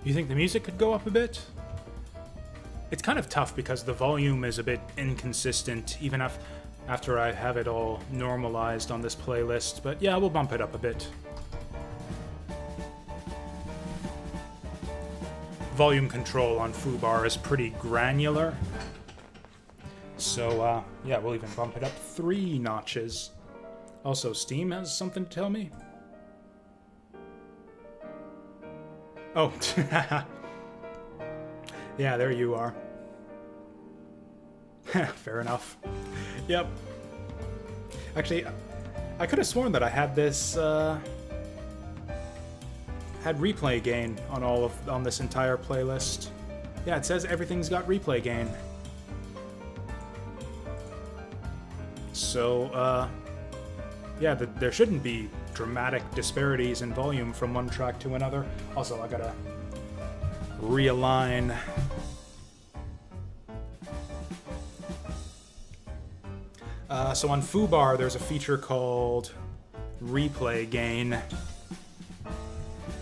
You think the music could go up a bit? It's kind of tough because the volume is a bit inconsistent, even after I have it all normalized on this playlist, but yeah, we'll bump it up a bit. Volume control on foobar is pretty granular, so yeah, we'll even bump it up 3 notches. Also, Steam has something to tell me. Oh, yeah, there you are. Fair enough. Yep. Actually, I could have sworn that I had this, had replay gain on this entire playlist. Yeah, it says everything's got replay gain. So, yeah, there shouldn't be dramatic disparities in volume from one track to another. Also, I gotta realign. So on foobar, there's a feature called replay gain,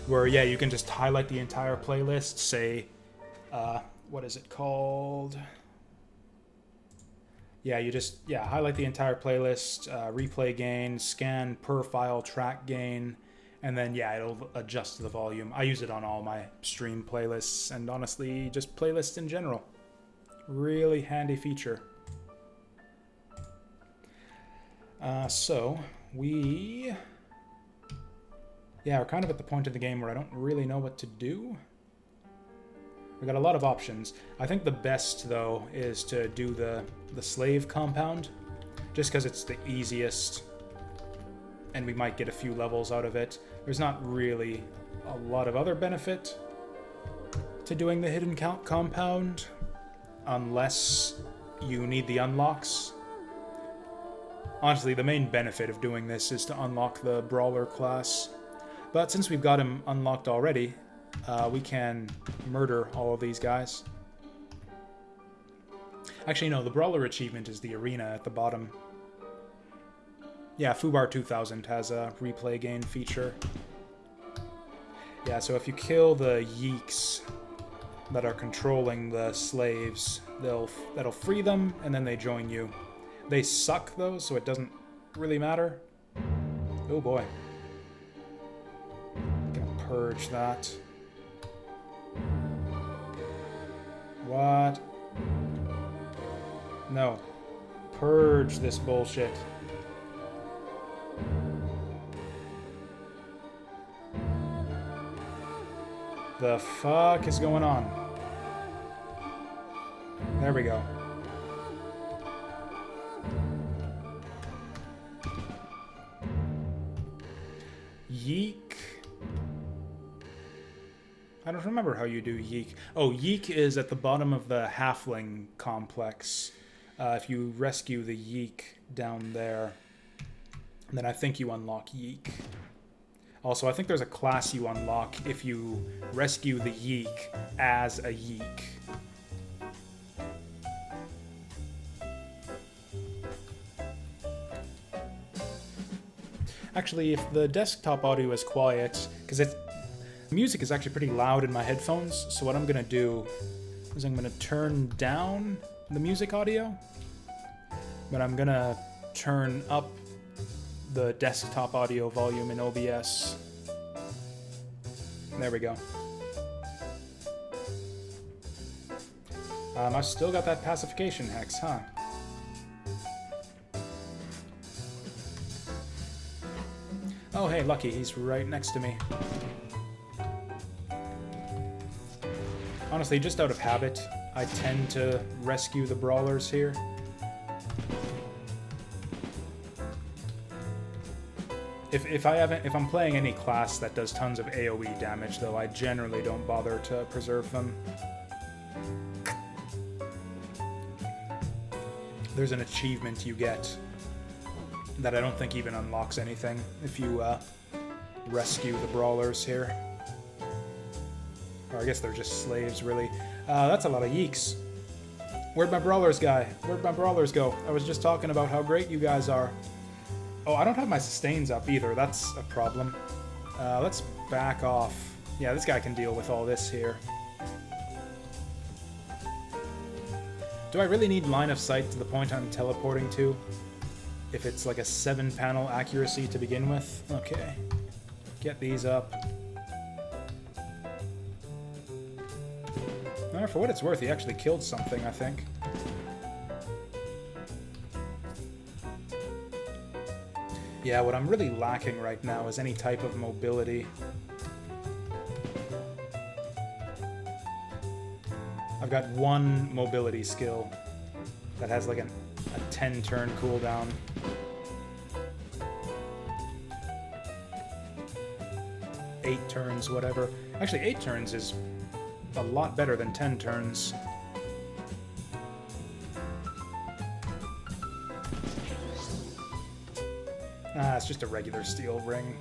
where, yeah, you can just highlight the entire playlist, say, what is it called? Yeah, you just, highlight the entire playlist, replay gain, scan per file track gain, and then, yeah, it'll adjust the volume. I use it on all my stream playlists, and honestly, just playlists in general. Really handy feature. So, we're kind of at the point of the game where I don't really know what to do. We got a lot of options. I think the best, though, is to do the slave compound, just because it's the easiest, and we might get a few levels out of it. There's not really a lot of other benefit to doing the hidden compound, unless you need the unlocks. Honestly, the main benefit of doing this is to unlock the Brawler class, but since we've got him unlocked already, we can murder all of these guys. Actually, no, the Brawler achievement is the arena at the bottom. Yeah, Foobar 2000 has a replay gain feature. Yeah, so if you kill the yeeks that are controlling the slaves, that'll free them, and then they join you. They suck, though, so it doesn't really matter. Oh boy. Gonna purge that. What? No. Purge this bullshit. The fuck is going on? There we go. Yeek. I don't remember how you do yeek. Oh, yeek is at the bottom of the Halfling complex. If you rescue the yeek down there, then I think you unlock yeek. Also, I think there's a class you unlock if you rescue the yeek as a yeek. Actually, if the desktop audio is quiet, because the music is actually pretty loud in my headphones, so what I'm going to do is I'm going to turn down the music audio, but I'm going to turn up the desktop audio volume in OBS. There we go. I've still got that pacification hex, huh? Oh, hey, lucky, he's right next to me. Honestly, just out of habit, I tend to rescue the brawlers here. If I'm playing any class that does tons of AoE damage, though, I generally don't bother to preserve them. There's an achievement you get that I don't think even unlocks anything if you rescue the brawlers here. Or I guess they're just slaves, really. That's a lot of yeeks. Where'd my brawlers guy? Where'd my brawlers go? I was just talking about how great you guys are. Oh, I don't have my sustains up either. That's a problem. Let's back off Yeah, this guy can deal with all this here. Do I really need line of sight to the point I'm teleporting to? If it's like a 7-panel accuracy to begin with? Okay. Get these up. For what it's worth, he actually killed something, I think. Yeah, what I'm really lacking right now is any type of mobility. I've got one mobility skill that has like a 10-turn cooldown. Eight turns, whatever. Actually, 8 turns is a lot better than 10 turns. Ah, it's just a regular steel ring.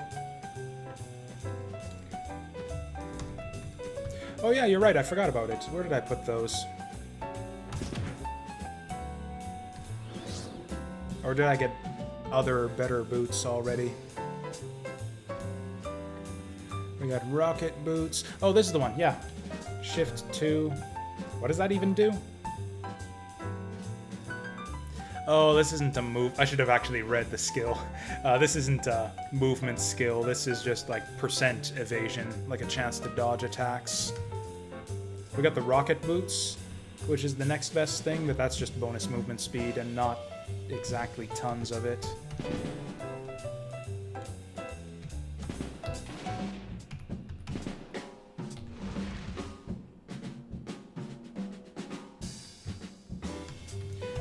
Oh yeah, you're right, I forgot about it. Where did I put those? Or did I get other better boots already? We got rocket boots. Oh, this is the one, yeah. Shift 2. What does that even do? Oh, this isn't a move. I should have actually read the skill. This isn't a movement skill. This is just like percent evasion, like a chance to dodge attacks. We got the rocket boots, which is the next best thing, but that's just bonus movement speed and not exactly tons of it.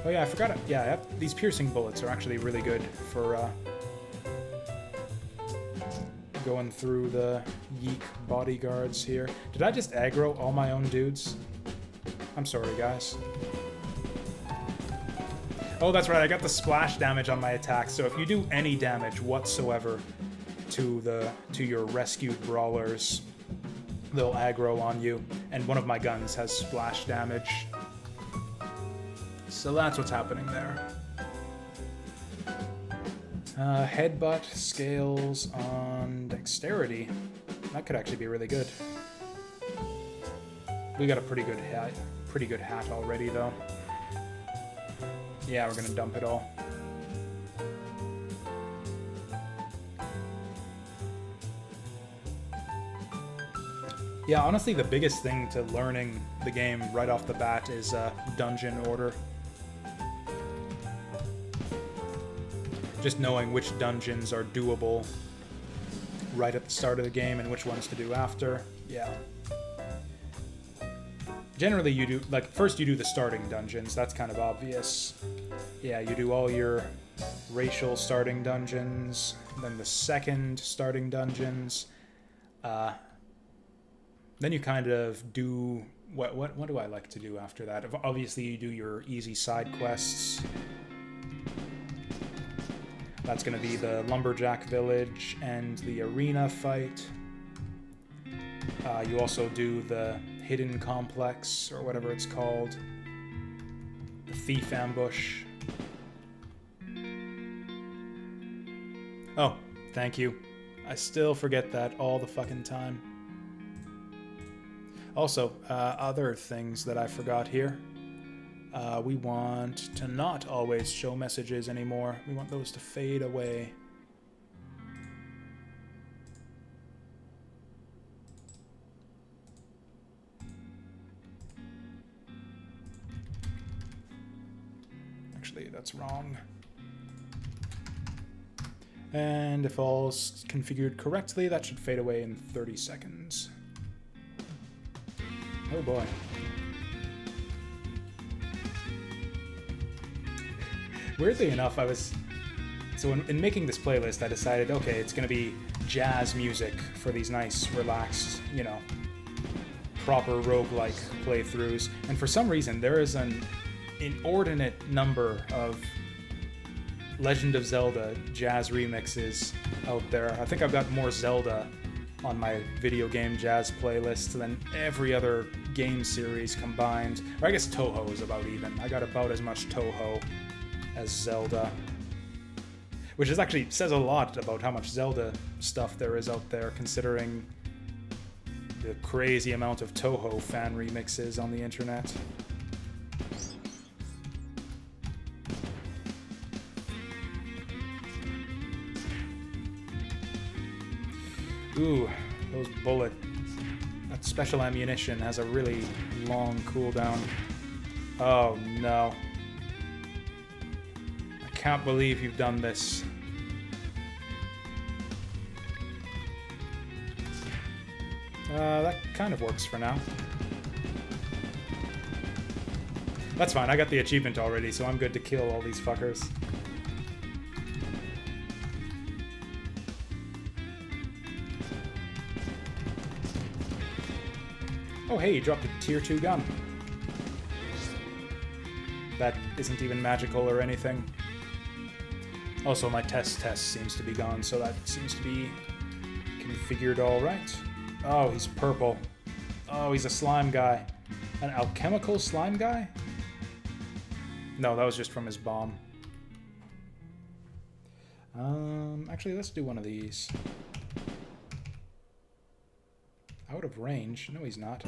Oh yeah, I forgot it. Yeah, these piercing bullets are actually really good for going through the Yeek bodyguards here. Did I just aggro all my own dudes? I'm sorry, guys. Oh, that's right, I got the splash damage on my attacks, so if you do any damage whatsoever to your rescued brawlers, they'll aggro on you, and one of my guns has splash damage. So that's what's happening there. Headbutt scales on dexterity. That could actually be really good. We got a pretty good hat already, though. Yeah, we're gonna dump it all. Yeah, honestly, the biggest thing to learning the game right off the bat is dungeon order. Just knowing which dungeons are doable right at the start of the game and which ones to do after. Yeah. Generally, you do, like, first you do the starting dungeons. That's kind of obvious. Yeah, you do all your racial starting dungeons, then the second starting dungeons. Then you kind of do... What do I like to do after that? Obviously, you do your easy side quests. That's going to be the Lumberjack Village and the arena fight. You also do the Hidden Complex, or whatever it's called. The Thief Ambush. Oh, thank you. I still forget that all the fucking time. Also, other things that I forgot here. We want to not always show messages anymore. We want those to fade away. Actually, that's wrong. And if all's configured correctly, that should fade away in 30 seconds. Oh boy. Weirdly enough, so in making this playlist, I decided, okay, it's going to be jazz music for these nice, relaxed, you know, proper roguelike playthroughs. And for some reason, there is an inordinate number of Legend of Zelda jazz remixes out there. I think I've got more Zelda on my video game jazz playlist than every other game series combined. Or I guess Toho is about even. I got about as much Toho as Zelda, which is actually says a lot about how much Zelda stuff there is out there, considering the crazy amount of Toho fan remixes on the internet. Ooh, those that special ammunition has a really long cooldown. Oh no. I can't believe you've done this. That kind of works for now. That's fine, I got the achievement already, so I'm good to kill all these fuckers. Oh hey, you dropped a tier 2 gun. That isn't even magical or anything. Also, my test seems to be gone, so that seems to be configured all right. Oh, he's purple. Oh, he's a slime guy. An alchemical slime guy? No, that was just from his bomb. Actually, let's do one of these. Out of range? No, he's not.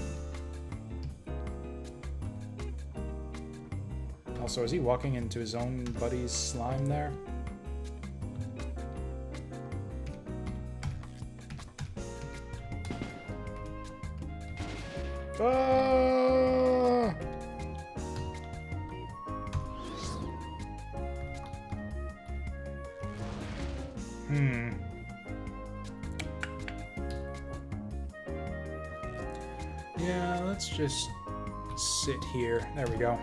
Also, is he walking into his own buddy's slime there? Ah! Yeah, let's just sit here. There we go.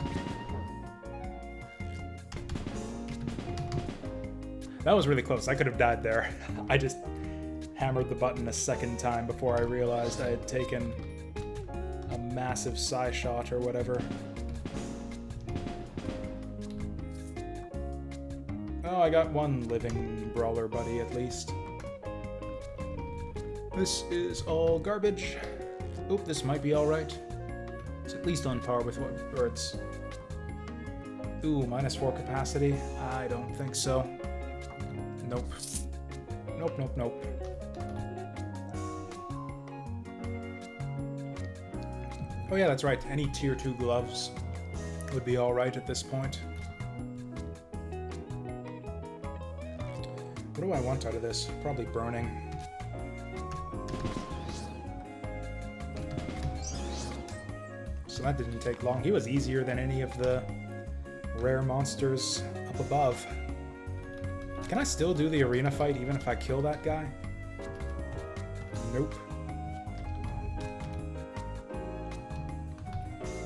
That was really close. I could have died there. I just hammered the button a second time before I realized I had taken a massive psi shot or whatever. Oh, I got one living brawler buddy at least. This is all garbage. Oop, this might be alright. It's at least on par with what... or it's... Ooh, -4 capacity? I don't think so. Nope. Nope, nope, nope. Oh yeah, that's right. Any tier 2 gloves would be alright at this point. What do I want out of this? Probably burning. So that didn't take long. He was easier than any of the rare monsters up above. Can I still do the arena fight even if I kill that guy? Nope.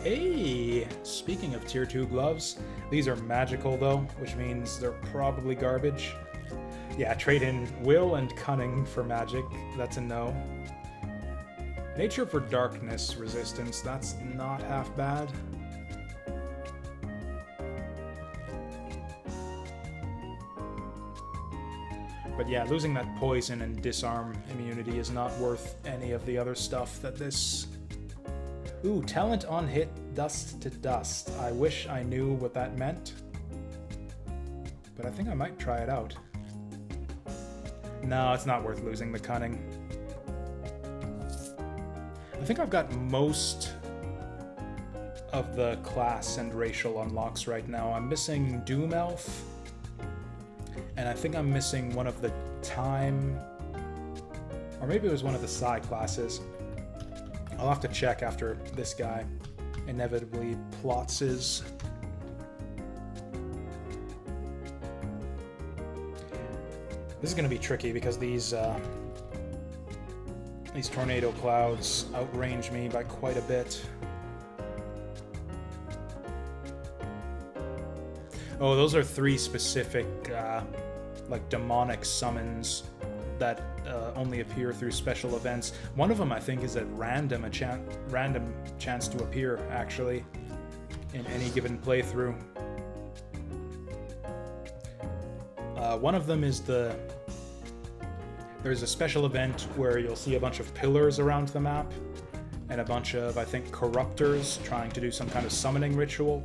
Hey! Speaking of tier 2 gloves, these are magical though, which means they're probably garbage. Yeah, trade in will and cunning for magic. That's a no. Nature for darkness resistance. That's not half bad. But yeah, losing that poison and disarm immunity is not worth any of the other stuff that this... Ooh, talent on hit, dust to dust. I wish I knew what that meant. But I think I might try it out. No, it's not worth losing the cunning. I think I've got most of the class and racial unlocks right now. I'm missing Doom Elf. And I think I'm missing one of the time... Or maybe it was one of the Psi classes. I'll have to check after this guy inevitably plots his... This is going to be tricky because these tornado clouds outrange me by quite a bit. Oh, those are 3 specific, like, demonic summons that only appear through special events. One of them, I think, is at random chance to appear, actually, in any given playthrough. One of them is there's a special event where you'll see a bunch of pillars around the map, and a bunch of, I think, corruptors trying to do some kind of summoning ritual.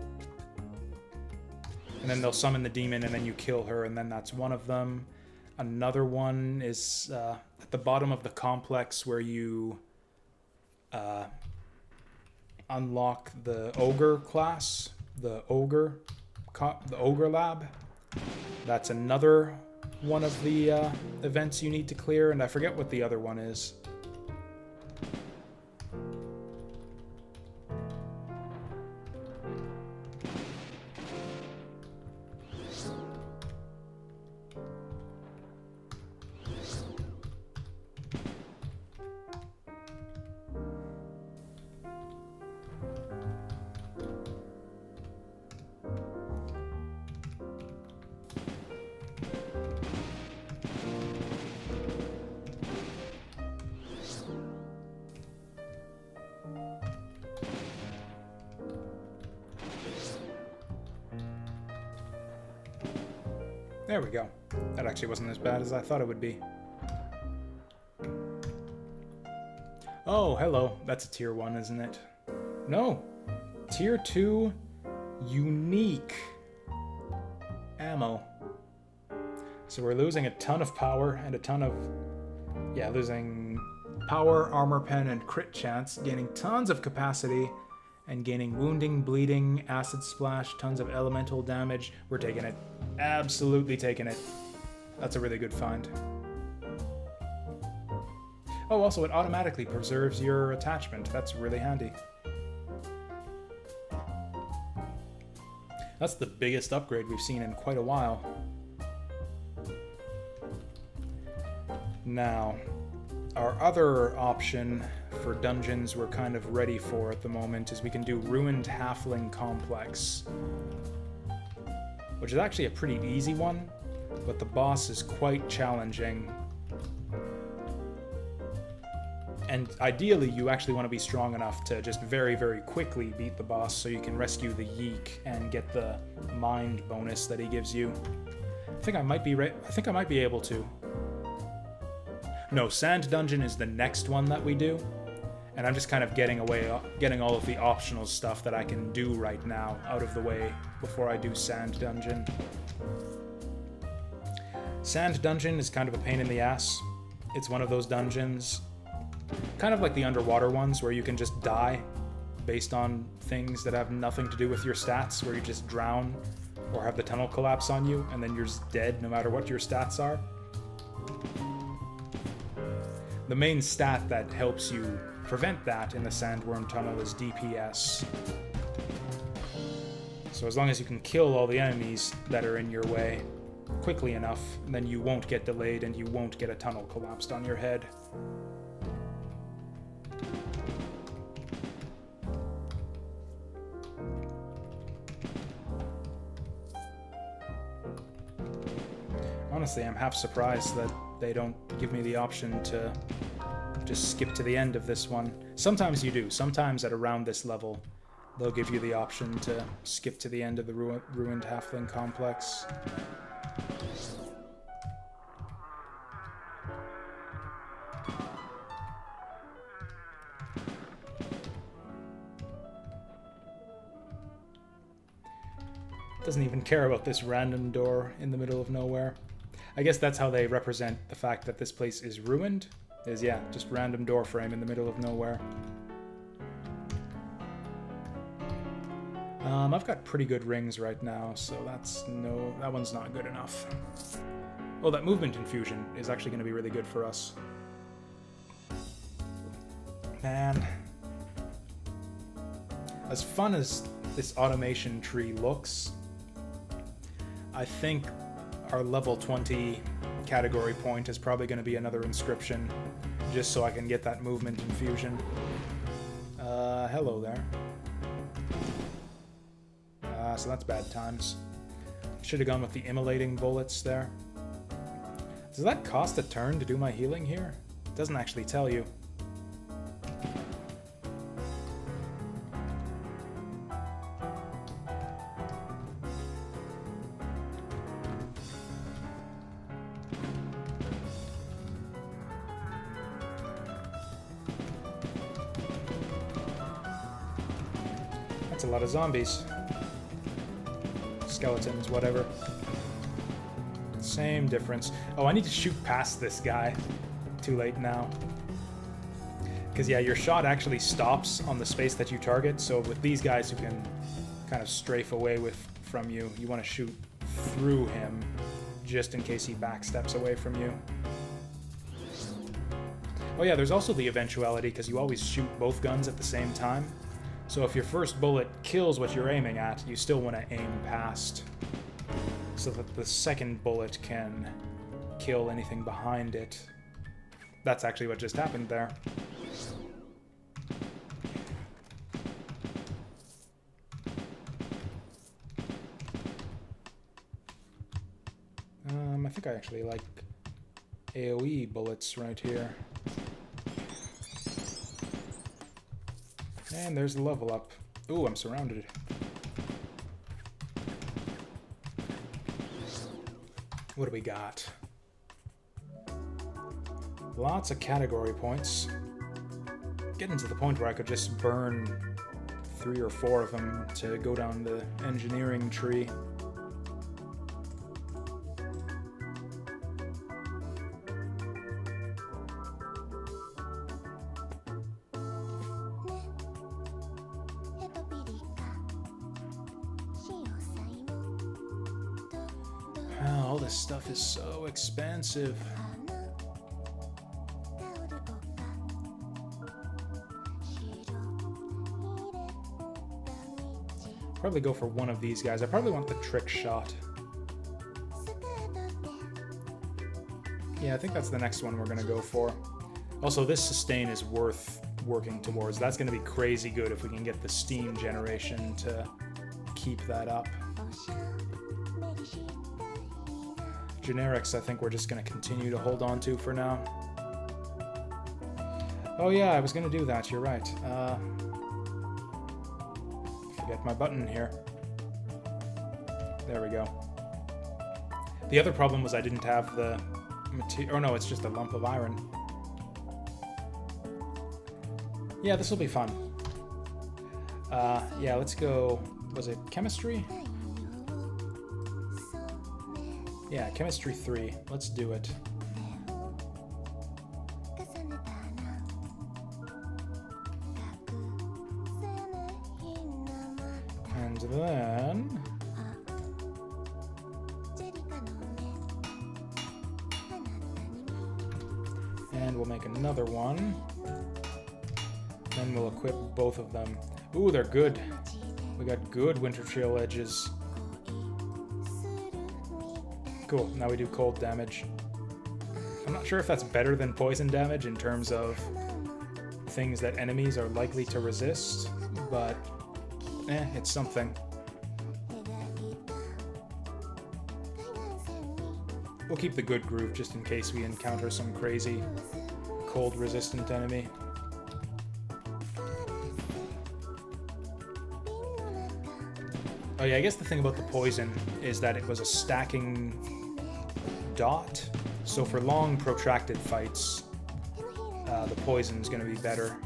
And then they'll summon the demon, and then you kill her, and then that's one of them. Another one is at the bottom of the complex where you unlock the Ogre class, the Ogre Lab. That's another one of the events you need to clear, and I forget what the other one is. There we go. That actually wasn't as bad as I thought it would be. Oh, hello. That's a tier 1, isn't it? No. Tier 2 unique ammo. So we're losing a ton of power and a ton of... Yeah, losing power, armor pen, and crit chance. Gaining tons of capacity. And gaining wounding, bleeding, acid splash, tons of elemental damage. We're taking it. Absolutely taking it. That's a really good find. Oh, also it automatically preserves your attachment. That's really handy. That's the biggest upgrade we've seen in quite a while. Now, our other option for dungeons we're kind of ready for at the moment is we can do Ruined Halfling Complex, which is actually a pretty easy one, but the boss is quite challenging. And ideally, you actually want to be strong enough to just very, very quickly beat the boss so you can rescue the Yeek and get the mind bonus that he gives you. I think I might be able to. No, Sand Dungeon is the next one that we do. And I'm just kind of getting all of the optional stuff that I can do right now out of the way before I do Sand Dungeon. Sand Dungeon is kind of a pain in the ass. It's one of those dungeons, kind of like the underwater ones, where you can just die based on things that have nothing to do with your stats, where you just drown or have the tunnel collapse on you, and then you're just dead no matter what your stats are. The main stat that helps you prevent that in the Sandworm Tunnel is DPS. So as long as you can kill all the enemies that are in your way quickly enough, then you won't get delayed and you won't get a tunnel collapsed on your head. Honestly, I'm half surprised that they don't give me the option to just skip to the end of this one. Sometimes you do. Sometimes at around this level, they'll give you the option to skip to the end of the Ruined Halfling Complex. Doesn't even care about this random door in the middle of nowhere. I guess that's how they represent the fact that this place is ruined. Yeah, just random door frame in the middle of nowhere. I've got pretty good rings right now, so that one's not good enough. Oh, that movement infusion is actually going to be really good for us. Man. As fun as this automation tree looks, I think our level 20 category point is probably going to be another inscription, just so I can get that movement infusion. Hello there. So that's bad times. Should have gone with the immolating bullets there. Does that cost a turn to do my healing here? It doesn't actually tell you. That's a lot of zombies. Skeletons, whatever. Same difference. Oh, I need to shoot past this guy. Too late now. Because, yeah, your shot actually stops on the space that you target, so with these guys who can kind of strafe away from you, you want to shoot through him just in case he backsteps away from you. Oh yeah, there's also the eventuality, because you always shoot both guns at the same time. So if your first bullet kills what you're aiming at, you still want to aim past, so that the second bullet can kill anything behind it. That's actually what just happened there. I think I actually like AoE bullets right here. And there's the level up. Ooh, I'm surrounded. What do we got? Lots of category points. Getting to the point where I could just burn 3 or 4 of them to go down the engineering tree. All this stuff is so expensive. Probably go for one of these guys. I probably want the trick shot. Yeah, I think that's the next one we're gonna go for. Also, this sustain is worth working towards. That's gonna be crazy good if we can get the steam generation to keep that up. Generics, I think we're just gonna continue to hold on to for now. Oh yeah, I was gonna do that, you're right. Forget my button here. There we go. The other problem was I didn't have the material. Oh no, it's just a lump of iron. Yeah, this will be fun. Yeah, let's go. Was it chemistry? Yeah, chemistry 3. Let's do it. And then... and we'll make another one. Then we'll equip both of them. Ooh, they're good. We got good winter chill edges. Cool, now we do cold damage. I'm not sure if that's better than poison damage in terms of things that enemies are likely to resist, but it's something. We'll keep the good groove just in case we encounter some crazy cold resistant enemy. Oh yeah, I guess the thing about the poison is that it was a stacking dot, so for long protracted fights, the poison's gonna be better.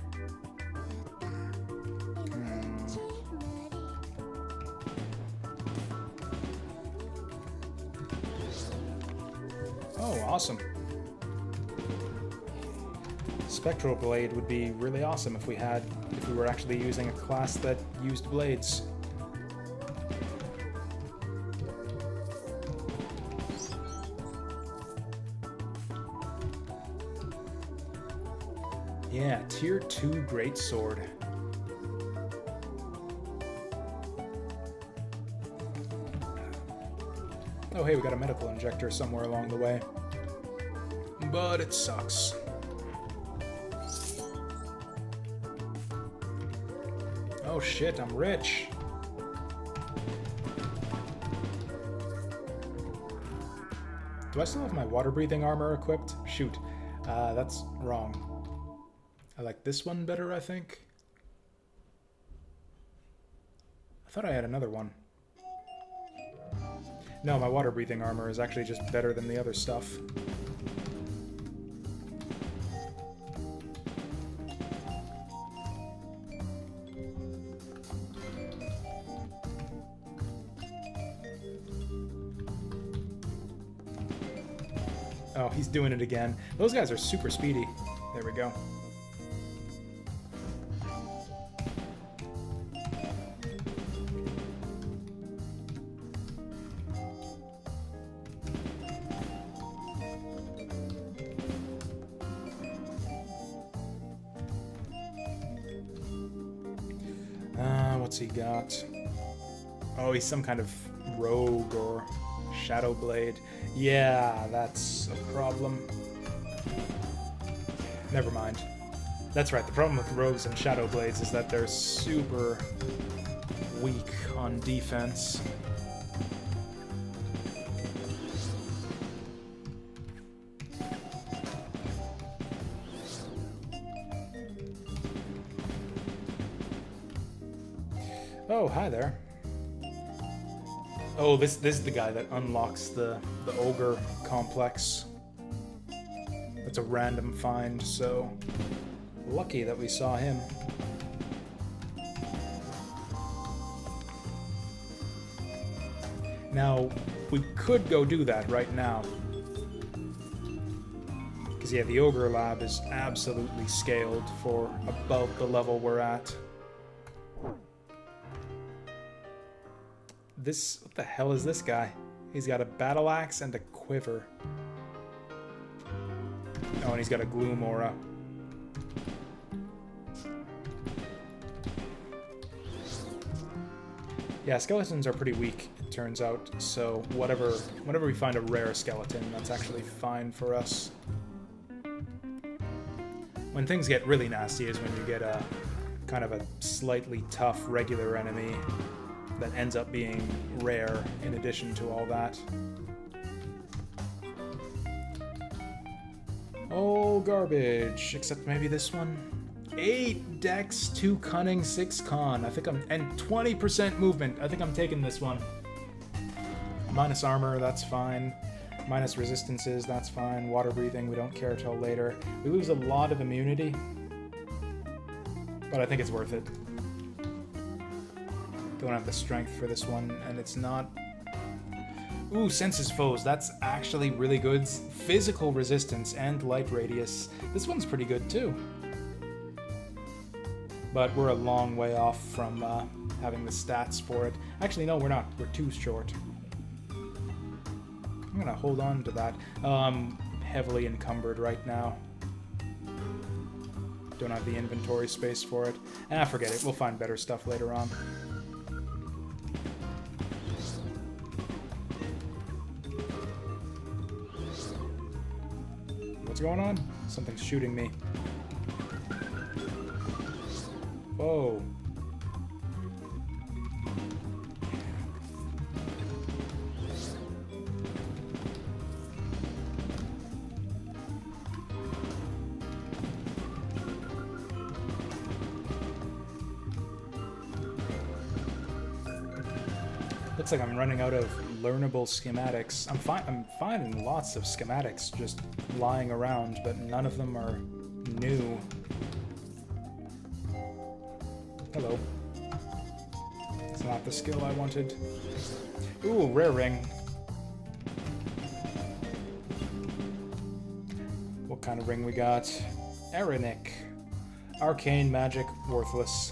Oh, awesome. Spectral Blade would be really awesome if we were actually using a class that used blades. Yeah, tier 2 greatsword. Oh hey, we got a medical injector somewhere along the way. But it sucks. Oh shit, I'm rich. Do I still have my water-breathing armor equipped? Shoot, that's wrong. I like this one better, I think. I thought I had another one. No, my water-breathing armor is actually just better than the other stuff. Oh, he's doing it again. Those guys are super speedy. There we go. What's he got? Oh, he's some kind of rogue or shadow blade. Yeah, that's a problem. Never mind. That's right, the problem with rogues and shadow blades is that they're super weak on defense. Oh, hi there. Oh, this is the guy that unlocks the ogre complex. It's a random find, so lucky that we saw him. Now, we could go do that right now. Because, yeah, the ogre lab is absolutely scaled for about the level we're at. What the hell is this guy? He's got a battle axe and a quiver. Oh, and he's got a gloom aura. Yeah, skeletons are pretty weak, it turns out, so whenever we find a rare skeleton, that's actually fine for us. When things get really nasty is when you get a kind of a slightly tough regular enemy that ends up being rare in addition to all that. Oh, garbage. Except maybe this one. 8 dex, 2 cunning, 6 con. And 20% movement. I think I'm taking this one. Minus armor, that's fine. Minus resistances, that's fine. Water breathing, we don't care till later. We lose a lot of immunity, but I think it's worth it. Don't have the strength for this one, and it's not... Ooh, senses foes. That's actually really good. Physical resistance and light radius. This one's pretty good too. But we're a long way off from having the stats for it. Actually, no, we're not. We're too short. I'm gonna hold on to that. I'm heavily encumbered right now. Don't have the inventory space for it. Ah, forget it. We'll find better stuff later on. What's going on? Something's shooting me. Whoa. Looks like I'm running out of learnable schematics. I'm finding lots of schematics just lying around, but none of them are new. Hello. It's not the skill I wanted. Ooh, rare ring. What kind of ring we got? Erinic. Arcane magic, worthless.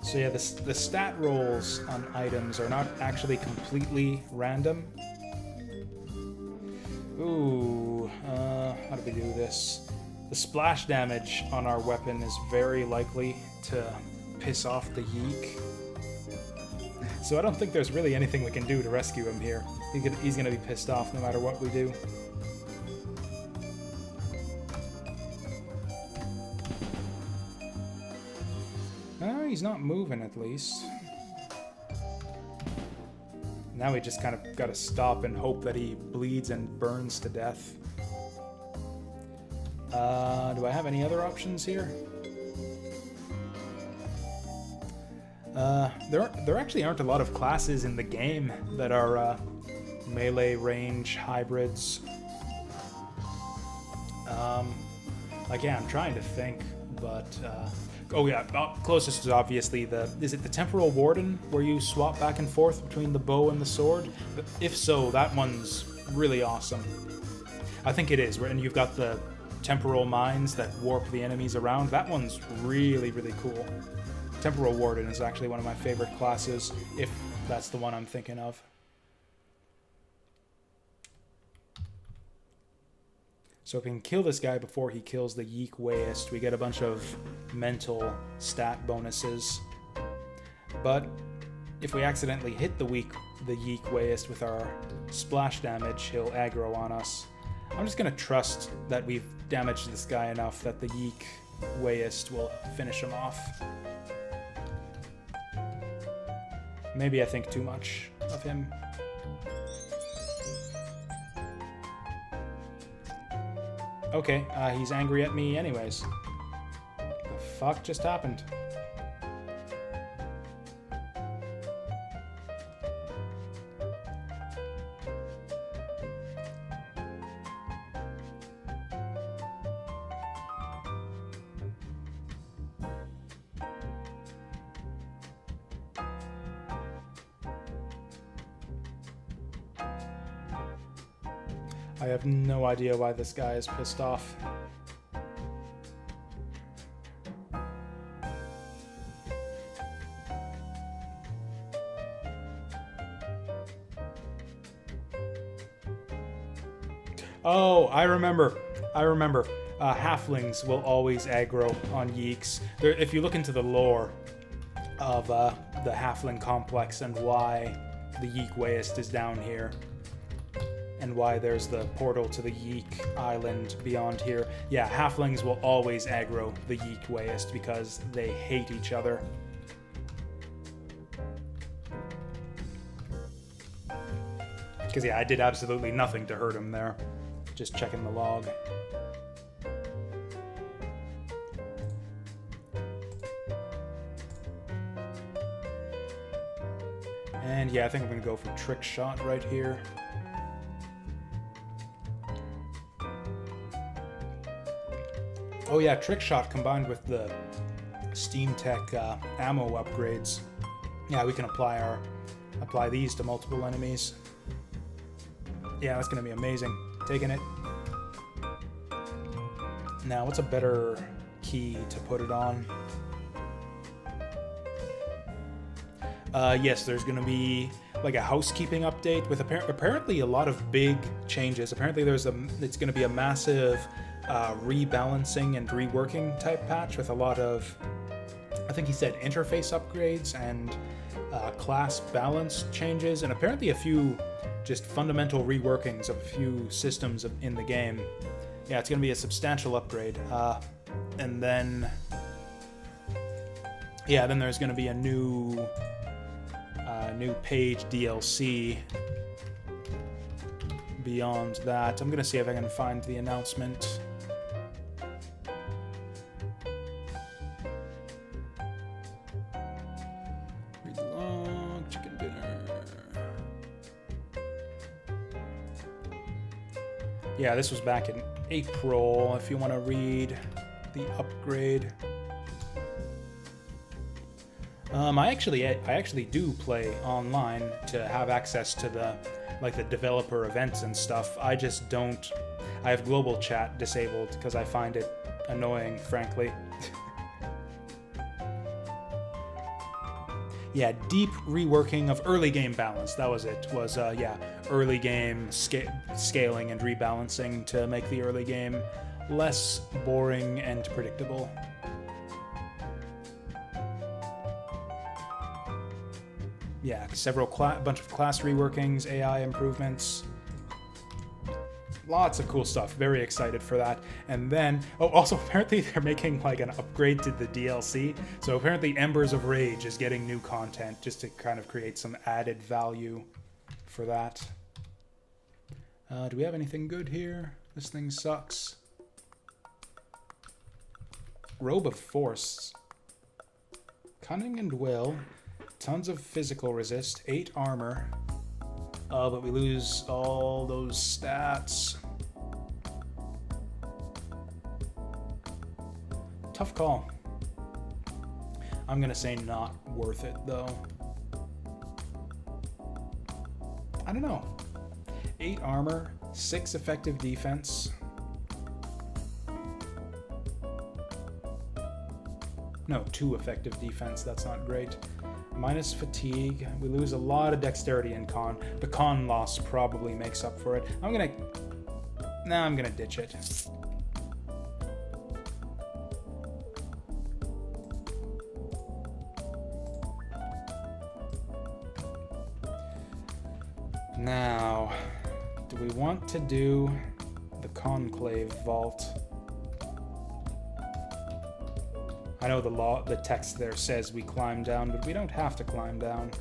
So yeah, the stat rolls on items are not actually completely random. Ooh, how do we do this? The splash damage on our weapon is very likely to piss off the Yeek. So I don't think there's really anything we can do to rescue him here. He's gonna be pissed off no matter what we do. He's not moving, at least. Now we just kind of gotta stop and hope that he bleeds and burns to death. Do I have any other options here? There actually aren't a lot of classes in the game that are melee range hybrids. Like, yeah, I'm trying to think, but... Oh yeah, closest is obviously is it the Temporal Warden, where you swap back and forth between the bow and the sword? If so, that one's really awesome. I think it is, and you've got the temporal mines that warp the enemies around. That one's really, really cool. Temporal Warden is actually one of my favorite classes, if that's the one I'm thinking of. So if we can kill this guy before he kills the Yeek-Weiist, we get a bunch of mental stat bonuses. But if we accidentally hit the Yeek-Weiist with our splash damage, he'll aggro on us. I'm just going to trust that we've damaged this guy enough that the Yeek-Weiist will finish him off. Maybe I think too much of him. Okay, he's angry at me anyways. The fuck just happened? I have no idea why this guy is pissed off. Oh, I remember. Halflings will always aggro on Yeeks. If you look into the lore of the Halfling complex and why the Yeek-Weiist is down here, and why there's the portal to the Yeek Island beyond here. Yeah, Halflings will always aggro the Yeek-Weiist because they hate each other. Because yeah, I did absolutely nothing to hurt him there. Just checking the log. And yeah, I think I'm gonna go for Trick Shot right here. Oh yeah, Trick Shot combined with the Steam Tech ammo upgrades. Yeah, we can apply these to multiple enemies. Yeah, that's gonna be amazing. Taking it. Now, what's a better key to put it on? Yes, there's gonna be like a housekeeping update with apparently a lot of big changes. Apparently it's gonna be a massive rebalancing and reworking type patch with a lot of, I think he said, interface upgrades and class balance changes, and apparently a few just fundamental reworkings of a few systems in the game. Yeah, it's going to be a substantial upgrade. And then, yeah, then there's going to be a new page DLC beyond that. I'm going to see if I can find the announcement. Yeah, this was back in April, if you want to read the upgrade. I actually do play online to have access to the developer events and stuff. I just don't. I have global chat disabled because I find it annoying, frankly. Yeah, deep reworking of early game balance. That was it. Yeah, early game scaling and rebalancing to make the early game less boring and predictable. Yeah, bunch of class reworkings, AI improvements. Lots of cool stuff. Very excited for that. And then, also apparently they're making like an upgrade to the DLC. So apparently Embers of Rage is getting new content just to kind of create some added value for that. Do we have anything good here? This thing sucks. Robe of Force. Cunning and Will. Tons of physical resist. 8 armor. But we lose all those stats. Tough call. I'm gonna say not worth it, though. I don't know. 8 armor, 6 effective defense. No, 2 effective defense. That's not great. Minus fatigue. We lose a lot of dexterity in con. The con loss probably makes up for it. Nah, I'm gonna ditch it. Now, do we want to do the Conclave Vault? I know the text there says we climb down, but we don't have to climb down.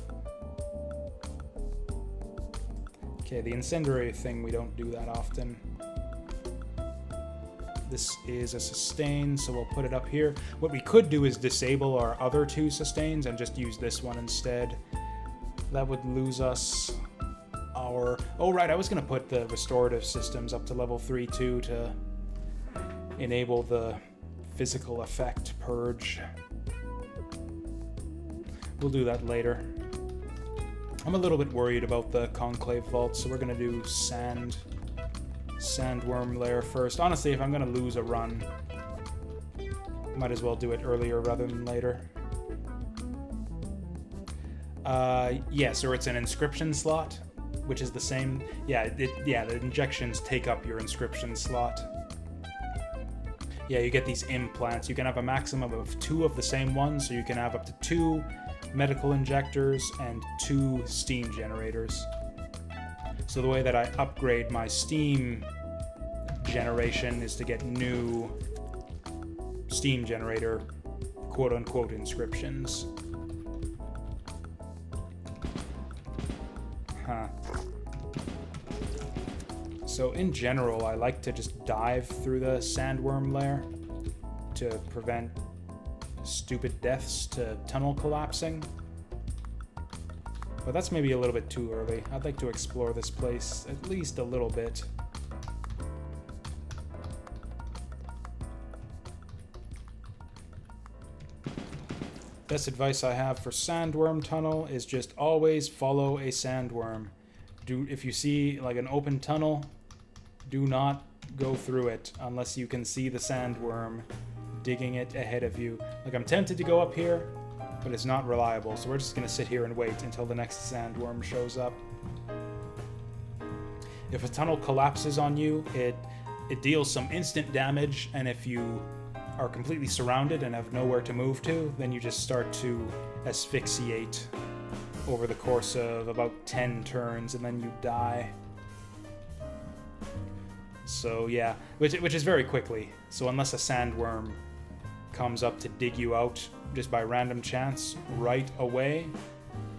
Okay, the incendiary thing, we don't do that often. This is a sustain, so we'll put it up here. What we could do is disable our other two sustains and just use this one instead. That would lose us our... Oh, right, I was going to put the restorative systems up to level 3 too to enable the physical effect purge. We'll do that later. I'm a little bit worried about the Conclave Vault, so we're going to do Sandworm Lair first. Honestly, if I'm going to lose a run, might as well do it earlier rather than later. Yes, or it's an inscription slot, which is the same. Yeah, the injections take up your inscription slot. Yeah, you get these implants. You can have a maximum of 2 of the same one, so you can have up to 2 medical injectors and 2 steam generators. So the way that I upgrade my steam generation is to get new steam generator quote-unquote inscriptions. Huh. So in general, I like to just dive through the sandworm lair to prevent stupid deaths to tunnel collapsing. But that's maybe a little bit too early. I'd like to explore this place at least a little bit. Best advice I have for sandworm tunnel is just always follow a sandworm. If you see like an open tunnel, do not go through it unless you can see the sandworm digging it ahead of you. Like, I'm tempted to go up here, but it's not reliable, so we're just gonna sit here and wait until the next sandworm shows up. If a tunnel collapses on you, it deals some instant damage, and if you are completely surrounded and have nowhere to move to, then you just start to asphyxiate over the course of about 10 turns, and then you die. So yeah, which is very quickly. So unless a sandworm comes up to dig you out just by random chance right away,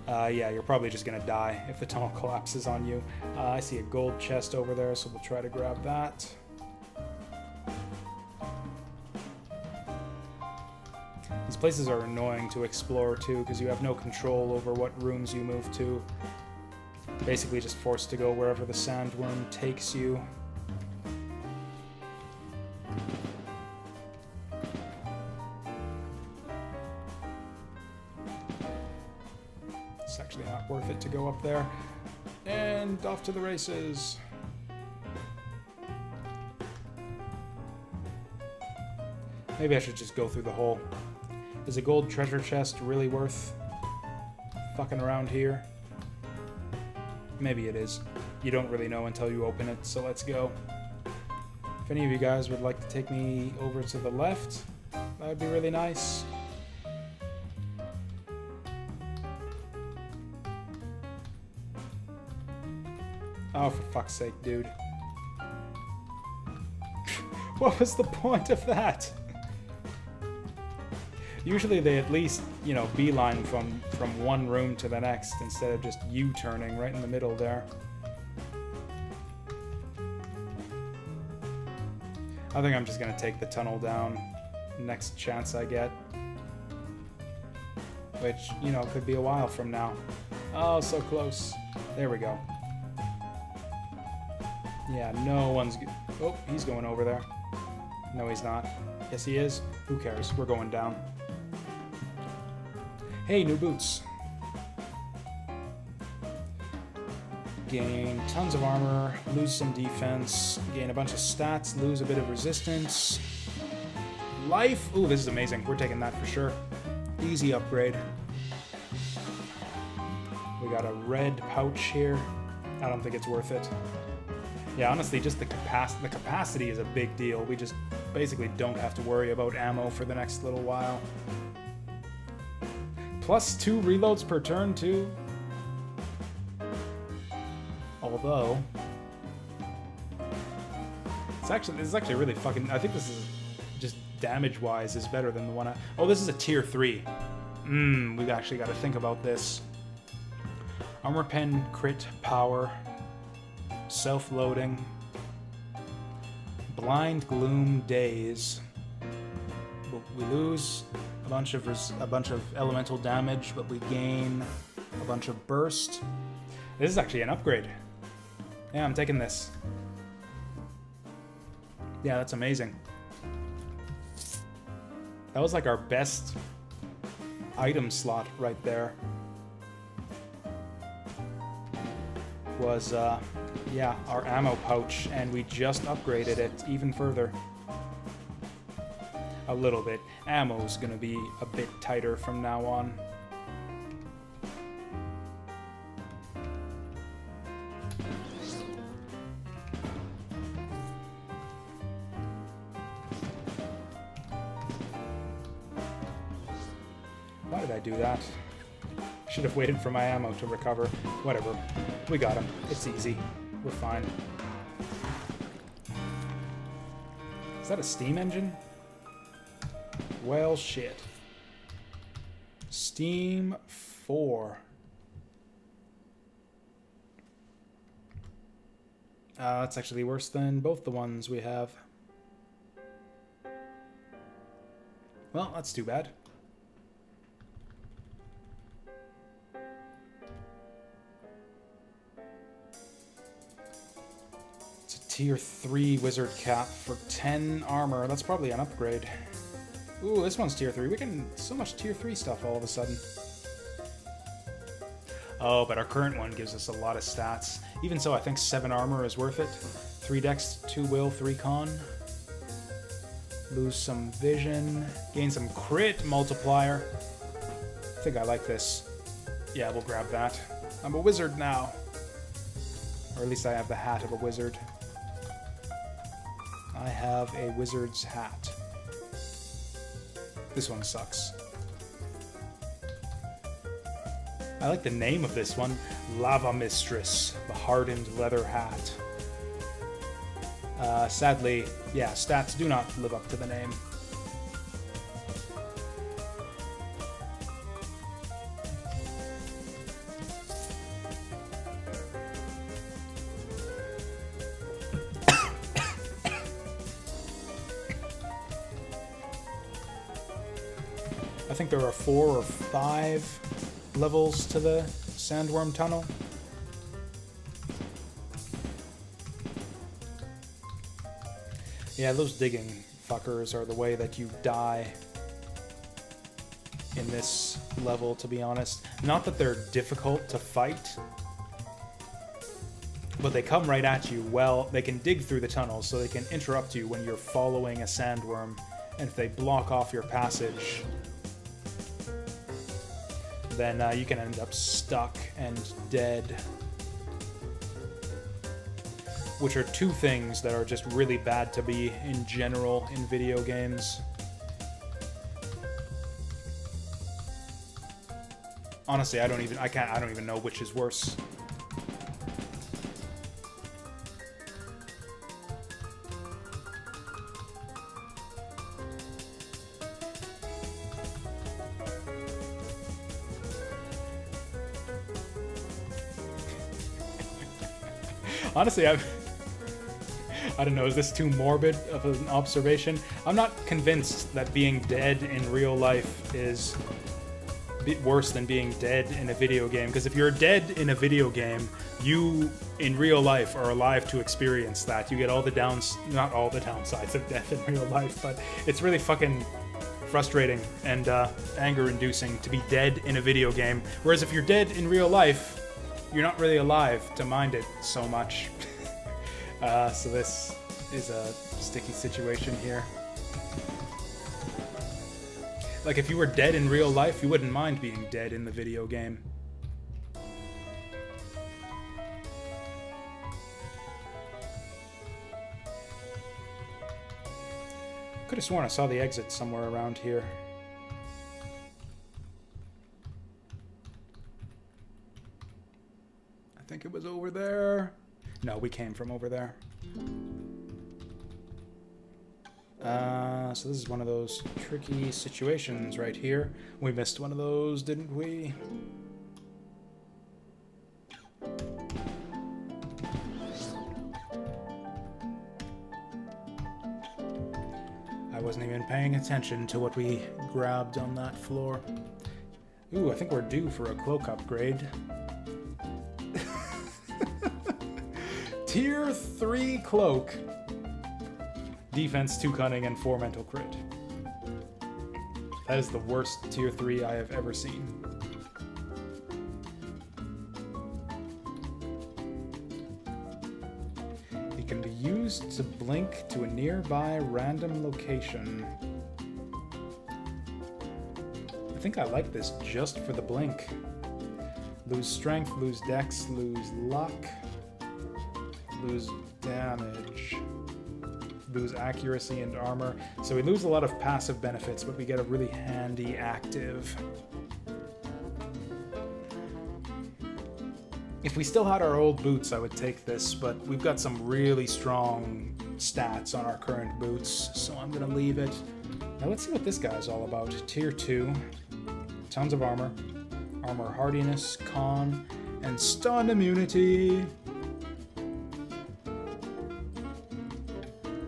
yeah, you're probably just gonna die if the tunnel collapses on you. I see a gold chest over there, so we'll try to grab that. These places are annoying to explore too, because you have no control over what rooms you move to. Basically just forced to go wherever the sandworm takes you. It's actually not worth it to go up there. And off to the races. Maybe I should just go through the hole. Is a gold treasure chest really worth fucking around here? Maybe it is. You don't really know until you open it, so let's go. If any of you guys would like to take me over to the left, that would be really nice. Oh, for fuck's sake, dude. What was the point of that? Usually they at least, you know, beeline from one room to the next instead of just U-turning right in the middle there. I think I'm just gonna take the tunnel down next chance I get. Which, you know, could be a while from now. Oh, so close. There we go. Yeah, no one's... Oh, he's going over there. No, he's not. Yes, he is. Who cares? We're going down. Hey, new boots. Gain tons of armor, lose some defense, gain a bunch of stats, lose a bit of resistance. Life! Ooh, this is amazing. We're taking that for sure. Easy upgrade. We got a red pouch here. I don't think it's worth it. Yeah, honestly, just the capacity is a big deal. We just basically don't have to worry about ammo for the next little while. Plus 2 reloads per turn, too. Although... this is actually really fucking... I think this is just damage-wise is better than the one I... Oh, this is a tier 3. We've actually got to think about this. Armor pen, crit, power, self-loading, blind gloom, daze. We lose a bunch of elemental damage, but we gain a bunch of burst. This is actually an upgrade. Yeah, I'm taking this. Yeah, that's amazing. That was like our best item slot right there. Was, yeah, our ammo pouch, and we just upgraded it even further. A little bit. Ammo's gonna be a bit tighter from now on. Why did I do that? Should have waited for my ammo to recover. Whatever. We got him. It's easy. We're fine. Is that a steam engine? Well, shit. Steam 4. That's actually worse than both the ones we have. Well, that's too bad. Tier 3 wizard cap for 10 armor. That's probably an upgrade. Ooh, this one's tier 3. We can... so much tier 3 stuff all of a sudden. Oh, but our current one gives us a lot of stats. Even so, I think 7 armor is worth it. 3 dex, 2 will, 3 con. Lose some vision. Gain some crit multiplier. I think I like this. Yeah, we'll grab that. I'm a wizard now. Or at least I have the hat of a wizard. I have a wizard's hat. This one sucks. I like the name of this one. Lava Mistress, the hardened leather hat. Sadly, yeah, stats do not live up to the name. I think there are 4 or 5 levels to the Sandworm Tunnel. Yeah, those digging fuckers are the way that you die in this level, to be honest. Not that they're difficult to fight, but they come right at you. Well, they can dig through the tunnel, so they can interrupt you when you're following a sandworm, and if they block off your passage, then you can end up stuck and dead. Which are 2 things that are just really bad to be in general in video games. Honestly, I don't even know which is worse. Honestly, I don't know, is this too morbid of an observation? I'm not convinced that being dead in real life is a bit worse than being dead in a video game, because if you're dead in a video game, you, in real life, are alive to experience that. You get all the not all the downsides of death in real life, but it's really fucking frustrating and anger-inducing to be dead in a video game, whereas if you're dead in real life, you're not really alive to mind it so much. So this is a sticky situation here. Like, if you were dead in real life, you wouldn't mind being dead in the video game. Could have sworn I saw the exit somewhere around here. I think it was over there. No, we came from over there. So this is one of those tricky situations right here. We missed one of those, didn't we? I wasn't even paying attention to what we grabbed on that floor. Ooh, I think we're due for a cloak upgrade. Tier 3 cloak. Defense 2 cunning and 4 mental crit. That is the worst tier 3 I have ever seen. It can be used to blink to a nearby random location. I think I like this just for the blink. Lose strength, lose dex, lose luck, lose damage, lose accuracy and armor. So we lose a lot of passive benefits, but we get a really handy active. If we still had our old boots, I would take this, but we've got some really strong stats on our current boots, so I'm gonna leave it. Now let's see what this guy's all about. Tier 2, tons of armor, armor hardiness, con, and stun immunity.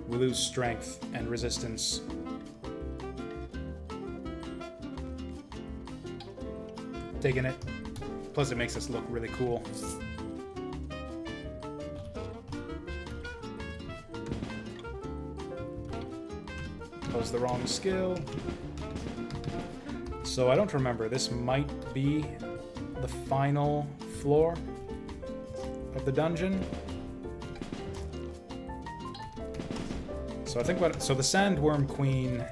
We lose strength and resistance. Taking it. Plus it makes us look really cool. That was the wrong skill. So I don't remember. This might be the final floor of the dungeon. So I think so the Sandworm Queen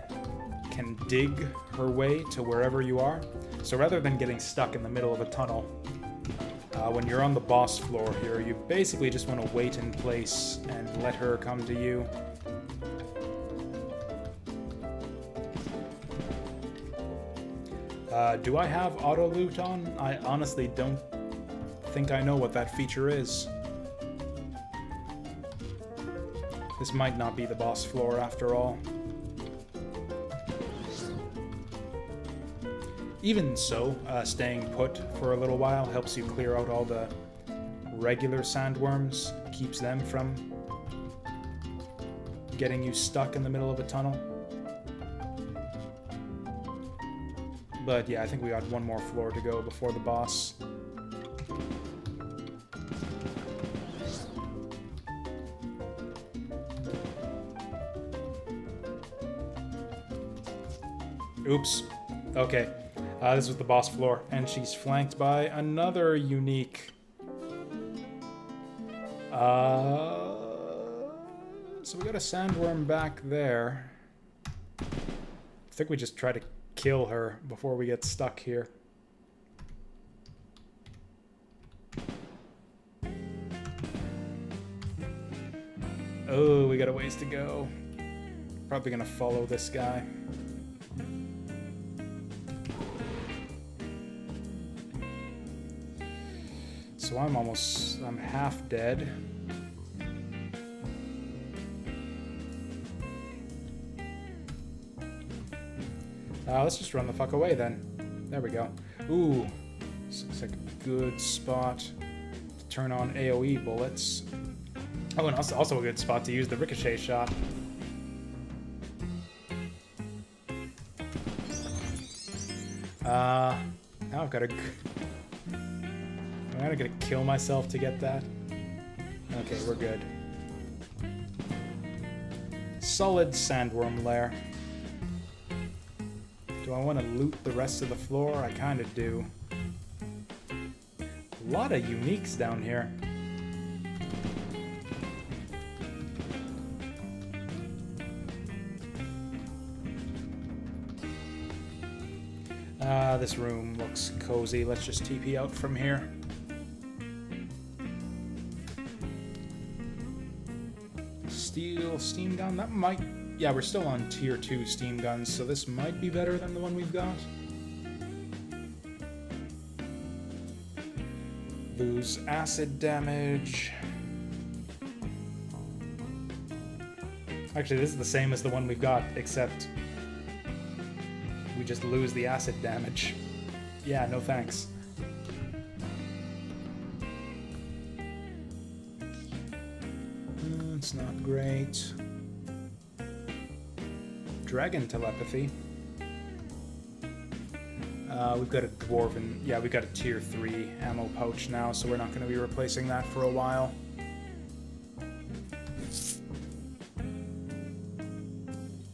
can dig her way to wherever you are. So rather than getting stuck in the middle of a tunnel, when you're on the boss floor here, you basically just want to wait in place and let her come to you. Do I have auto loot on? I honestly don't think I know what that feature is. This might not be the boss floor after all. Even so, staying put for a little while helps you clear out all the regular sandworms, keeps them from getting you stuck in the middle of a tunnel. But yeah, I think we got one more floor to go before the boss. Oops. Okay. This was the boss floor, and she's flanked by another unique... So we got a sandworm back there. I think we just try to kill her before we get stuck here. Oh, we got a ways to go. Probably gonna follow this guy. So I'm half dead. Let's just run the fuck away then. There we go. Ooh, this looks like a good spot to turn on AoE bullets. Oh, and also a good spot to use the ricochet shot. Now I've got to... I'm gonna kill myself to get that. Okay, we're good. Solid sandworm lair. Do I want to loot the rest of the floor? I kind of do. A lot of uniques down here. This room looks cozy. Let's just TP out from here. Steel steam gun, that might Yeah, we're still on tier 2 steam guns, so this might be better than the one we've got. Lose acid damage. Actually, this is the same as the one we've got, except we just lose the acid damage. Yeah, no thanks. It's not great. Dragon telepathy. We've got a dwarven... Yeah, we've got a tier 3 ammo pouch now, so we're not going to be replacing that for a while.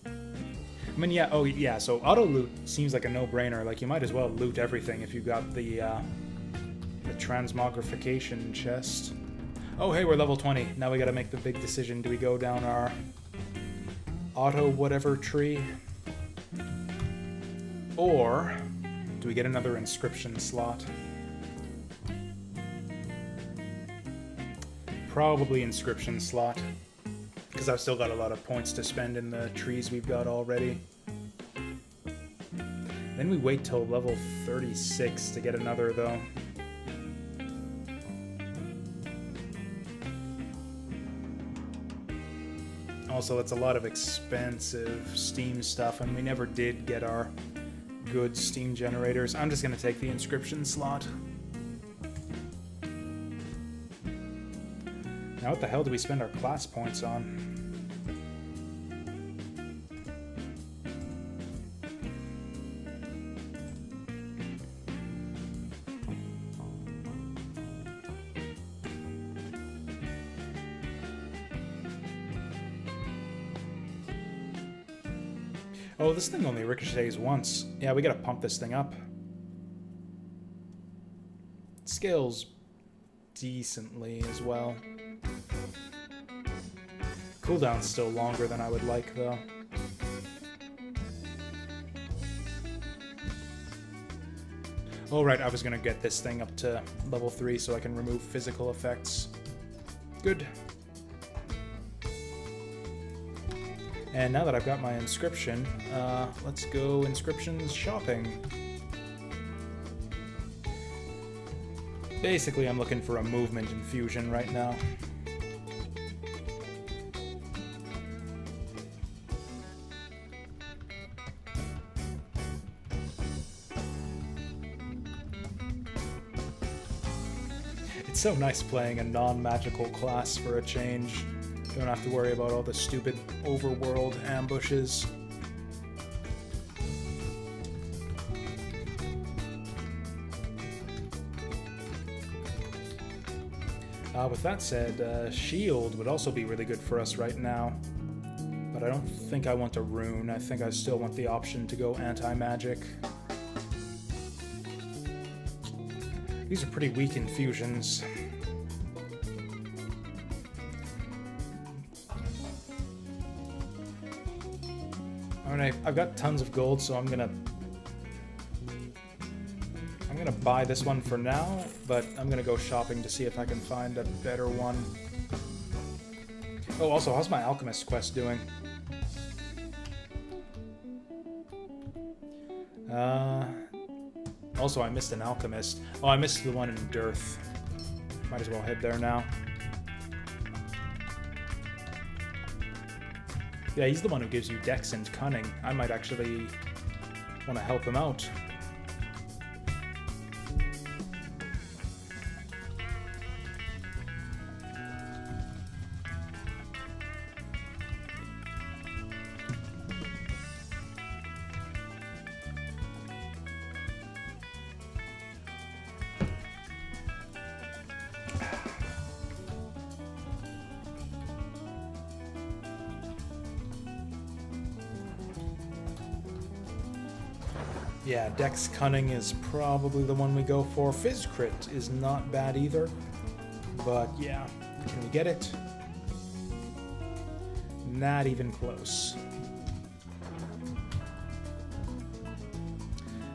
I mean, yeah, oh, yeah, so auto-loot seems like a no-brainer. Like, you might as well loot everything if you've got the transmogrification chest. Oh, hey, we're level 20. Now we gotta make the big decision. Do we go down our auto-whatever tree? Or do we get another inscription slot? Probably inscription slot. Because I've still got a lot of points to spend in the trees we've got already. Then we wait till level 36 to get another, though. Also, it's a lot of expensive Steam stuff, and we never did get our good Steam generators. I'm just going to take the inscription slot. Now what the hell do we spend our class points on? Oh, this thing only ricochets once. Yeah, we gotta pump this thing up. It scales decently as well. Cooldown's still longer than I would like, though. Oh, right, I was gonna get this thing up to level 3 so I can remove physical effects. Good. And now that I've got my inscription, let's go inscriptions shopping. Basically, I'm looking for a movement infusion right now. It's so nice playing a non-magical class for a change. Don't have to worry about all the stupid overworld ambushes. With that said, shield would also be really good for us right now. But I don't think I want a rune. I think I still want the option to go anti-magic. These are pretty weak infusions. Alright, I've got tons of gold, so I'm gonna buy this one for now, but I'm gonna go shopping to see if I can find a better one. Oh, also, how's my alchemist quest doing? Also, I missed an alchemist. Oh, I missed the one in Dearth. Might as well head there now. Yeah, he's the one who gives you Dex and Cunning. I might actually want to help him out. Yeah, Dex Cunning is probably the one we go for. Phys Crit is not bad either. But yeah, can we get it? Not even close.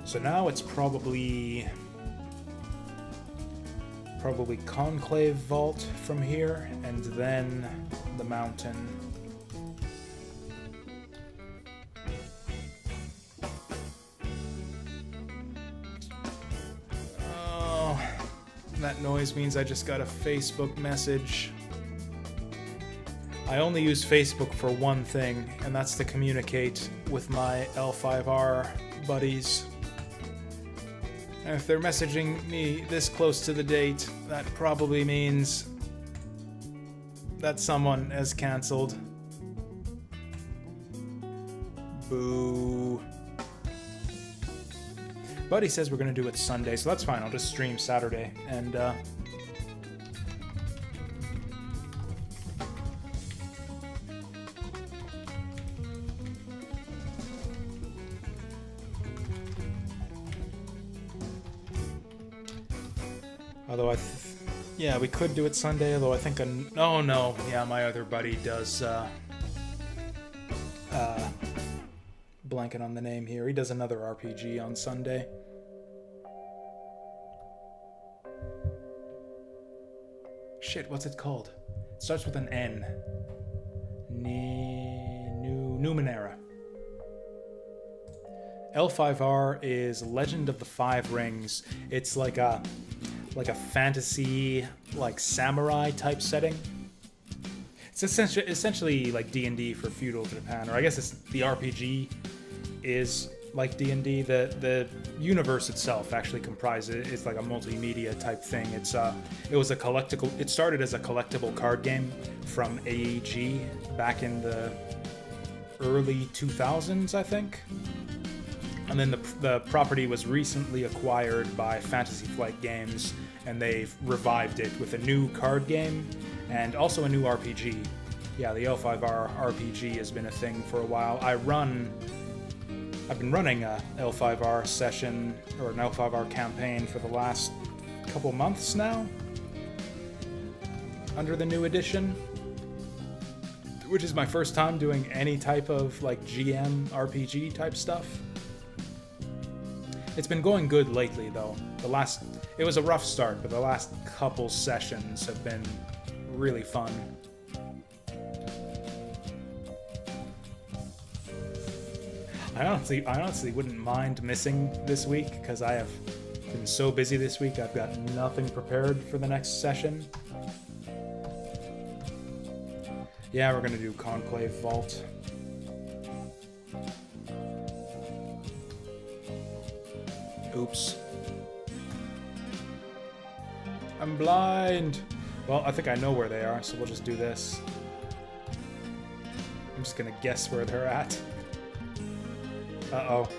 So now it's probably Conclave Vault from here, and then the mountain. noise means I just got a Facebook message. I only use Facebook for one thing, and that's to communicate with my L5R buddies. And if they're messaging me this close to the date, that probably means that someone has canceled. Boo. Buddy says we're gonna do it Sunday, so that's fine. I'll just stream Saturday, and although yeah, we could do it Sunday, although I think oh no, yeah, my other buddy does blanking on the name here. He does another RPG on Sunday. Shit, what's it called? It starts with an N. Numenera. L5R is Legend of the Five Rings. It's like a fantasy, like samurai type setting. It's essentially like D&D for feudal Japan, or I guess it's the RPG is like D&D. The universe itself actually comprises, it's like a multimedia type thing. It started as a collectible card game from AEG back in the early 2000s, I think. And then the property was recently acquired by Fantasy Flight Games, and they've revived it with a new card game and also a new RPG. Yeah, the L5R RPG has been a thing for a while. I've been running a L5R session, or an L5R campaign, for the last couple months now, under the new edition, which is my first time doing any type of like GM RPG type stuff. It's been going good lately, though. It was a rough start, but the last couple sessions have been really fun. I honestly wouldn't mind missing this week, because I have been so busy this week. I've got nothing prepared for the next session. Yeah, we're gonna do Conclave Vault. Oops. I'm blind! Well, I think I know where they are, so we'll just do this. I'm just gonna guess where they're at. Uh-oh.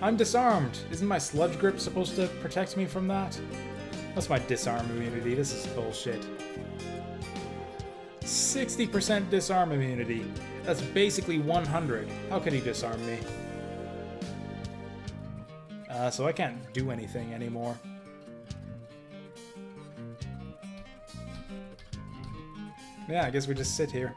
I'm disarmed! Isn't my sludge grip supposed to protect me from that? That's my disarm immunity. This is bullshit. 60% disarm immunity. That's basically 100. How could he disarm me? So I can't do anything anymore. Yeah, I guess we just sit here.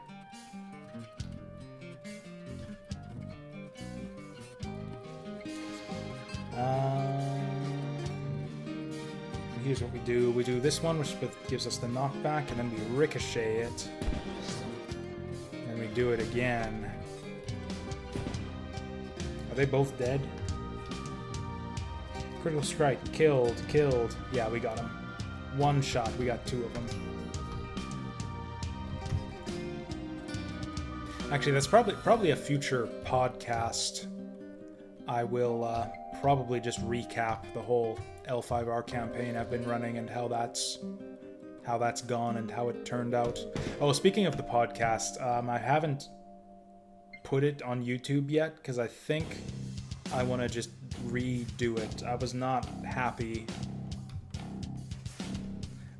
Here's what we do. We do this one, which gives us the knockback, and then we ricochet it. And we do it again. Are they both dead? Critical strike. Killed. Yeah, we got him. One shot. We got two of them. Actually, that's probably a future podcast. I will probably just recap the whole L5R campaign I've been running and how that's gone and how it turned out. Oh, speaking of the podcast, I haven't put it on YouTube yet because I think I want to just redo it. I was not happy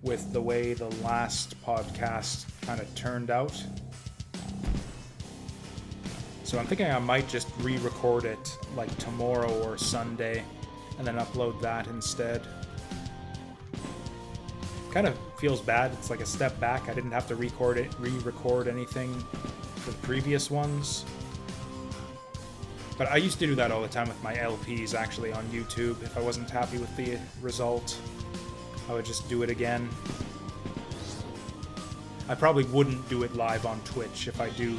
with the way the last podcast kind of turned out. So I'm thinking I might just re-record it like tomorrow or Sunday and then upload that instead. Kind of feels bad. It's like a step back. I didn't have to re-record anything for the previous ones. But I used to do that all the time with my LPs actually on YouTube. If I wasn't happy with the result, I would just do it again. I probably wouldn't do it live on Twitch if I do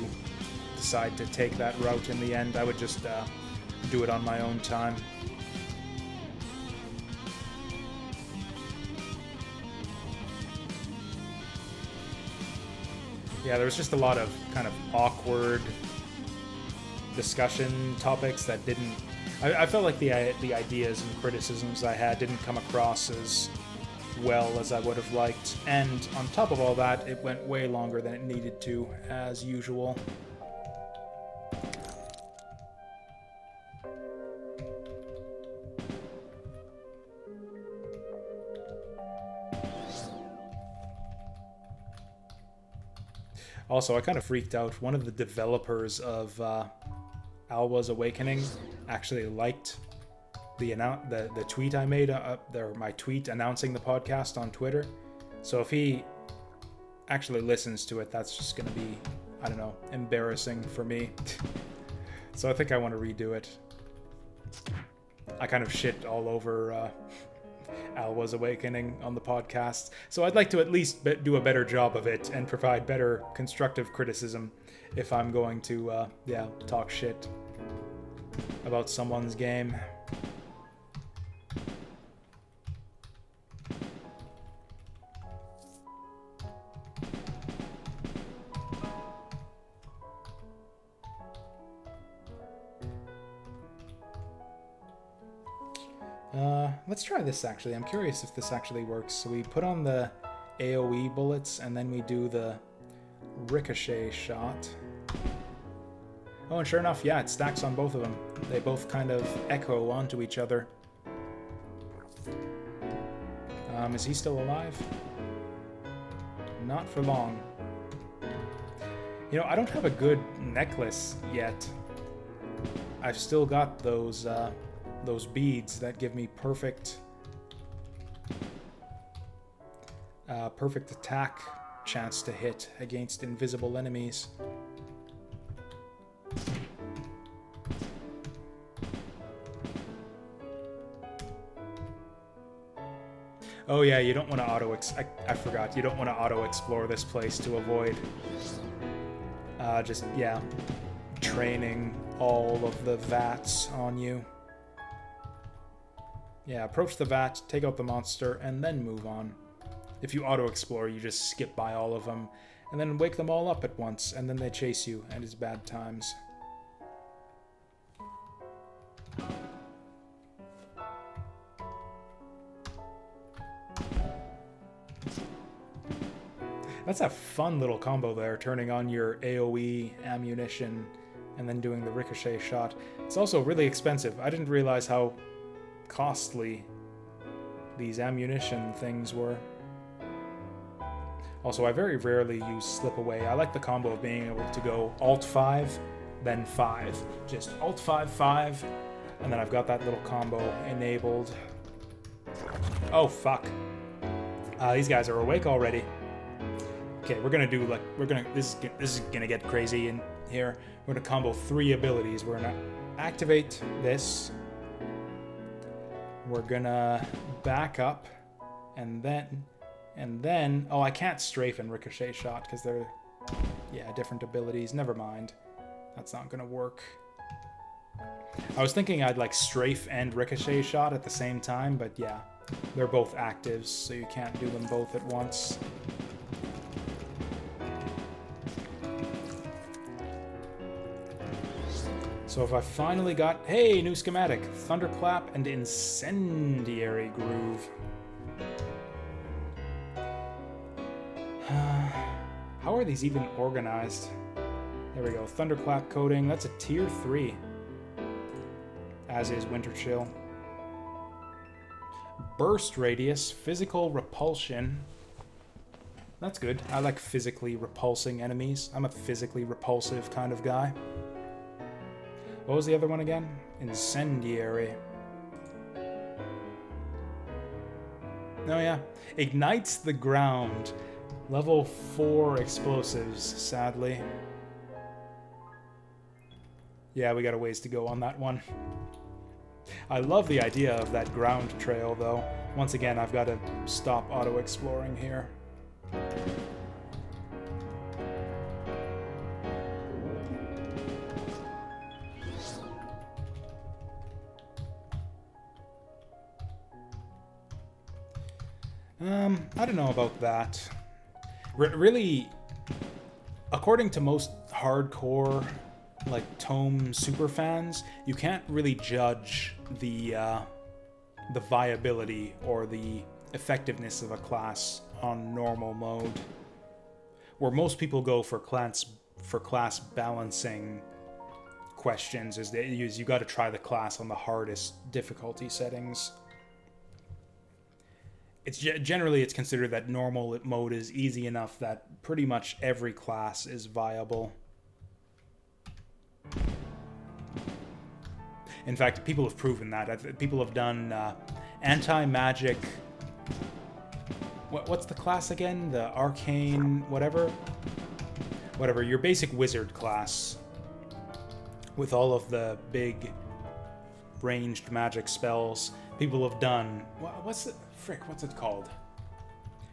decide to take that route in the end. I would just do it on my own time. Yeah, there was just a lot of kind of awkward discussion topics that didn't... I felt like the ideas and criticisms I had didn't come across as well as I would have liked. And on top of all that, it went way longer than it needed to, as usual. Also, I kind of freaked out. One of the developers of Alwa's Awakening actually liked the tweet I made, my tweet announcing the podcast on Twitter. So if he actually listens to it, that's just going to be, I don't know, embarrassing for me. So I think I want to redo it. I kind of shit all over Alwa's Awakening on the podcast. So I'd like to at least do a better job of it and provide better constructive criticism if I'm going to, talk shit about someone's game. Let's try this actually. I'm curious if this actually works. So we put on the AoE bullets and then we do the ricochet shot. Oh, and sure enough, yeah, it stacks on both of them. They both kind of echo onto each other. Is he still alive? Not for long. You know, I don't have a good necklace yet. I've still got those beads that give me perfect attack chance to hit against invisible enemies. Oh yeah, you don't want to I forgot, you don't want to auto-explore this place to avoid training all of the vats on you. Yeah, approach the vat, take out the monster, and then move on. If you auto-explore, you just skip by all of them, and then wake them all up at once, and then they chase you, and it's bad times. That's a fun little combo there, turning on your AoE ammunition and then doing the ricochet shot. It's also really expensive. I didn't realize how costly these ammunition things were. Also, I very rarely use slip away. I like the combo of being able to go Alt 5, then 5. Just Alt 5, 5, and then I've got that little combo enabled. Oh, fuck. These guys are awake already. Okay, this is gonna get crazy in here. We're gonna combo 3 abilities. We're gonna activate this. We're gonna back up, and then, oh, I can't strafe and ricochet shot because they're, different abilities. Never mind. That's not gonna work. I was thinking I'd like strafe and ricochet shot at the same time, but yeah, they're both actives, so you can't do them both at once. So if I finally got, hey, new schematic, Thunderclap and Incendiary Groove. How are these even organized? There we go, Thunderclap coding, that's a tier 3. As is Winter Chill. Burst Radius, Physical Repulsion. That's good, I like physically repulsing enemies. I'm a physically repulsive kind of guy. What was the other one again? Incendiary. Oh yeah. Ignites the ground. Level 4 explosives, sadly. Yeah, we got a ways to go on that one. I love the idea of that ground trail, though. Once again, I've got to stop auto-exploring here. I don't know about that. Really, according to most hardcore, like, Tome superfans, you can't really judge the viability or the effectiveness of a class on normal mode. Where most people go for class balancing questions is you got to try the class on the hardest difficulty settings. It's generally it's considered that normal mode is easy enough that pretty much every class is viable. In fact, people have proven that. People have done anti-magic... What's the class again? The arcane... whatever? Whatever, your basic wizard class. With all of the big ranged magic spells. People have done... What's it called?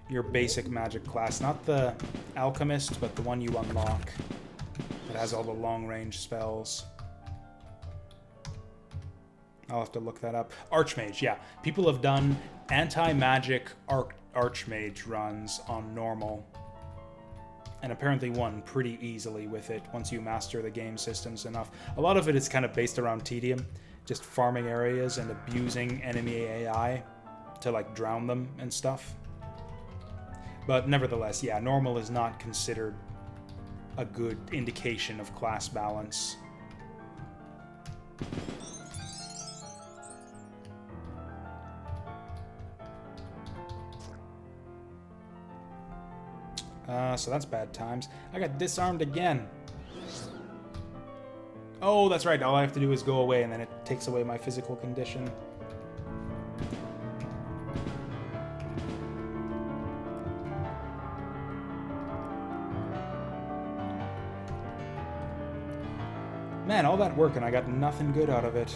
Your basic magic class. Not the alchemist, but the one you unlock. That has all the long-range spells. I'll have to look that up. Archmage, yeah. People have done anti-magic archmage runs on normal. And apparently won pretty easily with it once you master the game systems enough. A lot of it is kind of based around tedium. Just farming areas and abusing enemy AI to, like, drown them and stuff. But nevertheless, yeah, normal is not considered a good indication of class balance. So that's bad times. I got disarmed again. Oh, that's right. All I have to do is go away, and then it takes away my physical condition. Man, all that work, and I got nothing good out of it.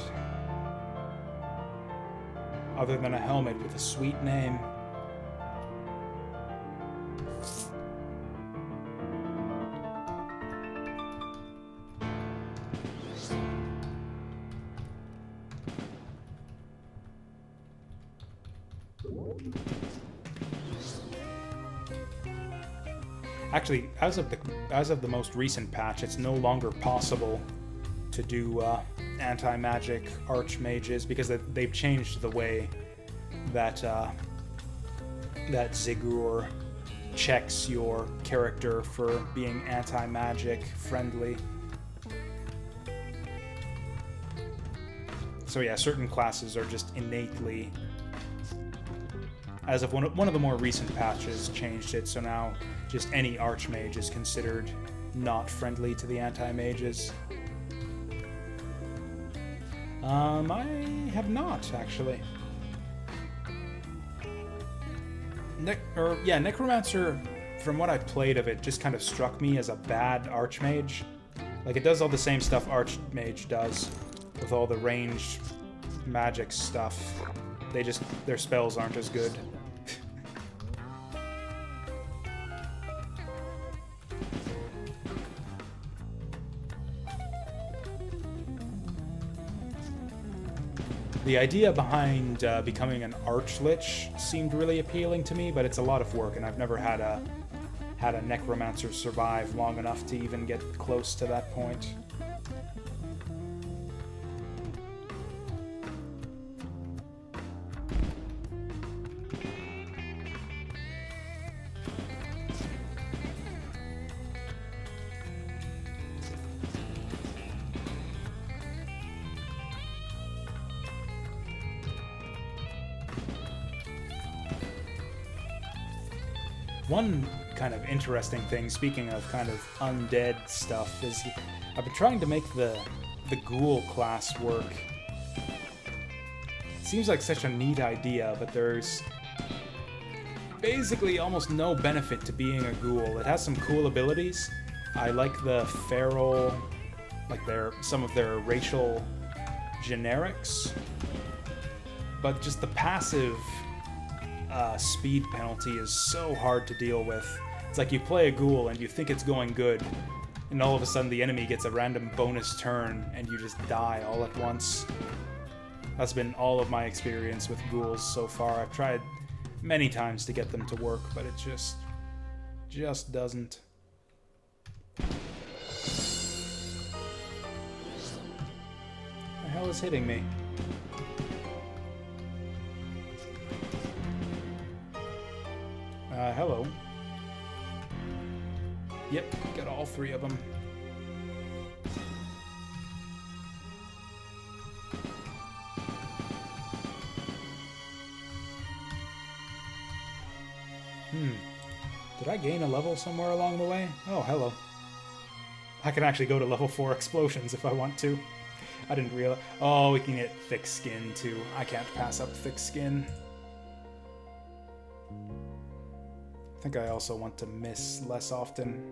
Other than a helmet with a sweet name. Actually, as of the most recent patch, it's no longer possible to do anti-magic archmages because they've changed the way that that Ziggur checks your character for being anti-magic friendly. So yeah, certain classes are just innately, as of one of the more recent patches, changed it, so now just any archmage is considered not friendly to the anti-mages. I have not, actually. Necromancer, from what I played of it, just kind of struck me as a bad archmage. Like, it does all the same stuff archmage does, with all the ranged magic stuff. Their spells aren't as good. The idea behind becoming an Archlich seemed really appealing to me, but it's a lot of work, and I've never had a necromancer survive long enough to even get close to that point. One kind of interesting thing, speaking of kind of undead stuff, is I've been trying to make the ghoul class work. It seems like such a neat idea, but there's basically almost no benefit to being a ghoul. It has some cool abilities. I like the feral, like some of their racial generics, but just the passive speed penalty is so hard to deal with. It's like you play a ghoul and you think it's going good, and all of a sudden the enemy gets a random bonus turn and you just die all at once. That's been all of my experience with ghouls so far. I've tried many times to get them to work, but it just doesn't. hell is hitting me? Hello. Yep, got all three of them. Did I gain a level somewhere along the way? Oh, hello. I can actually go to level 4 explosions if I want to. I didn't realize... Oh, we can get thick skin, too. I can't pass up thick skin. I think I also want to miss less often.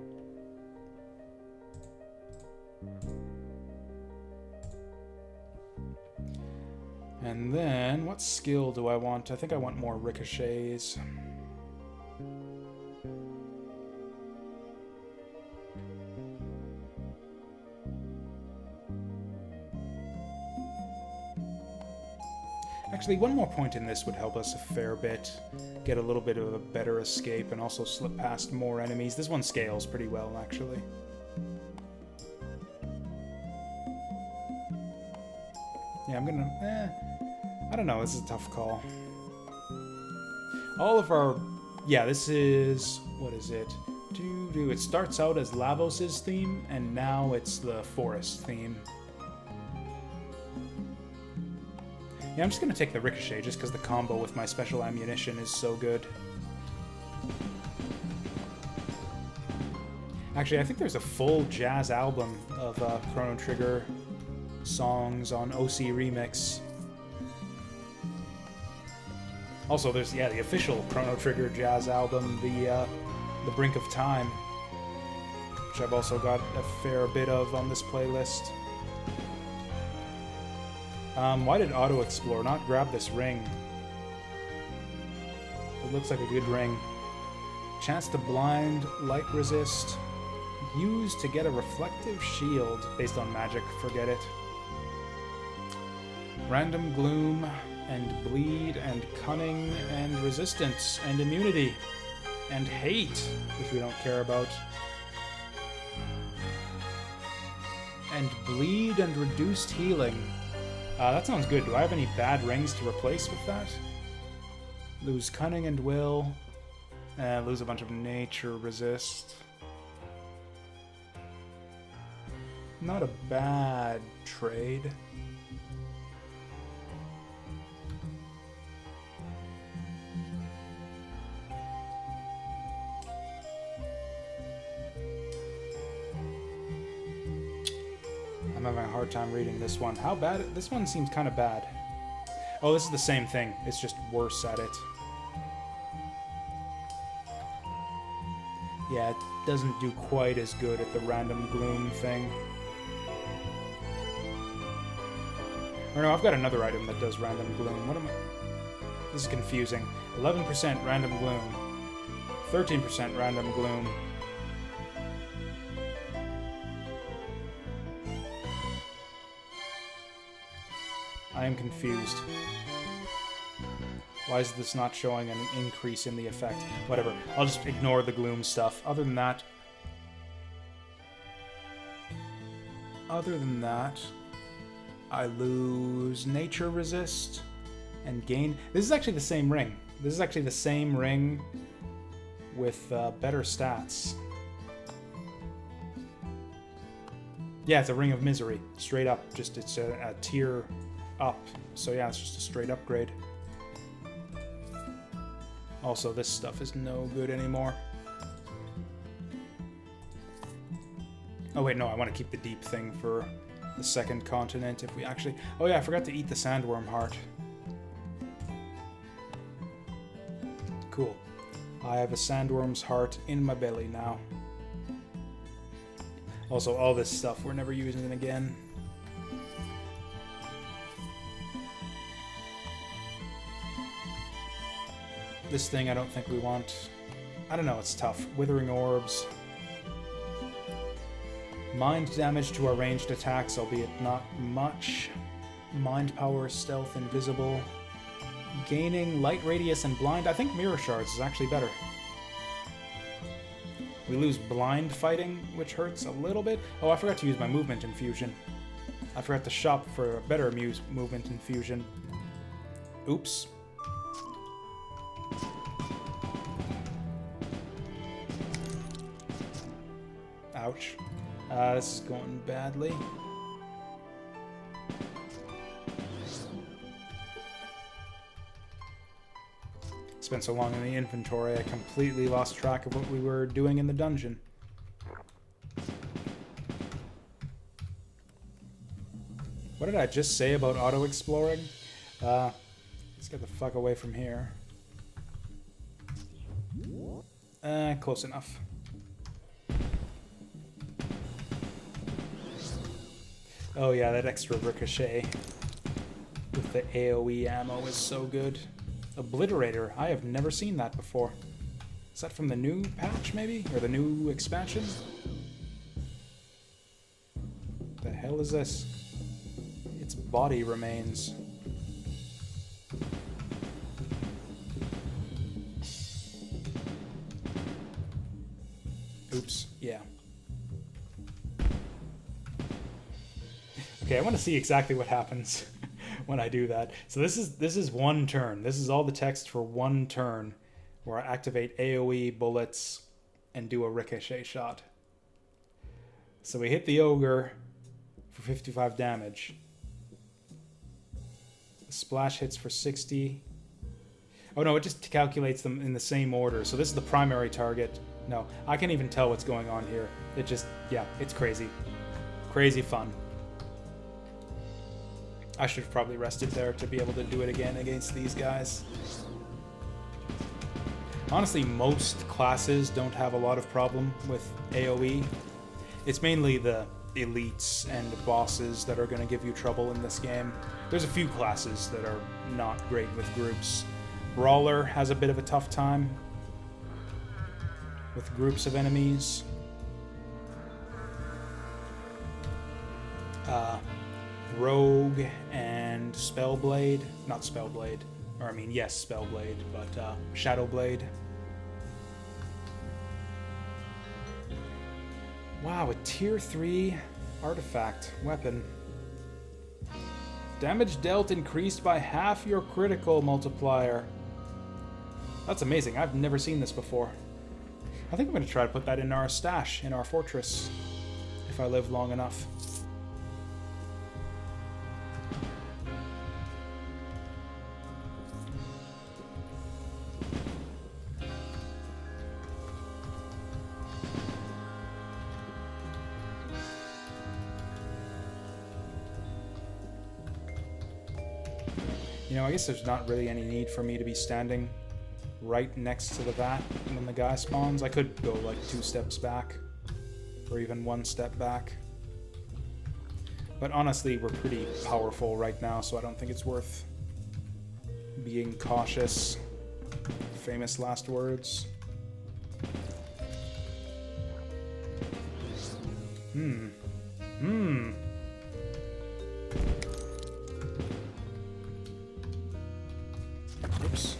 And then, what skill do I want? I think I want more ricochets. Actually, one more point in this would help us a fair bit. Get a little bit of a better escape and also slip past more enemies. This one scales pretty well, actually. Yeah, I'm gonna... I don't know, this is a tough call. All of our... Yeah, this is... What is it? It starts out as Lavos' theme, and now it's the forest theme. Yeah, I'm just going to take the Ricochet, just because the combo with my special ammunition is so good. Actually, I think there's a full jazz album of Chrono Trigger songs on OC Remix. Also, there's, yeah, the official Chrono Trigger jazz album, the Brink of Time, which I've also got a fair bit of on this playlist. Why did Auto Explore not grab this ring? It looks like a good ring. Chance to blind, light resist. Used to get a reflective shield. Based on magic, forget it. Random gloom, and bleed, and cunning, and resistance, and immunity. And hate, which we don't care about. And bleed and reduced healing. That sounds good. Do I have any bad rings to replace with that? Lose cunning and will. Lose a bunch of nature resist. Not a bad trade. I'm having a hard time reading this one. How bad? This one seems kind of bad. Oh, this is the same thing. It's just worse at it. Yeah, it doesn't do quite as good at the random gloom thing. Or no, I've got another item that does random gloom. What am I... This is confusing. 11% random gloom. 13% random gloom. I am confused. Why is this not showing an increase in the effect? Whatever. I'll just ignore the gloom stuff. Other than that, I lose nature resist and gain. This is actually the same ring. This is actually the same ring with better stats. Yeah, it's a ring of misery. Straight up. Just it's a tier up. So yeah, it's just a straight upgrade. Also, this stuff is no good anymore. Oh wait, no, I want to keep the deep thing for the second continent if we actually... Oh yeah, I forgot to eat the sandworm heart. Cool. I have a sandworm's heart in my belly now. Also, all this stuff we're never using it again. This thing I don't think we want. I don't know, it's tough. Withering orbs. Mind damage to our ranged attacks, albeit not much. Mind power, stealth, invisible. Gaining light radius and blind. I think mirror shards is actually better. We lose blind fighting, which hurts a little bit. Oh, I forgot to use my movement infusion. I forgot to shop for a better movement infusion. Oops. Ouch. This is going badly. Spent so long in the inventory, I completely lost track of what we were doing in the dungeon. What did I just say about auto-exploring? Let's get the fuck away from here. Close enough. Oh yeah, that extra ricochet with the AoE ammo is so good. Obliterator, I have never seen that before. Is that from the new patch, maybe? Or the new expansion? The hell is this? Its body remains. Oops, yeah. Okay, I want to see exactly what happens when I do that. So this is one turn. This is all the text for one turn where I activate AoE bullets and do a ricochet shot. So we hit the ogre for 55 damage. The splash hits for 60. Oh no, it just calculates them in the same order. So this is the primary target. No, I can't even tell what's going on here. It just, yeah, it's crazy. Crazy fun. I should have probably rested there to be able to do it again against these guys. Honestly, most classes don't have a lot of problem with AoE. It's mainly the elites and the bosses that are going to give you trouble in this game. There's a few classes that are not great with groups. Brawler has a bit of a tough time with groups of enemies. Rogue and Spellblade. Not Spellblade. Or I mean, yes, Spellblade, but Shadowblade. Wow, a tier 3 artifact weapon. Damage dealt increased by half your critical multiplier. That's amazing. I've never seen this before. I think I'm going to try to put that in our stash, in our fortress, if I live long enough. You know, I guess there's not really any need for me to be standing right next to the vat when the guy spawns. I could go like 2 steps back, or even 1 step back. But honestly, we're pretty powerful right now, so I don't think it's worth being cautious. Famous last words. Oops.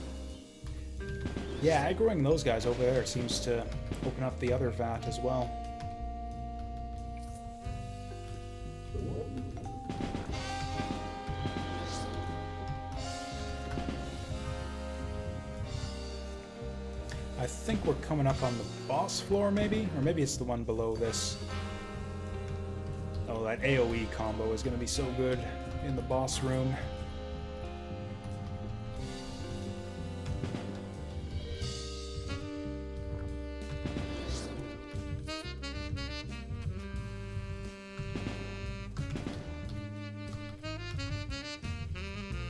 Yeah, aggroing those guys over there seems to open up the other vat as well. I think we're coming up on the boss floor, maybe? Or maybe it's the one below this. Oh, that AoE combo is going to be so good in the boss room.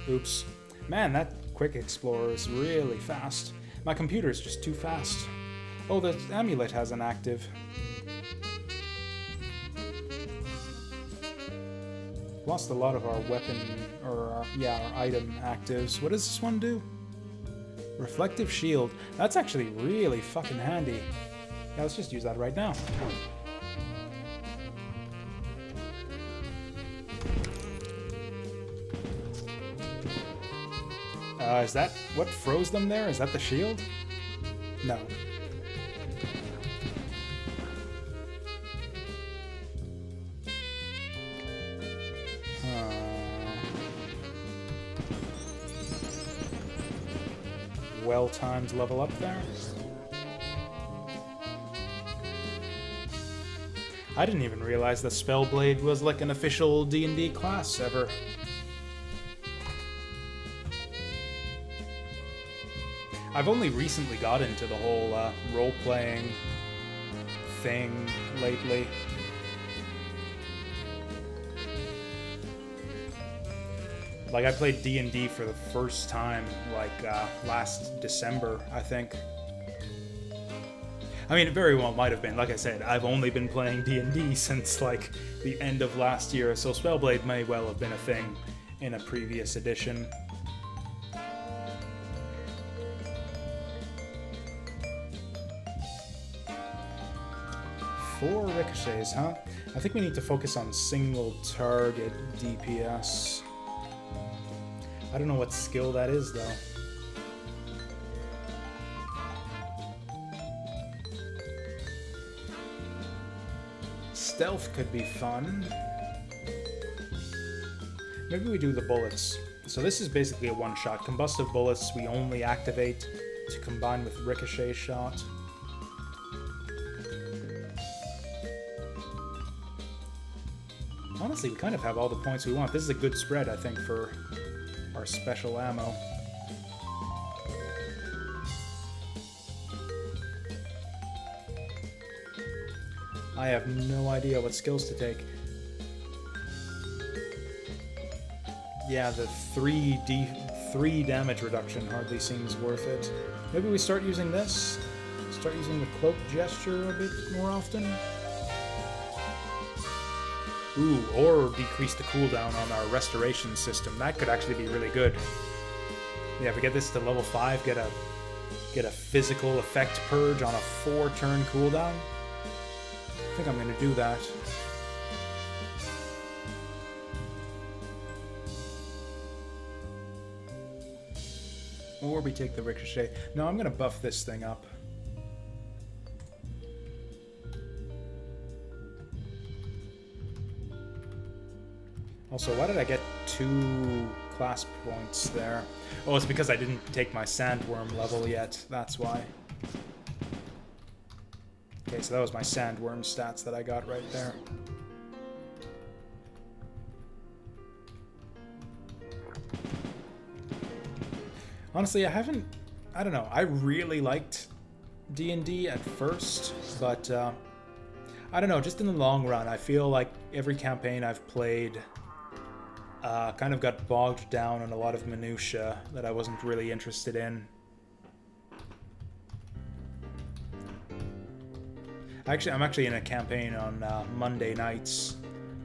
Oops. Man, that quick explorer is really fast. My computer is just too fast. Oh, the amulet has an active. Lost a lot of our weapon, or our item actives. What does this one do? Reflective shield. That's actually really fucking handy. Yeah, let's just use that right now. Is that what froze them there? Is that the shield? No. well-timed level up there. I didn't even realize that Spellblade was like an official D&D class ever. I've only recently got into the whole role-playing thing lately. Like, I played D&D for the first time, like, last December, I think. I mean, it very well might have been. Like I said, I've only been playing D&D since, like, the end of last year, so Spellblade may well have been a thing in a previous edition. Four ricochets, huh? I think we need to focus on single target DPS. I don't know what skill that is, though. Stealth could be fun. Maybe we do the bullets. So this is basically a one-shot. Combustive bullets we only activate to combine with ricochet shot. Honestly, we kind of have all the points we want. This is a good spread, I think, for our special ammo. I have no idea what skills to take. Yeah, the 3 damage reduction hardly seems worth it. Maybe we start using this? Start using the cloak gesture a bit more often? Ooh, or decrease the cooldown on our restoration system. That could actually be really good. Yeah, if we get this to level 5, get a physical effect purge on a 4-turn cooldown. I think I'm gonna do that. Or we take the ricochet. No, I'm gonna buff this thing up. Also, why did I get 2 class points there? Oh, it's because I didn't take my sandworm level yet. That's why. Okay, so that was my sandworm stats that I got right there. Honestly, I don't know, I really liked D&D at first, but I don't know, just in the long run, I feel like every campaign I've played kind of got bogged down on a lot of minutia that I wasn't really interested in. I'm actually in a campaign on Monday nights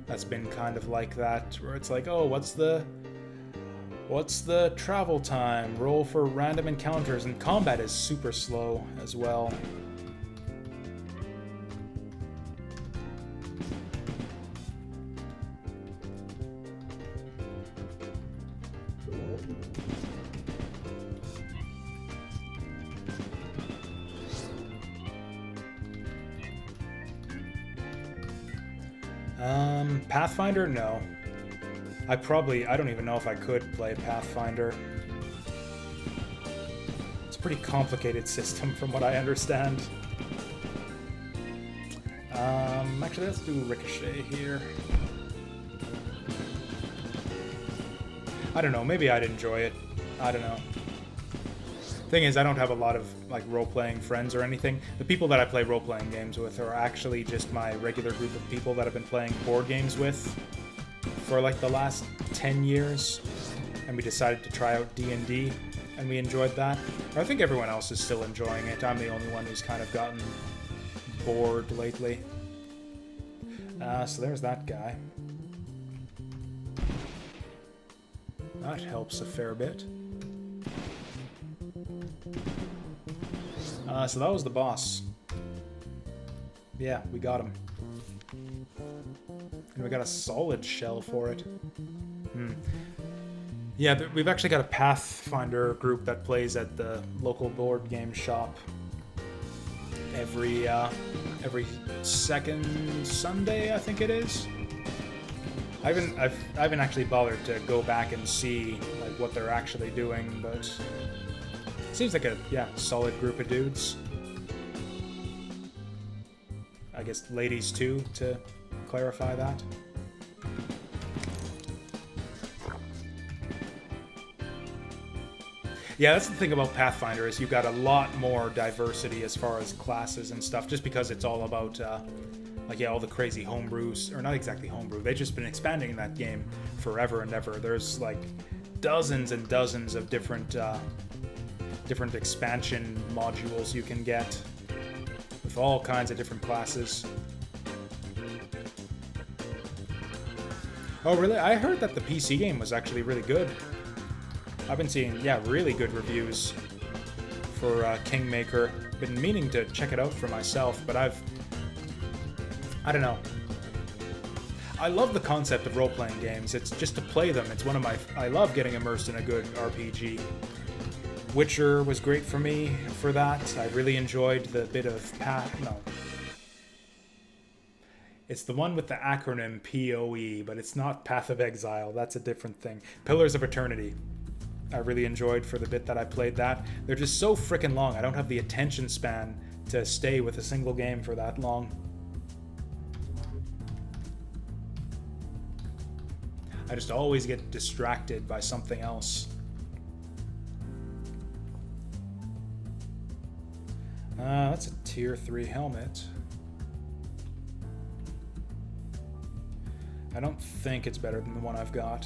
that's been kind of like that, where it's like, oh, what's the travel time? Roll for random encounters, and combat is super slow as well. Pathfinder? No. I don't even know if I could play Pathfinder. It's a pretty complicated system from what I understand. Actually, let's do Ricochet here. I don't know, maybe I'd enjoy it. I don't know. Thing is, I don't have a lot of like role-playing friends or anything. The people that I play role-playing games with are actually just my regular group of people that I've been playing board games with for like the last 10 years. And we decided to try out D&D, and we enjoyed that. I think everyone else is still enjoying it. I'm the only one who's kind of gotten bored lately. So there's that guy. That helps a fair bit. So that was the boss. Yeah, we got him. And we got a solid shell for it. Yeah, we've actually got a Pathfinder group that plays at the local board game shop every second Sunday, I think it is. I haven't actually bothered to go back and see like what they're actually doing, but Seems like a, yeah, solid group of dudes. I guess ladies too, to clarify that. Yeah, that's the thing about Pathfinder, is you've got a lot more diversity as far as classes and stuff, just because it's all about, like, yeah, all the crazy homebrews, or not exactly homebrew, they've just been expanding that game forever and ever. There's, like, dozens and dozens of different expansion modules you can get, with all kinds of different classes. Oh, really? I heard that the PC game was actually really good. I've been seeing, yeah, really good reviews for Kingmaker. Been meaning to check it out for myself, but I don't know. I love the concept of role-playing games. It's just to play them. It's one of my... I love getting immersed in a good RPG. Witcher was great for me for that. I really enjoyed the bit of No. It's the one with the acronym POE, but it's not Path of Exile. That's a different thing. Pillars of Eternity. I really enjoyed for the bit that I played that. They're just so freaking long. I don't have the attention span to stay with a single game for that long. I just always get distracted by something else. That's a tier 3 helmet. I don't think it's better than the one I've got.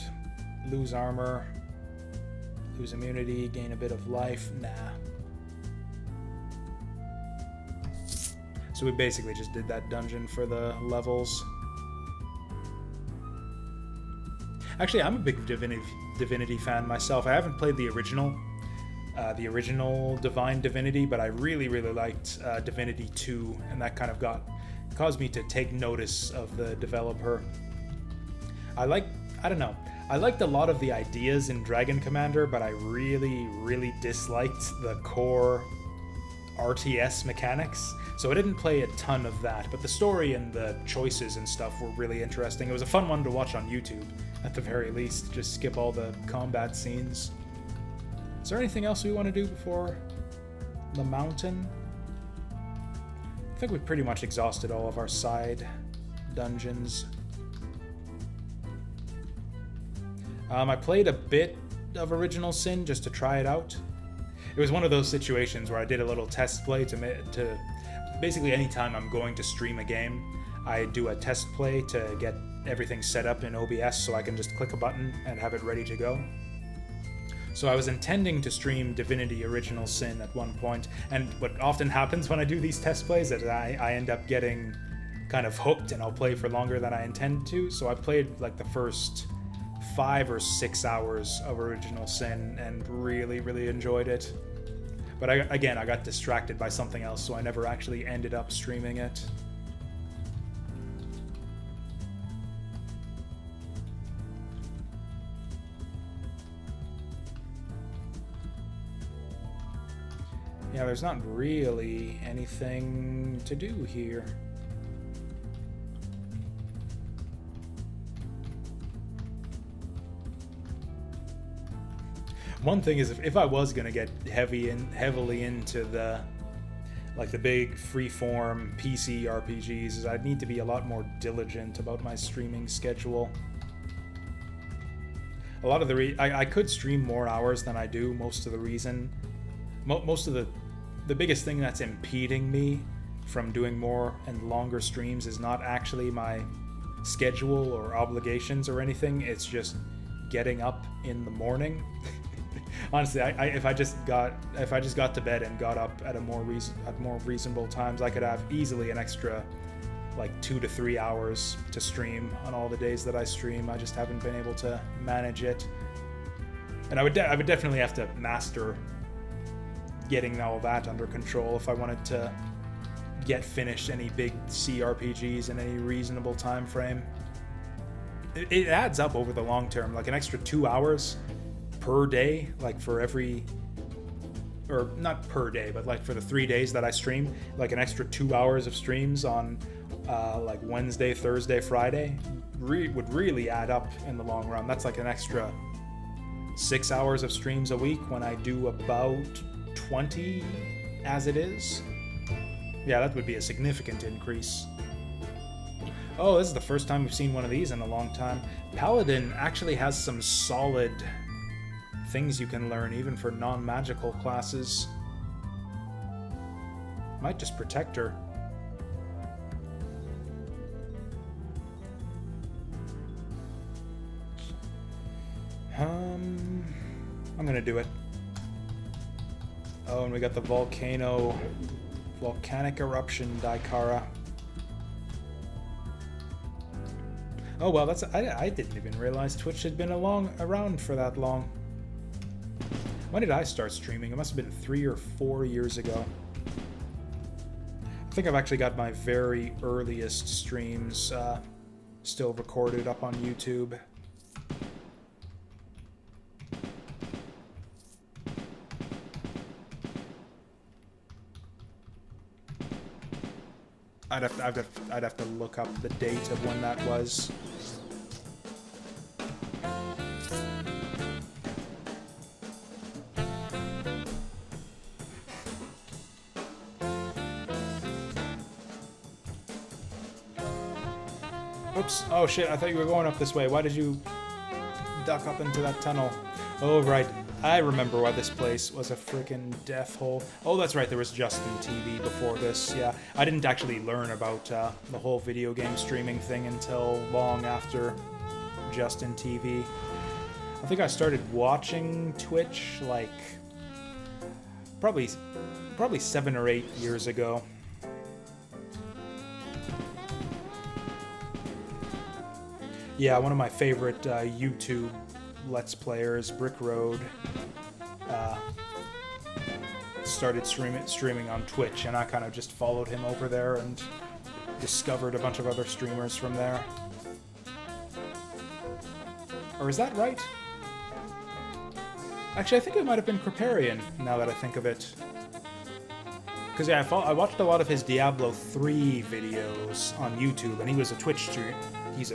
Lose armor. Lose immunity, gain a bit of life. Nah. So we basically just did that dungeon for the levels. Actually, I'm a big Divinity fan myself. I haven't played the original Divine Divinity, but I really, really liked Divinity 2, and that kind of caused me to take notice of the developer. I don't know. I liked a lot of the ideas in Dragon Commander, but I really, really disliked the core RTS mechanics. So I didn't play a ton of that, but the story and the choices and stuff were really interesting. It was a fun one to watch on YouTube, at the very least. Just skip all the combat scenes. Is there anything else we want to do before the mountain? I think we pretty much exhausted all of our side dungeons. I played a bit of Original Sin just to try it out. It was one of those situations where I did a little test play to basically anytime I'm going to stream a game, I do a test play to get everything set up in OBS so I can just click a button and have it ready to go. So I was intending to stream Divinity Original Sin at one point, and what often happens when I do these test plays is I end up getting kind of hooked and I'll play for longer than I intend to. So I played like the first 5 or 6 hours of Original Sin and really, really enjoyed it. But I got distracted by something else, so I never actually ended up streaming it. Yeah, there's not really anything to do here. One thing is, if I was gonna get heavily into the big freeform PC RPGs, is I'd need to be a lot more diligent about my streaming schedule. A lot of I could stream more hours than I do. Most of the biggest thing that's impeding me from doing more and longer streams is not actually my schedule or obligations or anything. It's just getting up in the morning. Honestly, if I just got to bed and got up at more reasonable times, I could have easily an extra like 2 to 3 hours to stream on all the days that I stream. I just haven't been able to manage it, and I would definitely have to master getting all that under control if I wanted to get finished any big CRPGs in any reasonable time frame. It adds up over the long term, like an extra 2 hours per day, like for every, or not per day, but like for the 3 days that I stream, like an extra 2 hours of streams on like Wednesday, Thursday, Friday would really add up in the long run. That's like an extra 6 hours of streams a week when I do about 20 as it is. Yeah, that would be a significant increase. Oh, this is the first time we've seen one of these in a long time. Paladin actually has some solid things you can learn, even for non-magical classes. Might just protect her. I'm gonna do it. Oh, and we got the volcanic eruption Daikara. Oh well, that's I didn't even realize Twitch had been around for that long. When did I start streaming? It must have been 3 or 4 years ago. I think I've actually got my very earliest streams still recorded up on YouTube. I'd have to look up the date of when that was. Oops. Oh shit, I thought you were going up this way. Why did you duck up into that tunnel? Oh, right. I remember why this place was a freaking death hole. Oh, that's right, there was Justin TV before this, yeah. I didn't actually learn about the whole video game streaming thing until long after Justin TV. I think I started watching Twitch, like, probably 7 or 8 years ago. Yeah, one of my favorite YouTube Let's Players, Brick Road, started streaming on Twitch, and I kind of just followed him over there and discovered a bunch of other streamers from there. Or is that right? Actually, I think it might have been Kriparian, now that I think of it. Because yeah, I watched a lot of his Diablo 3 videos on YouTube, and he was a Twitch streamer. He's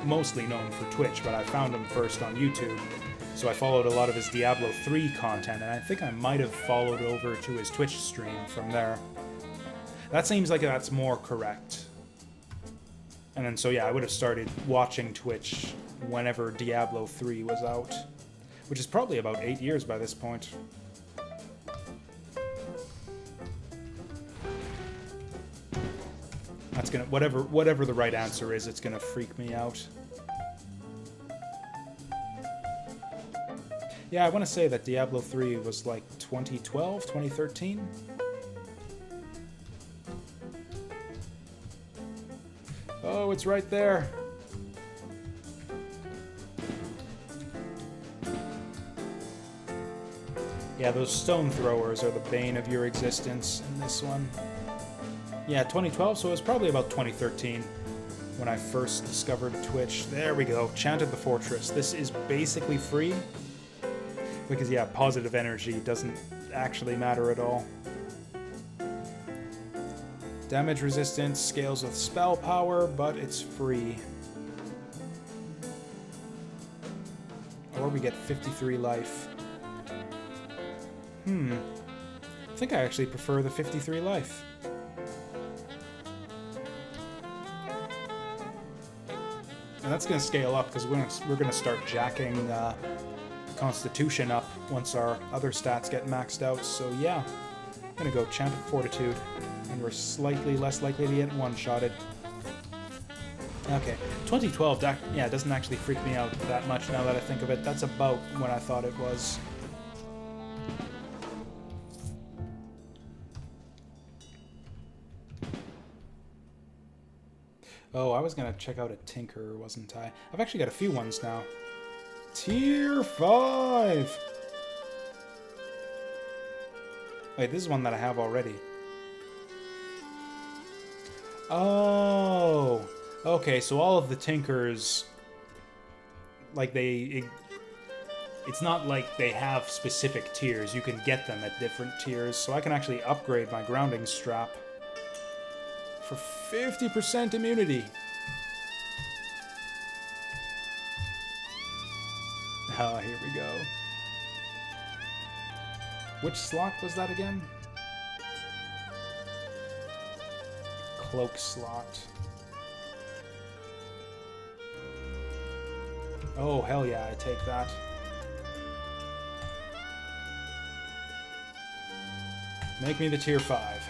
mostly known for Twitch, but I found him first on YouTube. So I followed a lot of his Diablo 3 content, and I think I might have followed over to his Twitch stream from there. That seems like that's more correct. And then, so yeah, I would have started watching Twitch whenever Diablo 3 was out, which is probably about 8 years by this point. That's gonna, whatever the right answer is, it's gonna freak me out. Yeah, I want to say that Diablo 3 was like 2012, 2013. Oh, it's right there. Yeah, those stone throwers are the bane of your existence in this one. Yeah, 2012, so it was probably about 2013 when I first discovered Twitch. There we go, Chanted the Fortress. This is basically free, because yeah, positive energy doesn't actually matter at all. Damage resistance scales with spell power, but it's free. Or we get 53 life. I think I actually prefer the 53 life. And that's going to scale up because we're going to start jacking Constitution up once our other stats get maxed out. So yeah, I'm going to go Chanted Fortitude, and we're slightly less likely to get one-shotted. Okay, 2012, yeah, it doesn't actually freak me out that much now that I think of it. That's about when I thought it was. Oh, I was going to check out a Tinker, wasn't I? I've actually got a few ones now. Tier 5! Wait, this is one that I have already. Oh! Okay, so all of the Tinkers, like it's not like they have specific tiers. You can get them at different tiers, so I can actually upgrade my grounding strap for 50% immunity. Oh, here we go. Which slot was that again? Cloak slot. Oh, hell yeah, I take that. Make me the tier 5.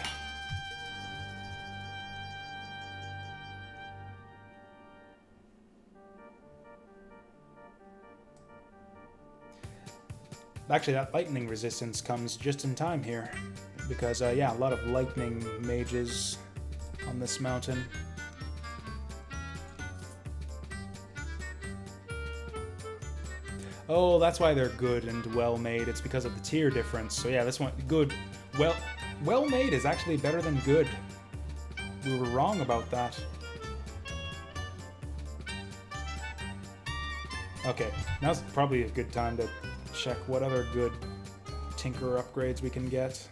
Actually, that lightning resistance comes just in time here. Because, yeah, a lot of lightning mages on this mountain. Oh, that's why they're good and well-made. It's because of the tier difference. So yeah, this one, good. Well-made is actually better than good. We were wrong about that. Okay, now's probably a good time to check what other good Tinker upgrades we can get.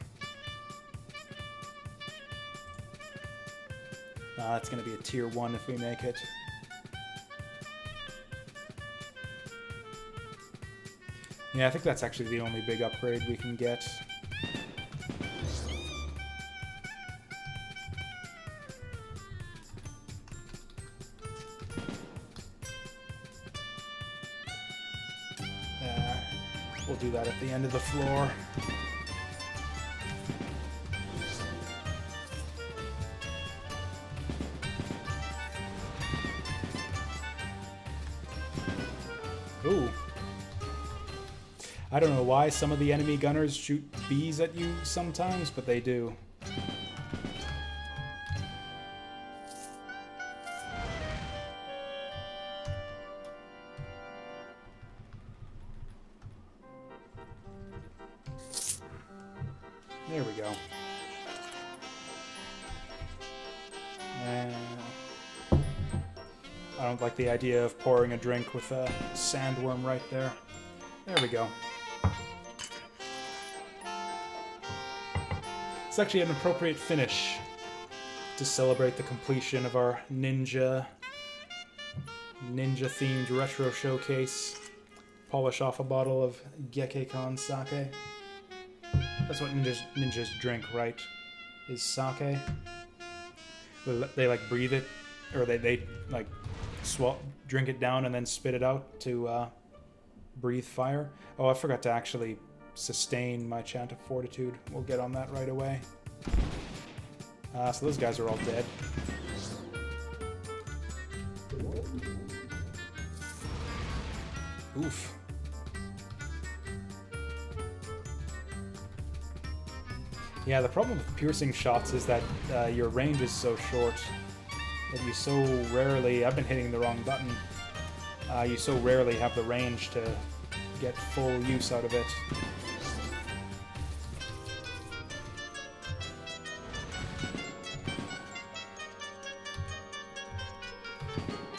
That's going to be a tier 1 if we make it. Yeah, I think that's actually the only big upgrade we can get. We'll do that at the end of the floor. Ooh. I don't know why some of the enemy gunners shoot bees at you sometimes, but they do. There we go. I don't like the idea of pouring a drink with a sandworm right there. There we go. It's actually an appropriate finish to celebrate the completion of our ninja-themed retro showcase. Polish off a bottle of Gekkeikan sake. That's what ninjas drink, right? Is sake. They like breathe it, or they like drink it down and then spit it out to breathe fire. Oh, I forgot to actually sustain my chant of fortitude. We'll get on that right away. So those guys are all dead. Oof. Yeah, the problem with piercing shots is that your range is so short that you so rarely... I've been hitting the wrong button. You so rarely have the range to get full use out of it.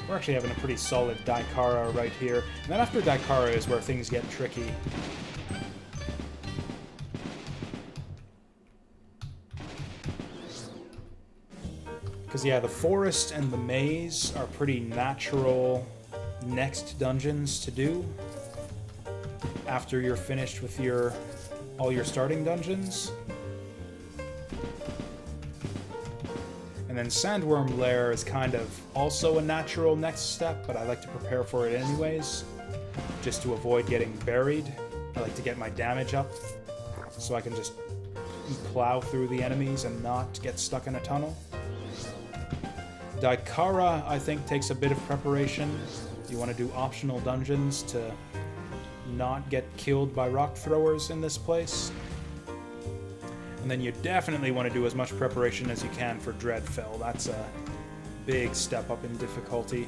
We're actually having a pretty solid Daikara right here. And then after Daikara is where things get tricky. Because, yeah, the forest and the maze are pretty natural next dungeons to do after you're finished with all your starting dungeons. And then Sandworm Lair is kind of also a natural next step, but I like to prepare for it anyways, just to avoid getting buried. I like to get my damage up so I can just plow through the enemies and not get stuck in a tunnel. Daikara, I think, takes a bit of preparation. You want to do optional dungeons to not get killed by rock throwers in this place. And then you definitely want to do as much preparation as you can for Dreadfell. That's a big step up in difficulty.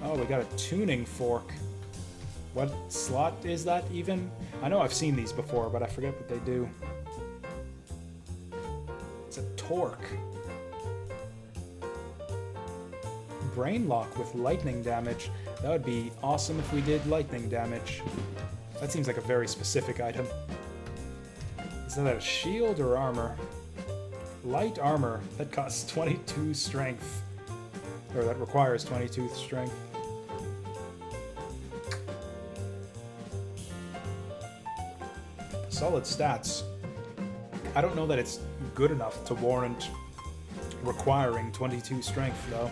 Oh, we got a tuning fork. What slot is that even? I know I've seen these before, but I forget what they do. It's a torque. Brain lock with lightning damage. That would be awesome if we did lightning damage. That seems like a very specific item. Is that a shield or armor? Light armor. That costs 22 strength. Or that requires 22 strength. Solid stats. I don't know that it's good enough to warrant requiring 22 strength, though.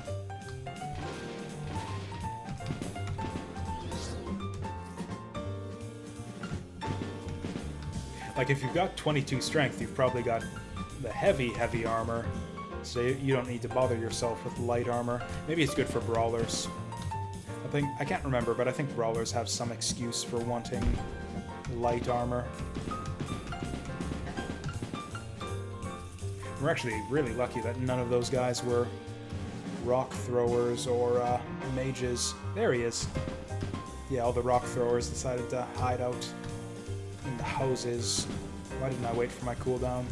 Like, if you've got 22 strength, you've probably got the heavy armor, so you don't need to bother yourself with light armor. Maybe it's good for brawlers. I can't remember, but I think brawlers have some excuse for wanting light armor. We're actually really lucky that none of those guys were rock throwers or mages. There he is. Yeah, all the rock throwers decided to hide out in the houses. Why didn't I wait for my cooldown?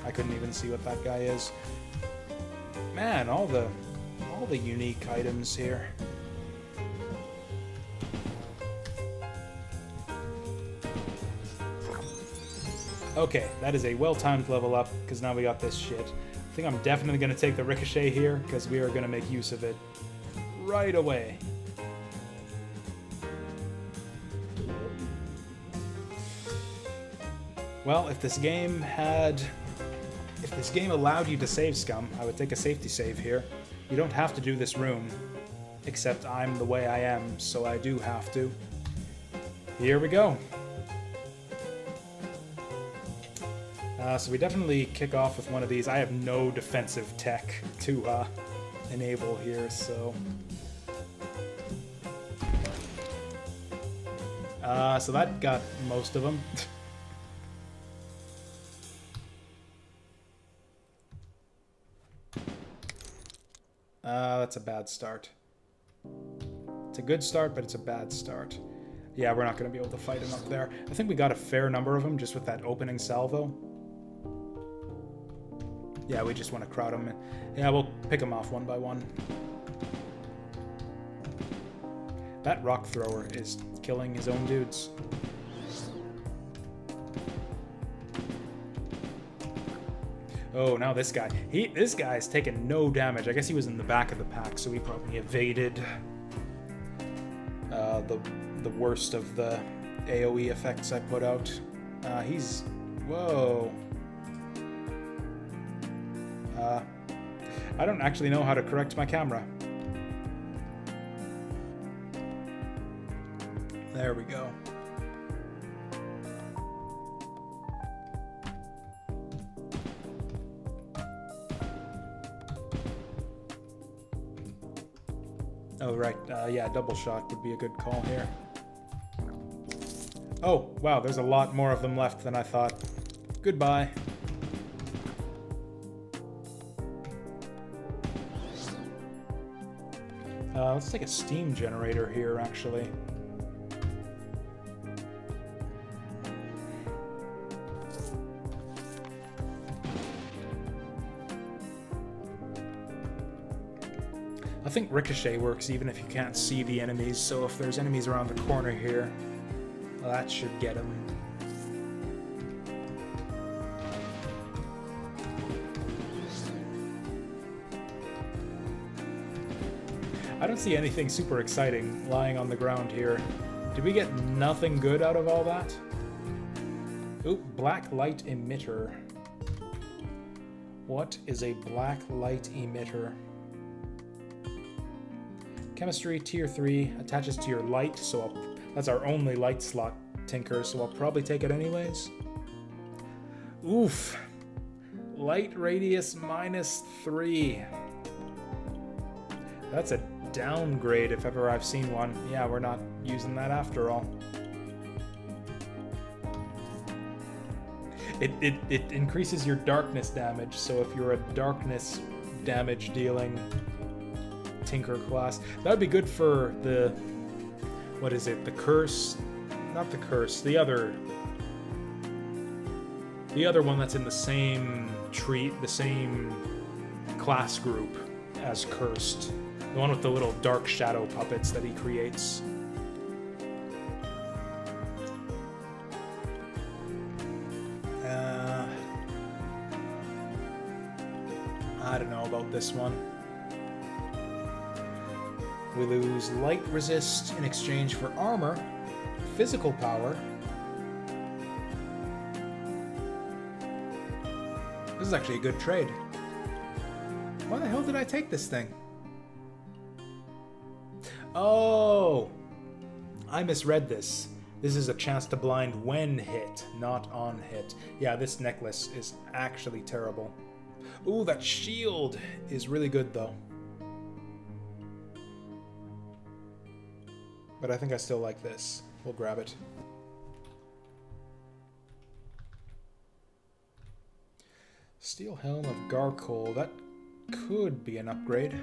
I couldn't even see what that guy is. Man, all the unique items here. Okay, that is a well-timed level up, because now we got this shit. I think I'm definitely going to take the ricochet here, because we are going to make use of it right away. Well, if this game allowed you to save scum, I would take a safety save here. You don't have to do this room, except I'm the way I am, so I do have to. Here we go. So we definitely kick off with one of these. I have no defensive tech to enable here, so... so that got most of them. That's a bad start. It's a good start, but it's a bad start. Yeah, we're not going to be able to fight him up there. I think we got a fair number of them just with that opening salvo. Yeah, we just want to crowd him. Yeah, we'll pick him off one by one. That rock thrower is killing his own dudes. Oh, now this guy. This guy's taken no damage. I guess he was in the back of the pack, so he probably evaded the worst of the AoE effects I put out. He's... Whoa. I don't actually know how to correct my camera. There we go. Oh, right. Yeah, double shot would be a good call here. Oh, wow, there's a lot more of them left than I thought. Goodbye. Let's take a steam generator here, actually. I think ricochet works even if you can't see the enemies, so if there's enemies around the corner here, well, that should get them. I don't see anything super exciting lying on the ground here. Did we get nothing good out of all that? Oop, black light emitter. What is a black light emitter? Chemistry, tier 3, attaches to your light, so that's our only light slot tinker, so I'll probably take it anyways. Oof. Light radius -3. That's a downgrade if ever I've seen one. Yeah, we're not using that after all. It increases your darkness damage, so if you're a darkness damage dealing tinker class, that would be good for the... What is it? The curse? Not the curse. The other one that's in the same the same class group as cursed. The one with the little dark shadow puppets that he creates. I don't know about this one. We lose light resist in exchange for armor, physical power. This is actually a good trade. Why the hell did I take this thing? Oh! I misread this. This is a chance to blind when hit, not on hit. Yeah, this necklace is actually terrible. Ooh, that shield is really good, though. But I think I still like this. We'll grab it. Steel Helm of Garkol. That could be an upgrade.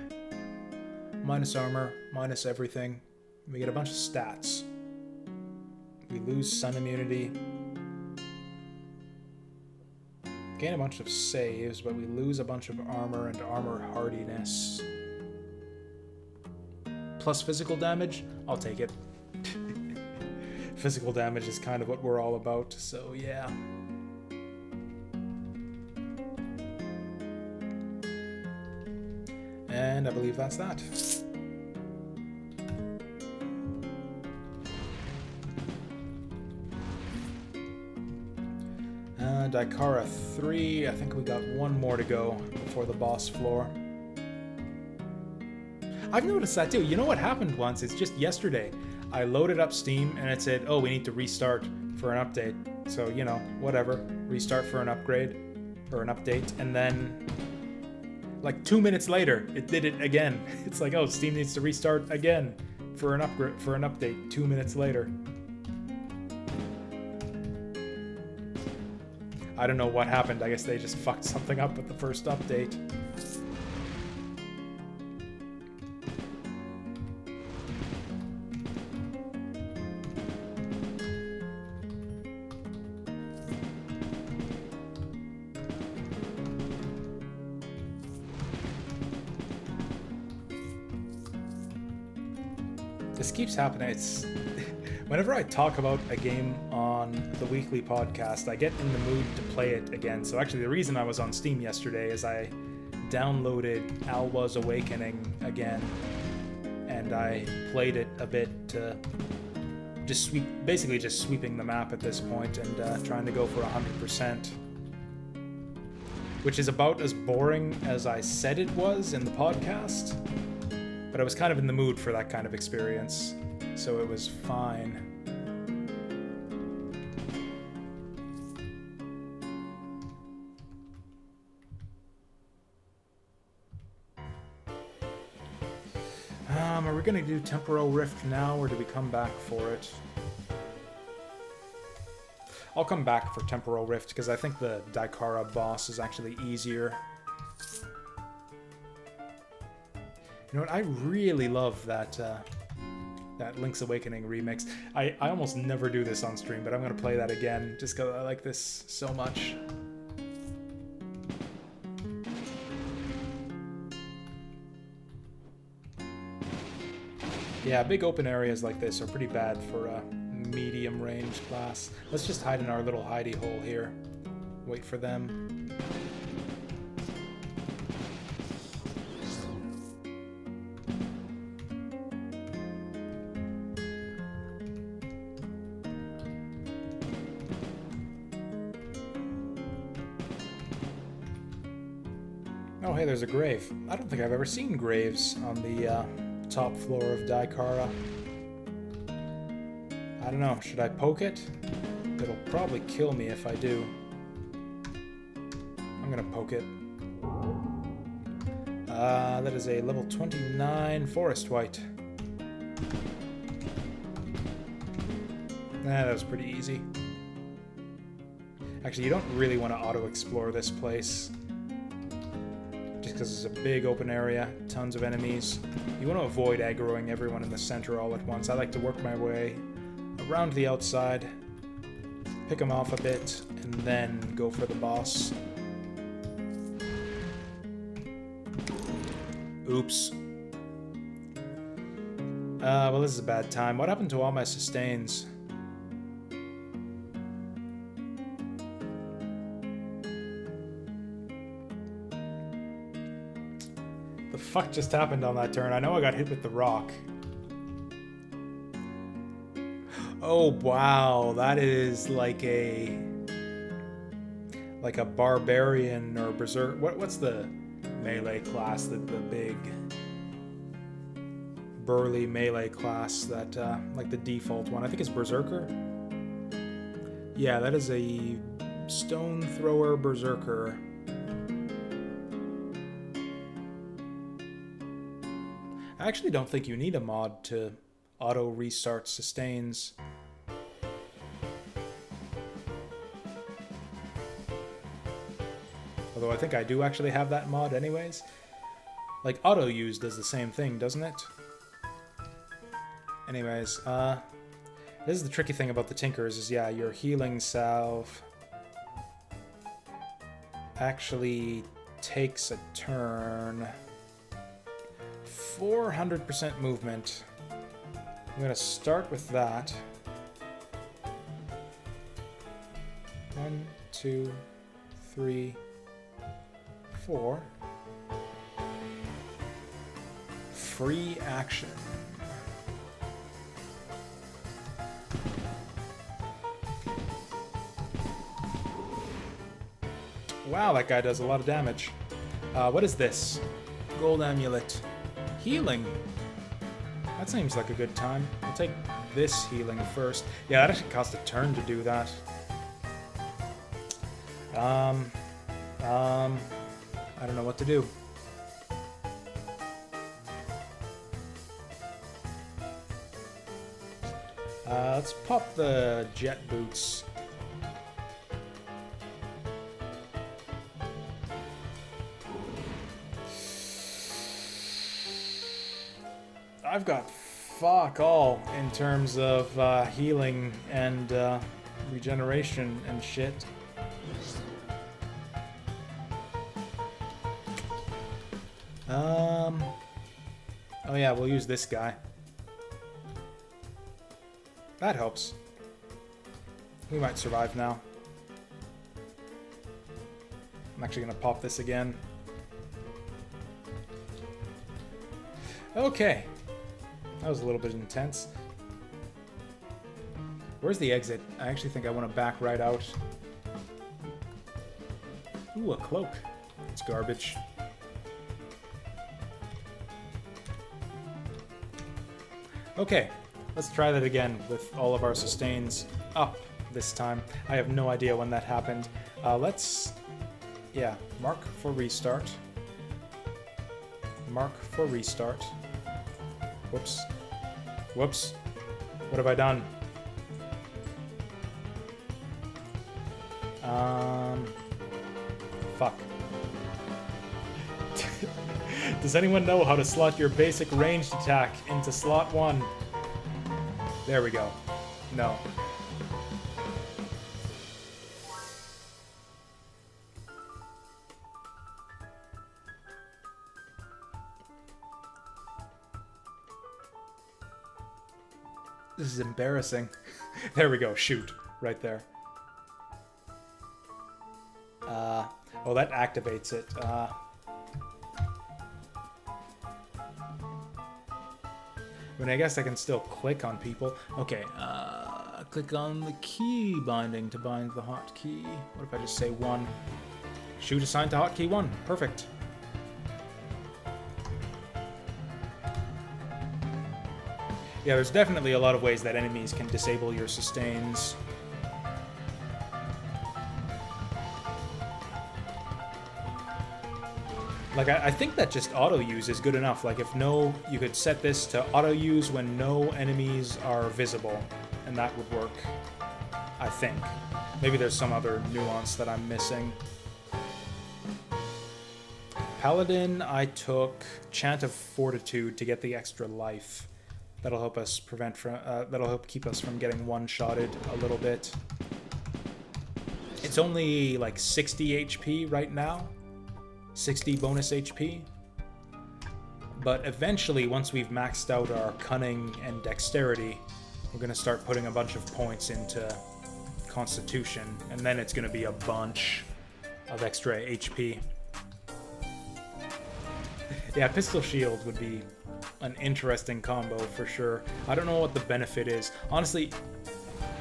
Minus armor, minus everything. We get a bunch of stats. We lose sun immunity. Gain a bunch of saves, but we lose a bunch of armor and armor hardiness. Plus physical damage? I'll take it. Physical damage is kind of what we're all about, so yeah. And I believe that's that. Daikara 3, I think we got one more to go before the boss floor. I've noticed that too. You know what happened once? It's just yesterday. I loaded up Steam and it said, oh, we need to restart for an update. So, you know, whatever. Restart for an upgrade or an update. And then, like 2 minutes later, it did it again. It's like, oh, Steam needs to restart again for an upgrade, for an update 2 minutes later. I don't know what happened. I guess they just fucked something up with the first update. This keeps happening. It's whenever I talk about a game on the weekly podcast, I get in the mood to play it again. So actually the reason I was on Steam yesterday is I downloaded Alwa's Awakening again, and I played it a bit to just basically just sweeping the map at this point and trying to go for 100%. Which is about as boring as I said it was in the podcast. But I was kind of in the mood for that kind of experience, so it was fine. Are we going to do Temporal Rift now, or do we come back for it? I'll come back for Temporal Rift, because I think the Daikara boss is actually easier. You know what? I really love that that Link's Awakening remix. I almost never do this on stream, but I'm going to play that again, just because I like this so much. Yeah, big open areas like this are pretty bad for a medium range class. Let's just hide in our little hidey hole here. Wait for them. Oh, hey, there's a grave. I don't think I've ever seen graves on the top floor of Daikara. I don't know. Should I poke it? It'll probably kill me if I do. I'm gonna poke it. That is a level 29 Forest White. That was pretty easy. Actually, you don't really want to auto-explore this place. Just because it's a big open area, tons of enemies. You want to avoid aggroing everyone in the center all at once. I like to work my way around the outside, pick them off a bit, and then go for the boss. Oops. Well, this is a bad time. What happened to all my sustains? The fuck just happened on that turn? I know I got hit with the rock. Oh, wow. That is like a barbarian or berserk. What's the melee class? The big burly melee class that like the default one. I think it's berserker. Yeah, that is a stone thrower berserker. I actually don't think you need a mod to auto restart sustains. Although I think I do actually have that mod anyways. Like, auto use does the same thing, doesn't it? Anyways, this is the tricky thing about the Tinkers is, yeah, your healing salve actually takes a turn. 400% movement. I'm gonna start with that. 1, 2, 3, 4. Free action. Wow, that guy does a lot of damage. What is this? Gold amulet. Healing. That seems like a good time. I'll take this healing first. Yeah, that actually cost a turn to do that. I don't know what to do. Let's pop the jet boots. I've got fuck all in terms of healing and regeneration and shit. Oh yeah, we'll use this guy. That helps. We might survive now. I'm actually gonna pop this again. Okay. That was a little bit intense. Where's the exit? I actually think I want to back right out. Ooh, a cloak. It's garbage. Okay, let's try that again with all of our sustains up this time. I have no idea when that happened. Yeah, mark for restart. Mark for restart. Whoops. Whoops. What have I done? Fuck. Does anyone know how to slot your basic ranged attack into slot 1? There we go. No. This is embarrassing. There we go. Shoot. Right there. Oh, that activates it. I mean, I guess I can still click on people. Okay, click on the key binding to bind the hotkey. What if I just say 1? Shoot assigned to hotkey 1. Perfect. Yeah, there's definitely a lot of ways that enemies can disable your sustains. Like, I think that just auto-use is good enough. Like, you could set this to auto-use when no enemies are visible, and that would work, I think. Maybe there's some other nuance that I'm missing. Paladin, I took Chant of Fortitude to get the extra life. That'll help us that'll help keep us from getting one-shotted a little bit. It's only like 60 HP right now. 60 bonus HP. But eventually, once we've maxed out our cunning and dexterity, we're going to start putting a bunch of points into constitution, and then it's going to be a bunch of extra HP. Yeah, pistol shield would be an interesting combo for sure. I don't know what the benefit is. Honestly,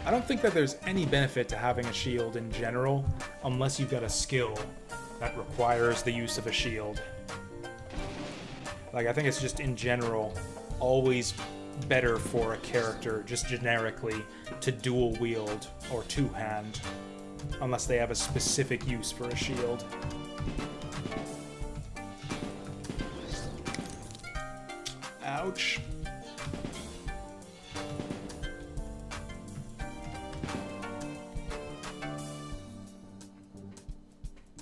I don't think that there's any benefit to having a shield in general, unless you've got a skill that requires the use of a shield. Like, I think it's just in general always better for a character, just generically, to dual wield or two-hand, unless they have a specific use for a shield. Ouch.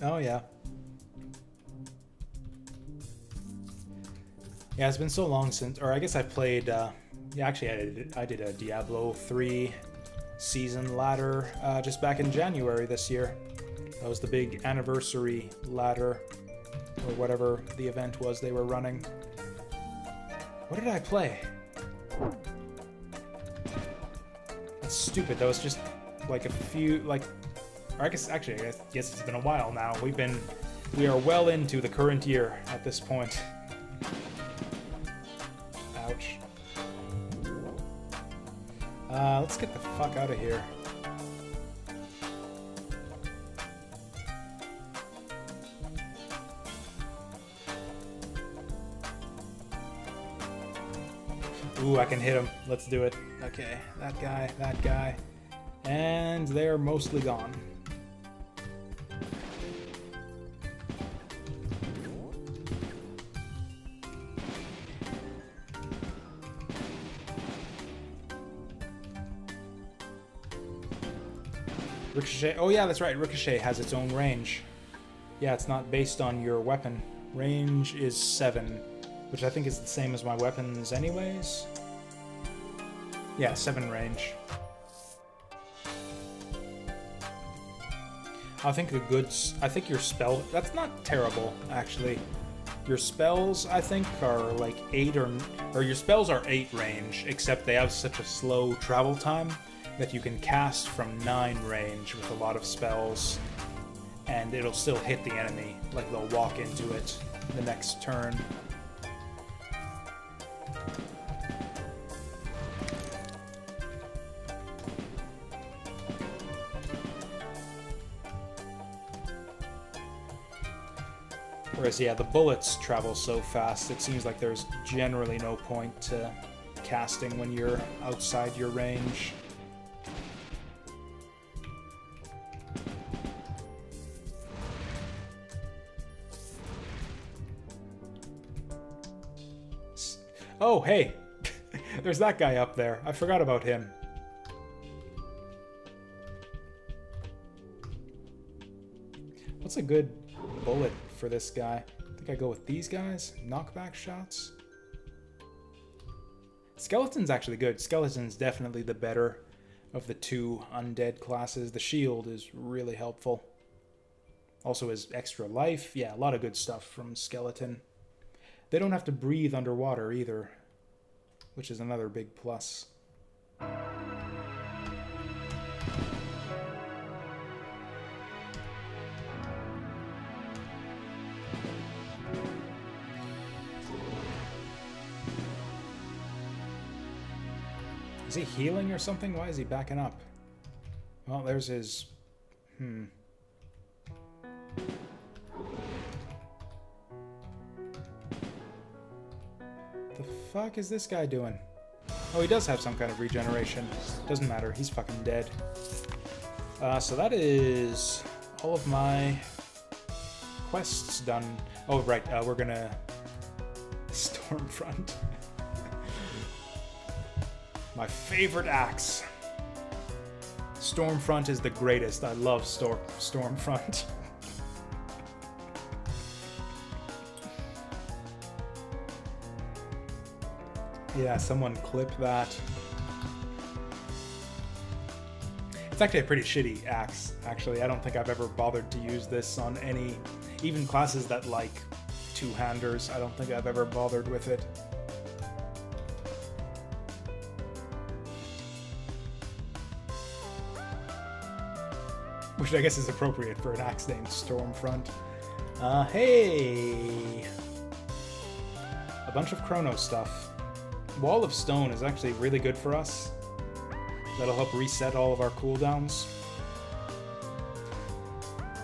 Oh, yeah. Yeah, it's been so long since, or I guess I played, yeah, actually I did a Diablo 3 season ladder just back in January this year. That was the big anniversary ladder, or whatever the event was they were running. What did I play? That's stupid. That was just like a few, like, or I guess it's been a while now. We are well into the current year at this point. Ouch. Let's get the fuck out of here. Ooh, I can hit him. Let's do it. Okay, that guy. And they're mostly gone. Ricochet. Oh yeah, that's right. Ricochet has its own range. Yeah, it's not based on your weapon. Range is 7, which I think is the same as my weapons anyways. Yeah, 7 range. I think your spell, that's not terrible, actually. Your spells, I think, are like 8 or your spells are 8 range, except they have such a slow travel time that you can cast from 9 range with a lot of spells, and it'll still hit the enemy, like they'll walk into it the next turn. Whereas, yeah, the bullets travel so fast, it seems like there's generally no point to casting when you're outside your range. Oh, hey! There's that guy up there. I forgot about him. What's a good bullet for this guy? I think I go with these guys. Knockback shots. Skeleton's actually good. Skeleton's definitely the better of the two undead classes. The shield is really helpful. Also has extra life. Yeah, a lot of good stuff from Skeleton. They don't have to breathe underwater either, which is another big plus. Is he healing or something? Why is he backing up? Well, there's his... The fuck is this guy doing? Oh, he does have some kind of regeneration. Doesn't matter, he's fucking dead. So that is all of my quests done. Oh, right, we're gonna... Stormfront. My favorite axe. Stormfront is the greatest. I love Stormfront. Yeah, someone clip that. It's actually a pretty shitty axe, actually. I don't think I've ever bothered to use this on any... Even classes that like two-handers, I don't think I've ever bothered with it. Which I guess is appropriate for an axe named Stormfront. Hey! A bunch of Chrono stuff. Wall of Stone is actually really good for us. That'll help reset all of our cooldowns.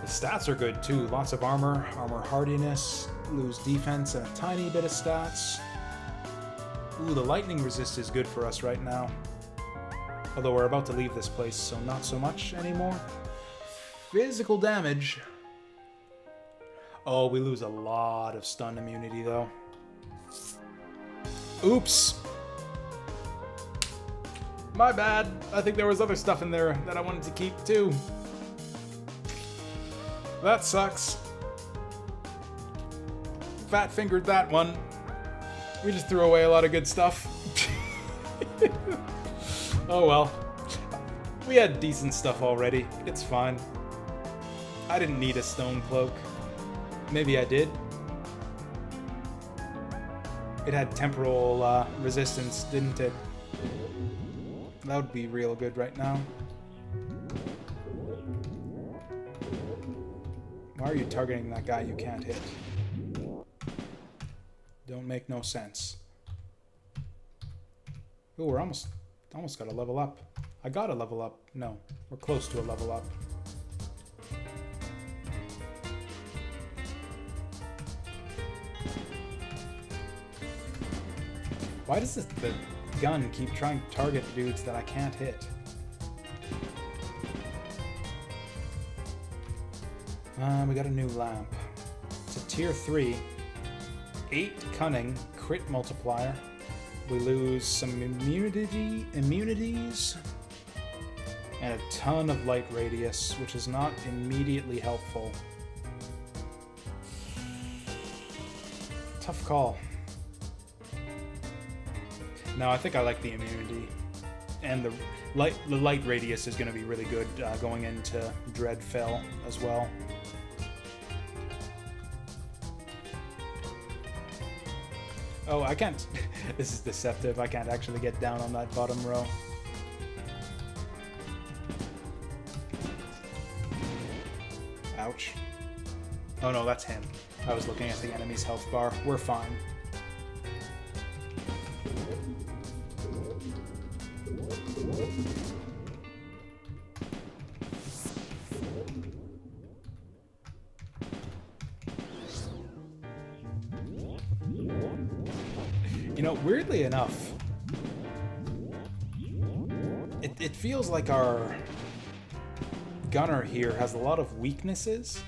The stats are good too. Lots of armor, armor hardiness, lose defense, and a tiny bit of stats. Ooh, the lightning resist is good for us right now. Although we're about to leave this place, so not so much anymore. Physical damage. Oh, we lose a lot of stun immunity though. Oops. My bad. I think there was other stuff in there that I wanted to keep too. That sucks. Fat fingered that one. We just threw away a lot of good stuff. Oh well. We had decent stuff already. It's fine. I didn't need a stone cloak. Maybe I did. It had temporal resistance, didn't it? That would be real good right now. Why are you targeting that guy you can't hit? Don't make no sense. Ooh, we're almost got a level up. I got a level up. No, we're close to a level up. Why does the gun keep trying to target dudes that I can't hit? We got a new lamp. It's a tier 3. 8 cunning, crit multiplier. We lose some immunities. And a ton of light radius, which is not immediately helpful. Tough call. No, I think I like the immunity. And the light radius is going to be really good going into Dreadfell as well. Oh, I can't... This is deceptive. I can't actually get down on that bottom row. Ouch. Oh no, that's him. I was looking at the enemy's health bar. We're fine. You know, weirdly enough, it feels like our gunner here has a lot of weaknesses.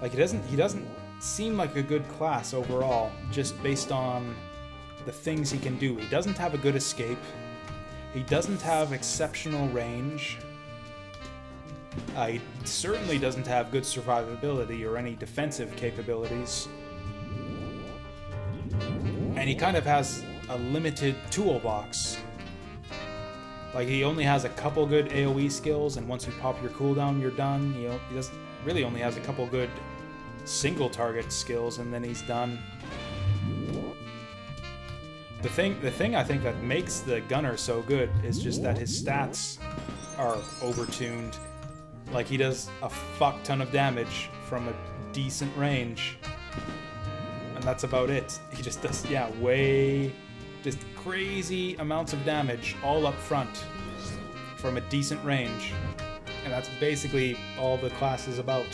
Like he doesn't seem like a good class overall, just based on the things he can do. He doesn't have a good escape. He doesn't have exceptional range. He certainly doesn't have good survivability or any defensive capabilities. And he kind of has a limited toolbox. Like, he only has a couple good AoE skills, and once you pop your cooldown, you're done. He doesn't really only has a couple good single target skills, and then he's done. The thing I think that makes the gunner so good is just that his stats are overtuned. Like, he does a fuck ton of damage from a decent range. And that's about it. He just does, yeah, just crazy amounts of damage all up front from a decent range. And that's basically all the class is about.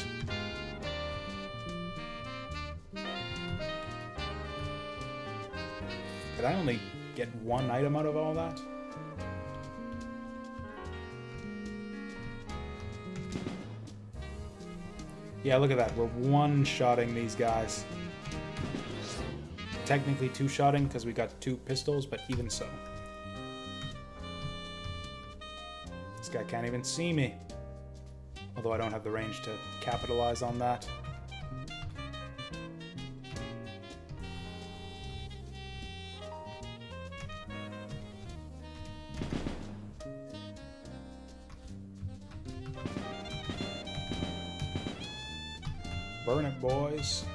Could I only get one item out of all that? Yeah, look at that. We're one-shotting these guys. Technically two-shotting because we got 2 pistols, but even so. This guy can't even see me. Although I don't have the range to capitalize on that. Burn it, boys.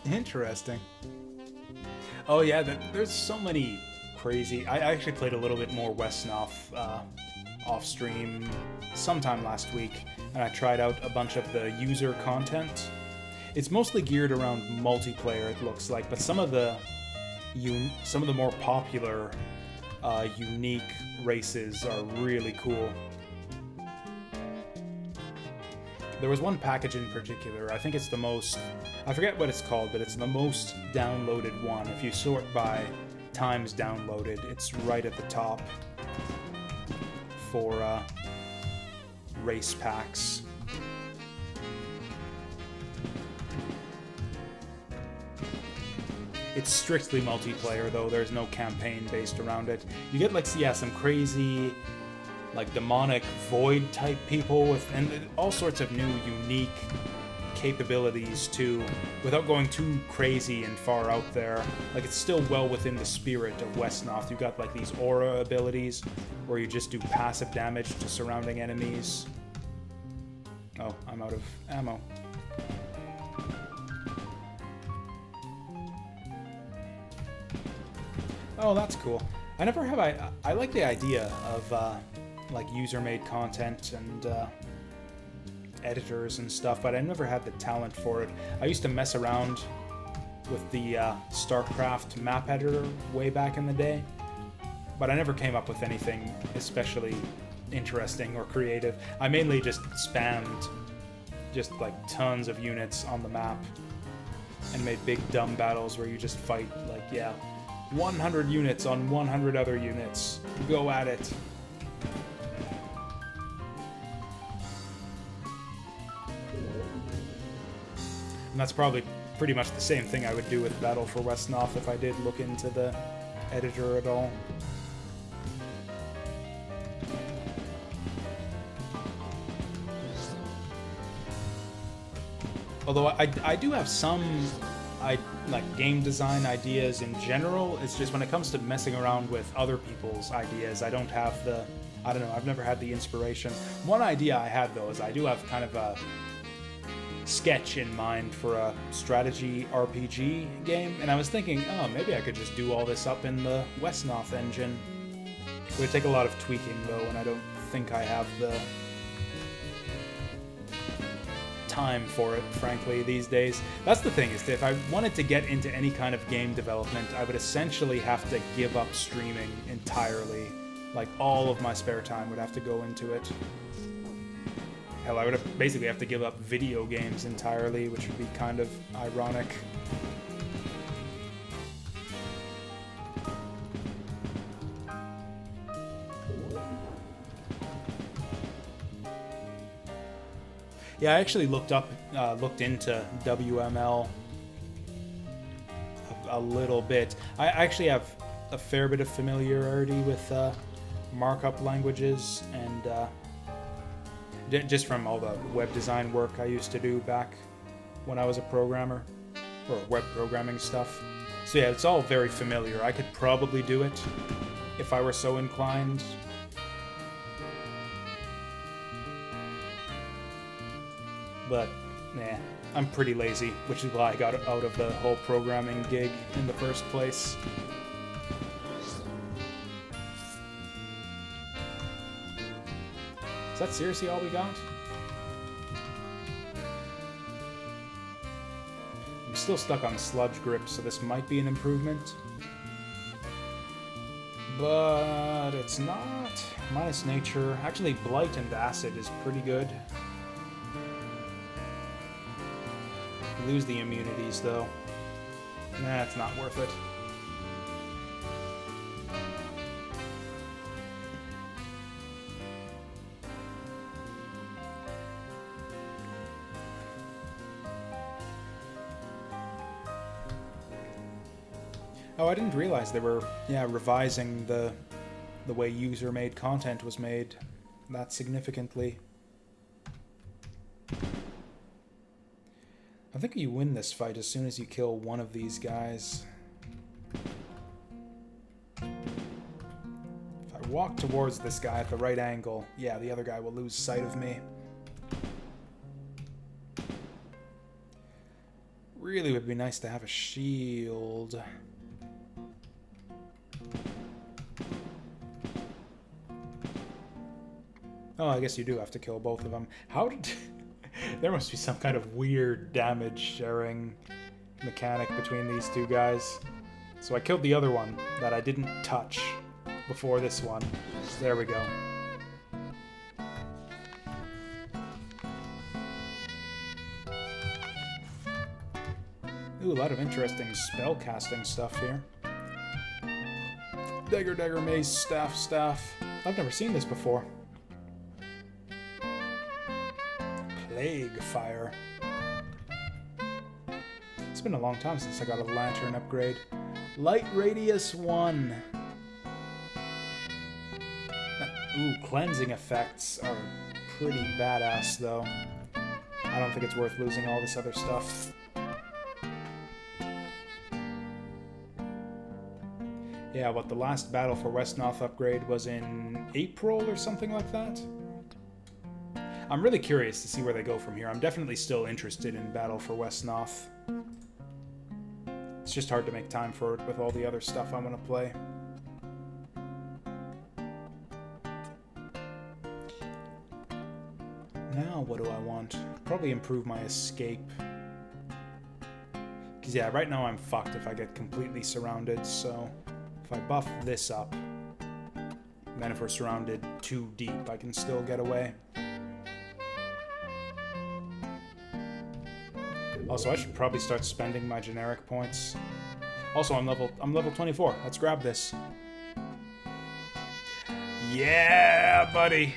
Interesting. Oh yeah, there's so many crazy. I actually played a little bit more Westnoff off stream sometime last week, and I tried out a bunch of the user content. It's mostly geared around multiplayer, it looks like, but some of the more popular unique races are really cool. There was one package in particular, I think it's the most, I forget what it's called, but it's the most downloaded one. If you sort by times downloaded, it's right at the top for race packs. It's strictly multiplayer though, there's no campaign based around it. You get like, yeah, some crazy, like demonic void type people with, and all sorts of new unique capabilities too, without going too crazy and far out there. Like, it's still well within the spirit of Westnoth. You've got like these aura abilities where you just do passive damage to surrounding enemies. Oh, I'm out of ammo. Oh, that's cool. I never have, I like the idea of like user-made content and editors and stuff, but I never had the talent for it. I used to mess around with the StarCraft map editor way back in the day, but I never came up with anything especially interesting or creative. I mainly just spammed just like tons of units on the map and made big dumb battles where you just fight like, yeah, 100 units on 100 other units. Go at it. And that's probably pretty much the same thing I would do with Battle for Westnoth if I did look into the editor at all. Although I do have some like game design ideas in general. It's just when it comes to messing around with other people's ideas, I don't have the, I don't know, I've never had the inspiration. One idea I had though is I do have kind of a sketch in mind for a strategy RPG game, and I was thinking, oh, maybe I could just do all this up in the Westnoth engine. It would take a lot of tweaking though, and I don't think I have the time for it, frankly, these days. That's the thing, is that if I wanted to get into any kind of game development, I would essentially have to give up streaming entirely. Like, all of my spare time would have to go into it. Hell, I would basically have to give up video games entirely, which would be kind of ironic. Yeah, I actually looked into WML a little bit. I actually have a fair bit of familiarity with markup languages, and just from all the web design work I used to do back when I was a programmer, or web programming stuff. So yeah, it's all very familiar. I could probably do it if I were so inclined. But, nah, I'm pretty lazy, which is why I got out of the whole programming gig in the first place. Is that seriously all we got? I'm still stuck on sludge grip, so this might be an improvement. But it's not. Minus nature. Actually, blight and acid is pretty good. Lose the immunities, though. Nah, it's not worth it. Oh, I didn't realize they were, yeah, revising the way user-made content was made that significantly. I think you win this fight as soon as you kill one of these guys. If I walk towards this guy at the right angle, yeah, the other guy will lose sight of me. Really would be nice to have a shield. Oh, I guess you do have to kill both of them. How did... There must be some kind of weird damage sharing mechanic between these two guys. So I killed the other one that I didn't touch before this one. So there we go. Ooh, a lot of interesting spell casting stuff here. Dagger, dagger, mace, staff, staff. I've never seen this before. Plague fire. It's been a long time since I got a lantern upgrade. Light radius 1. Ooh, cleansing effects are pretty badass though. I don't think it's worth losing all this other stuff. Yeah, what, the last Battle for Westnoth upgrade was in April or something like that? I'm really curious to see where they go from here. I'm definitely still interested in Battle for Westnoth. It's just hard to make time for it with all the other stuff I want to play. Now what do I want? Probably improve my escape. Because yeah, right now I'm fucked if I get completely surrounded, so... If I buff this up, and then if we're surrounded too deep, I can still get away. Also, I should probably start spending my generic points. Also, I'm level 24. Let's grab this. Yeah, buddy.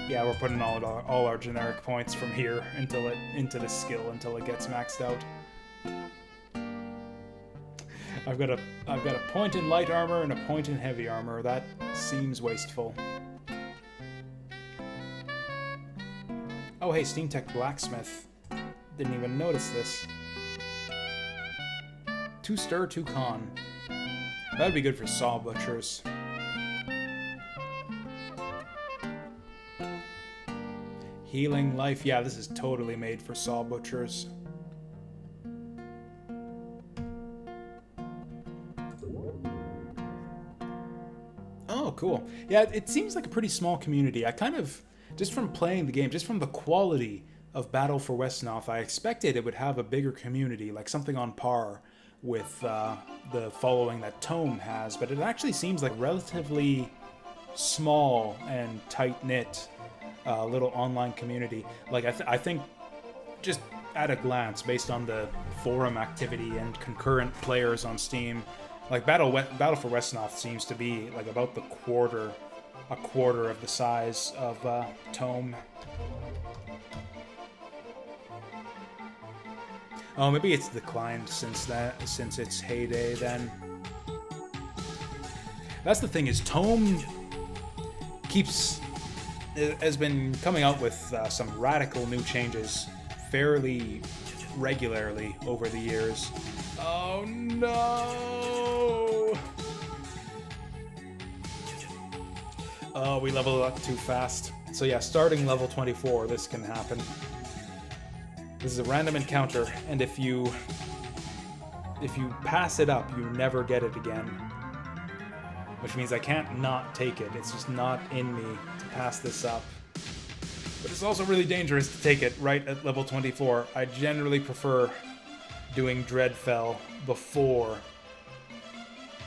Yeah, we're putting all our generic points from here into the skill until it gets maxed out. I've got a point in light armor and a point in heavy armor. That seems wasteful. Oh hey, Steam Tech Blacksmith. Didn't even notice this. 2 stir, 2 con. That'd be good for saw butchers. Healing life. Yeah, this is totally made for saw butchers. Oh, cool. Yeah, it seems like a pretty small community. I kind of, just from playing the game, just from the quality of Battle for Westnoth, I expected it would have a bigger community, like something on par with the following that Tome has, but it actually seems like relatively small and tight-knit little online community. Like, I think, just at a glance, based on the forum activity and concurrent players on Steam, like Battle for Westnoth seems to be like about a quarter of the size of Tome. Oh, maybe it's declined since its heyday then. That's the thing, is Tome has been coming out with some radical new changes fairly regularly over the years. Oh no! Oh, we leveled up too fast. So yeah, starting level 24, this can happen. This is a random encounter, and if you pass it up, you never get it again. Which means I can't not take it. It's just not in me to pass this up. But it's also really dangerous to take it right at level 24. I generally prefer doing Dreadfell before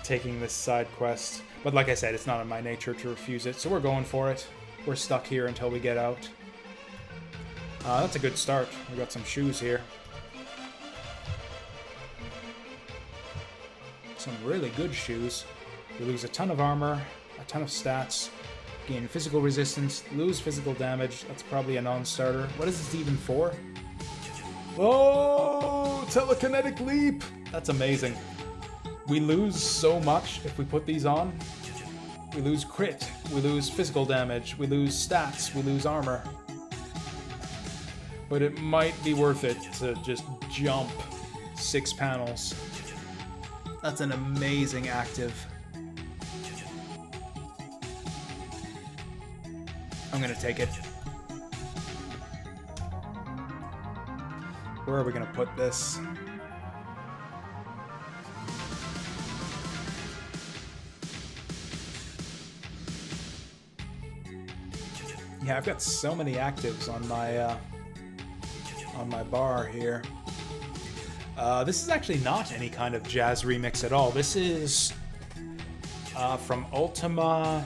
taking this side quest. But like I said, it's not in my nature to refuse it, so we're going for it. We're stuck here until we get out. That's a good start. We got some shoes here. Some really good shoes. We lose a ton of armor, a ton of stats, gain physical resistance, lose physical damage. That's probably a non-starter. What is this even for? Oh, telekinetic leap! That's amazing. We lose so much if we put these on. We lose crit, we lose physical damage, we lose stats, we lose armor. But it might be worth it to just jump 6 panels. That's an amazing active. I'm gonna take it. Where are we gonna put this? Yeah, I've got so many actives on my bar here. This is actually not any kind of jazz remix at all. This is from Ultima.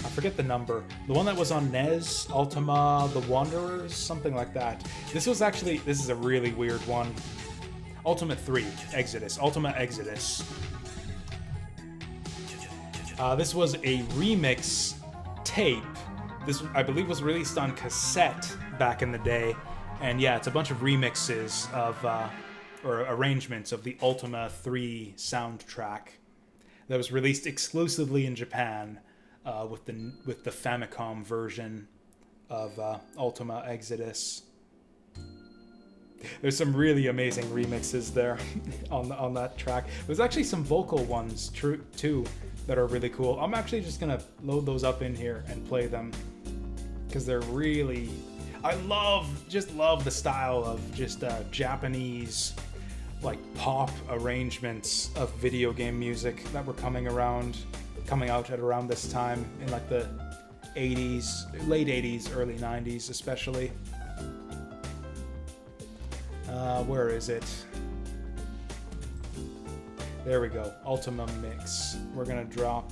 I forget the number. The one that was on NES, Ultima the Wanderers, something like that. This is a really weird one. Ultima 3, Exodus. Ultima Exodus. This was a remix tape. This, I believe, was released on cassette back in the day. And yeah, it's a bunch of remixes of, or arrangements of the Ultima 3 soundtrack that was released exclusively in Japan with the Famicom version of Ultima Exodus. There's some really amazing remixes there on that track. There's actually some vocal ones too that are really cool. I'm actually just gonna load those up in here and play them because they're really. I just love the style of just Japanese like pop arrangements of video game music that were coming out at around this time in like the 80s, late 80s, early 90s especially. Where is it? There we go. Ultima Mix. We're gonna drop.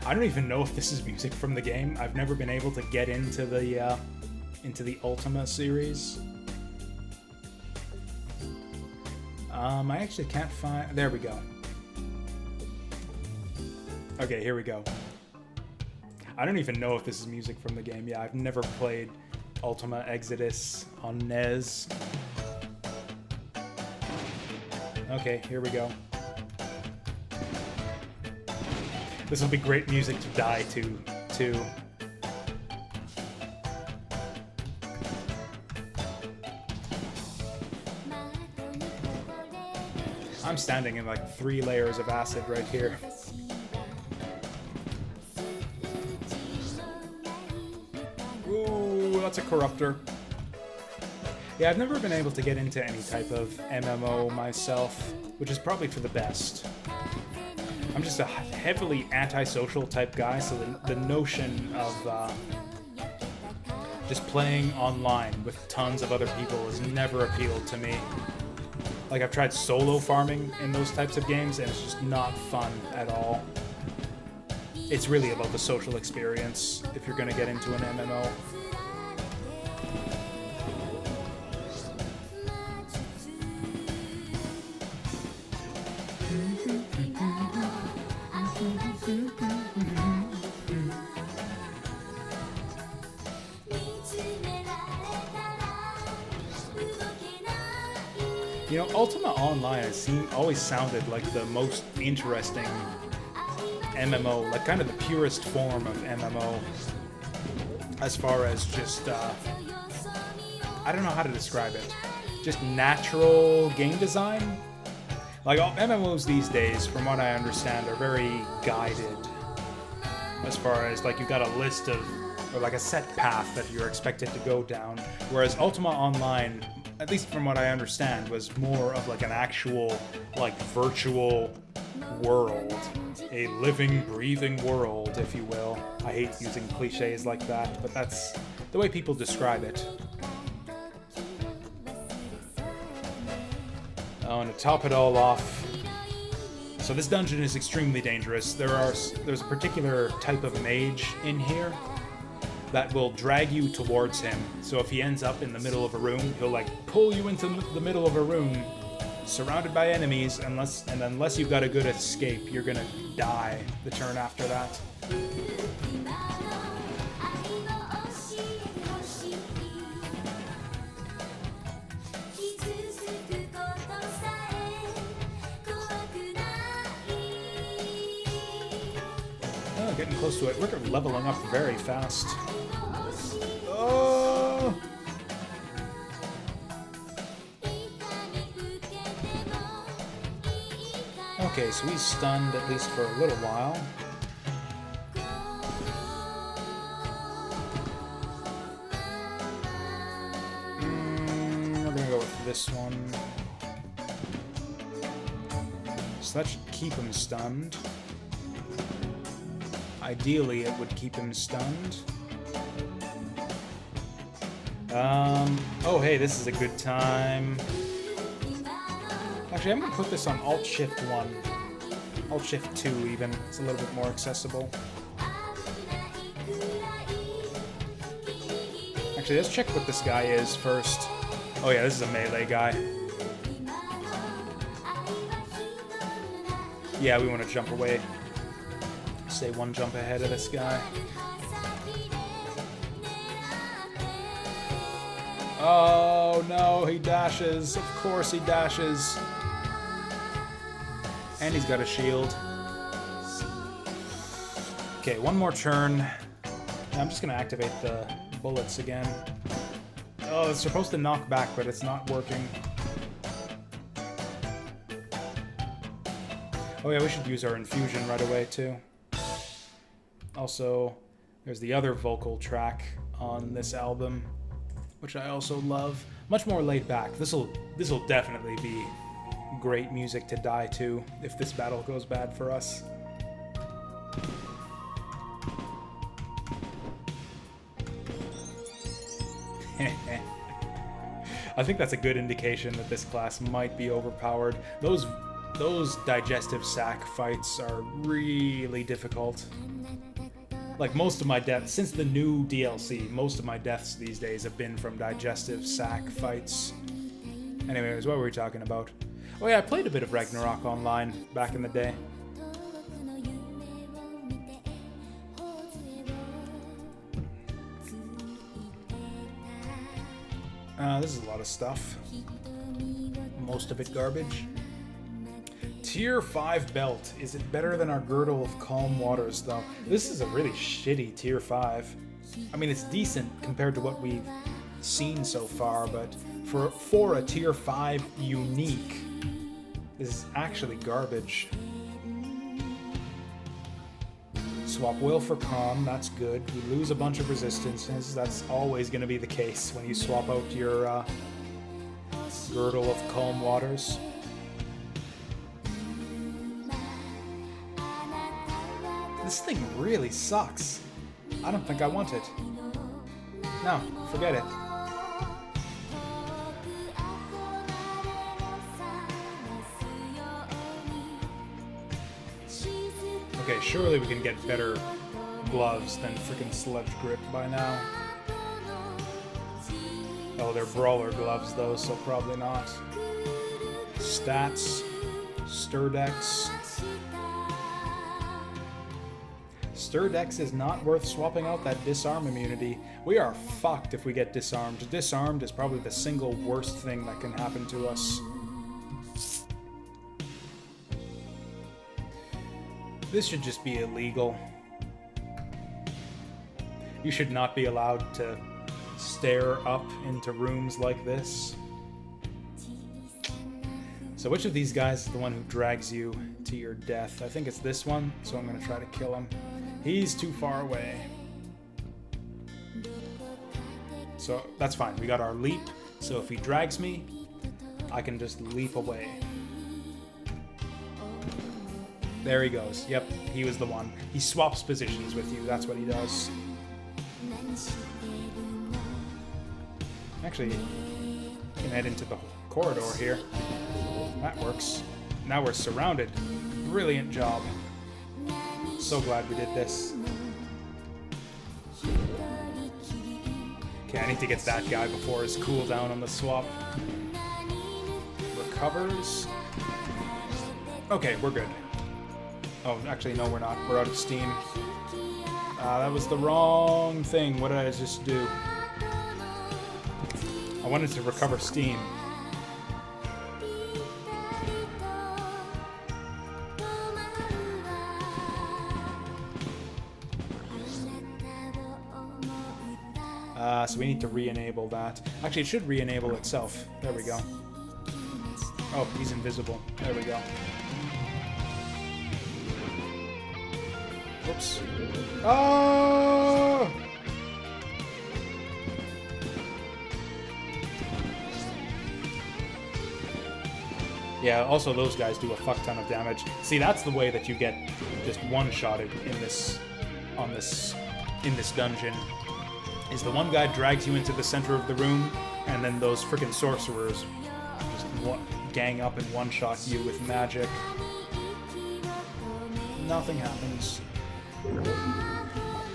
I don't even know if this is music from the game. I've never been able to get into the Ultima series. I actually can't find. There we go. Okay, here we go. I don't even know if this is music from the game. Yeah, I've never played Ultima Exodus on NES. Okay, here we go. This will be great music to die to, too. I'm standing in like 3 layers of acid right here. Ooh, that's a corruptor. Yeah, I've never been able to get into any type of MMO myself, which is probably for the best. I'm just a heavily antisocial type guy, so the notion of just playing online with tons of other people has never appealed to me. Like, I've tried solo farming in those types of games, and it's just not fun at all. It's really about the social experience if you're going to get into an MMO. You know, Ultima Online has always sounded like the most interesting MMO, like kind of the purest form of MMO, as far as just, I don't know how to describe it, just natural game design. Like, all MMOs these days, from what I understand, are very guided, as far as, like, you've got a list of, or like a set path that you're expected to go down, whereas Ultima Online, at least from what I understand, was more of like an actual, like, virtual world. A living, breathing world, if you will. I hate using cliches like that, but that's the way people describe it. Oh, and to top it all off, so this dungeon is extremely dangerous. There's a particular type of mage in here that will drag you towards him. So if he ends up in the middle of a room, he'll like pull you into the middle of a room, surrounded by enemies, unless you've got a good escape, you're gonna die the turn after that. Oh, getting close to it. We're leveling up very fast. Oh! Okay, so he's stunned at least for a little while. We're gonna go with this one. So that should keep him stunned. Ideally, it would keep him stunned. Oh, hey, this is a good time. Actually, I'm going to put this on Alt-Shift-1. Alt-Shift-2, even. It's a little bit more accessible. Actually, let's check what this guy is first. Oh yeah, this is a melee guy. Yeah, we want to jump away. Stay one jump ahead of this guy. Oh no, he dashes. Of course he dashes. And he's got a shield. Okay, one more turn. I'm just going to activate the bullets again. Oh, it's supposed to knock back, but it's not working. Oh yeah, we should use our infusion right away, too. Also, there's the other vocal track on this album, which I also love. Much more laid back. This'll definitely be great music to die to if this battle goes bad for us. I think that's a good indication that this class might be overpowered. Those digestive sac fights are really difficult. Like, most of my deaths, since the new DLC, most of my deaths these days have been from digestive sac fights. Anyways, what were we talking about? Oh yeah, I played a bit of Ragnarok Online back in the day. This is a lot of stuff. Most of it garbage. Tier 5 belt. Is it better than our Girdle of Calm Waters, though? This is a really shitty Tier 5. I mean, it's decent compared to what we've seen so far, but for a Tier 5 unique, this is actually garbage. Swap Will for Calm, that's good. We lose a bunch of resistances. That's always going to be the case when you swap out your Girdle of Calm Waters. This thing really sucks. I don't think I want it. No, forget it. Okay, surely we can get better gloves than freaking Sledge Grip by now. Oh, they're Brawler gloves though, so probably not. Stats. Sturdex. Sturdex is not worth swapping out that disarm immunity. We are fucked if we get disarmed. Disarmed is probably the single worst thing that can happen to us. This should just be illegal. You should not be allowed to stare up into rooms like this. So which of these guys is the one who drags you to your death? I think it's this one, so I'm going to try to kill him. He's too far away. So that's fine. We got our leap, so if he drags me, I can just leap away. There he goes. Yep, he was the one. He swaps positions with you. That's what he does. Actually, you can head into the corridor here. That works. Now we're surrounded. Brilliant job. So glad we did this. Okay, I need to get that guy before his cooldown on the swap recovers. Okay, we're good. Oh, actually, no, we're not. We're out of steam. That was the wrong thing. What did I just do? I wanted to recover steam. So we need to re-enable that. Actually, it should re-enable itself. There we go. Oh, he's invisible. There we go. Oops. Oh! Yeah, also those guys do a fuck ton of damage. See, that's the way that you get just one-shotted in this on this in this dungeon is the one guy drags you into the center of the room, and then those freaking sorcerers just gang up and one-shot you with magic. Nothing happens.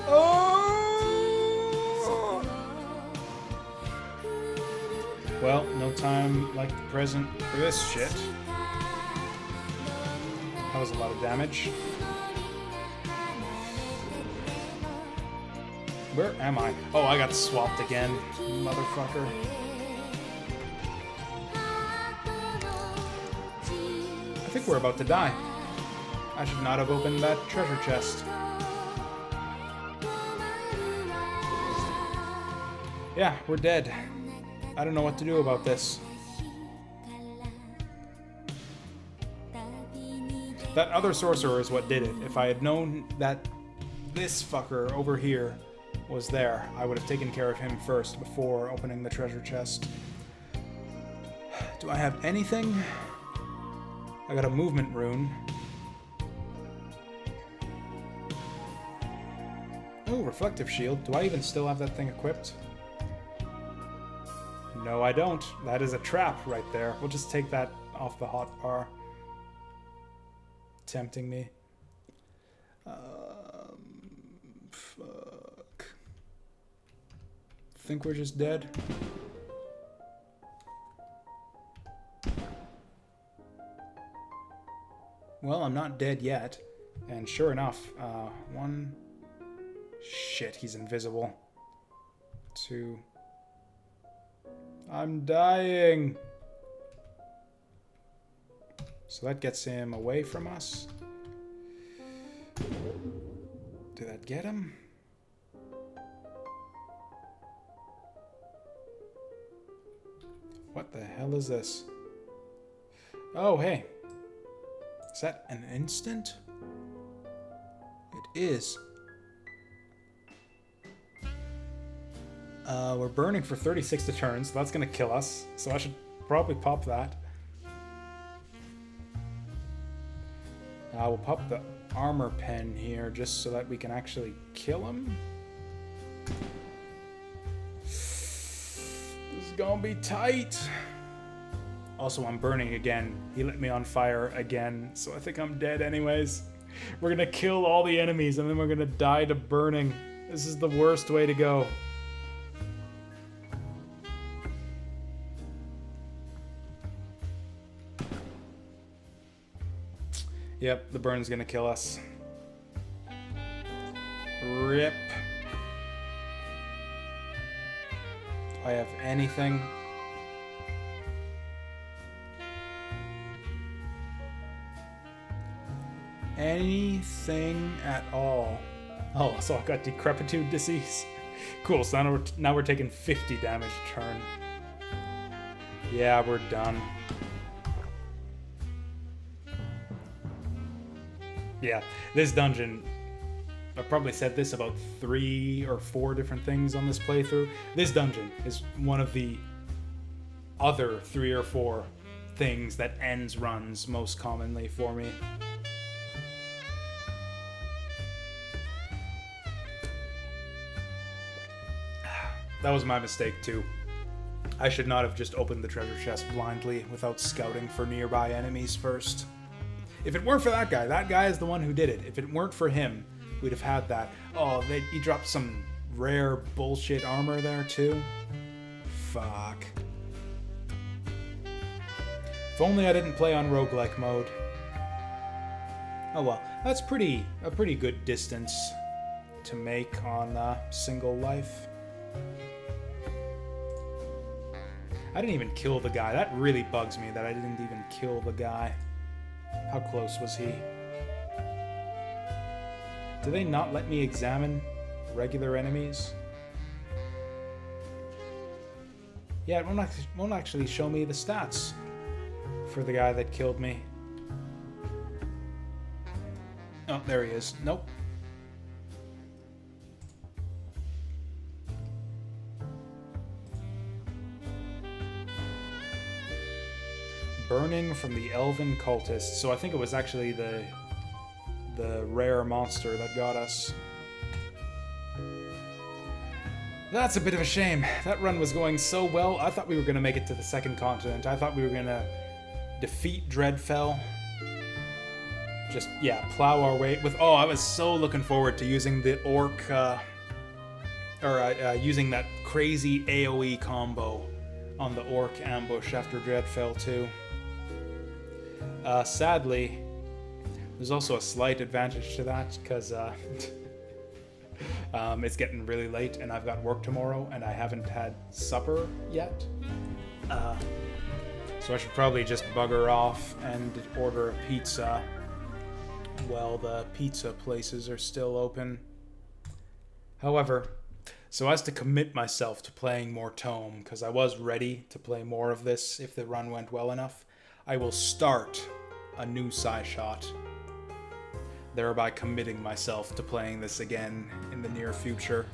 Oh! Well, no time like the present for this shit. That was a lot of damage. Where am I? Oh, I got swapped again, motherfucker. I think we're about to die. I should not have opened that treasure chest. Yeah, we're dead. I don't know what to do about this. That other sorcerer is what did it. If I had known that this fucker over here was there, I would have taken care of him first before opening the treasure chest. Do I have anything? I got a movement rune. Oh, reflective shield. Do I even still have that thing equipped? No, I don't. That is a trap right there. We'll just take that off the hotbar. Tempting me. Fuck. Think we're just dead? Well, I'm not dead yet. And sure enough, one... Shit, he's invisible. Two... I'm dying! So that gets him away from us. Did that get him? What the hell is this? Oh, hey. Is that an instant? It is. We're burning for 36 to turn, so that's gonna kill us. So I should probably pop that. We'll pop the armor pen here just so that we can actually kill him. This is gonna be tight. Also, I'm burning again. He lit me on fire again, so I think I'm dead anyways. We're gonna kill all the enemies and then we're gonna die to burning. This is the worst way to go. Yep, the burn's gonna kill us. Rip. Do I have anything? Anything at all? Oh, so I got decrepitude disease. Cool, so now we're taking 50 damage a turn. Yeah, we're done. Yeah, this dungeon, I've probably said this about 3 or 4 different things on this playthrough. This dungeon is one of the other 3 or 4 things that ends runs most commonly for me. That was my mistake too. I should not have just opened the treasure chest blindly without scouting for nearby enemies first. If it weren't for that guy is the one who did it. If it weren't for him, we'd have had that. Oh, he dropped some rare bullshit armor there too. Fuck. If only I didn't play on roguelike mode. Oh well, that's a pretty good distance to make on single life. I didn't even kill the guy. That really bugs me that I didn't even kill the guy. How close was he? Do they not let me examine regular enemies? Yeah, it won't actually show me the stats for the guy that killed me. Oh, there he is. Nope. Burning from the elven cultists. So I think it was actually the rare monster that got us. That's a bit of a shame. That run was going so well. I thought we were going to make it to the second continent. I thought we were going to defeat Dreadfell. Just, yeah, plow our way with... Oh, I was so looking forward to using the orc... using that crazy AoE combo on the orc ambush after Dreadfell too. Sadly, there's also a slight advantage to that, because it's getting really late and I've got work tomorrow and I haven't had supper yet. So I should probably just bugger off and order a pizza while the pizza places are still open. However, so as to commit myself to playing more Tome, because I was ready to play more of this if the run went well enough, I will start a new Psyshot, thereby committing myself to playing this again in the near future.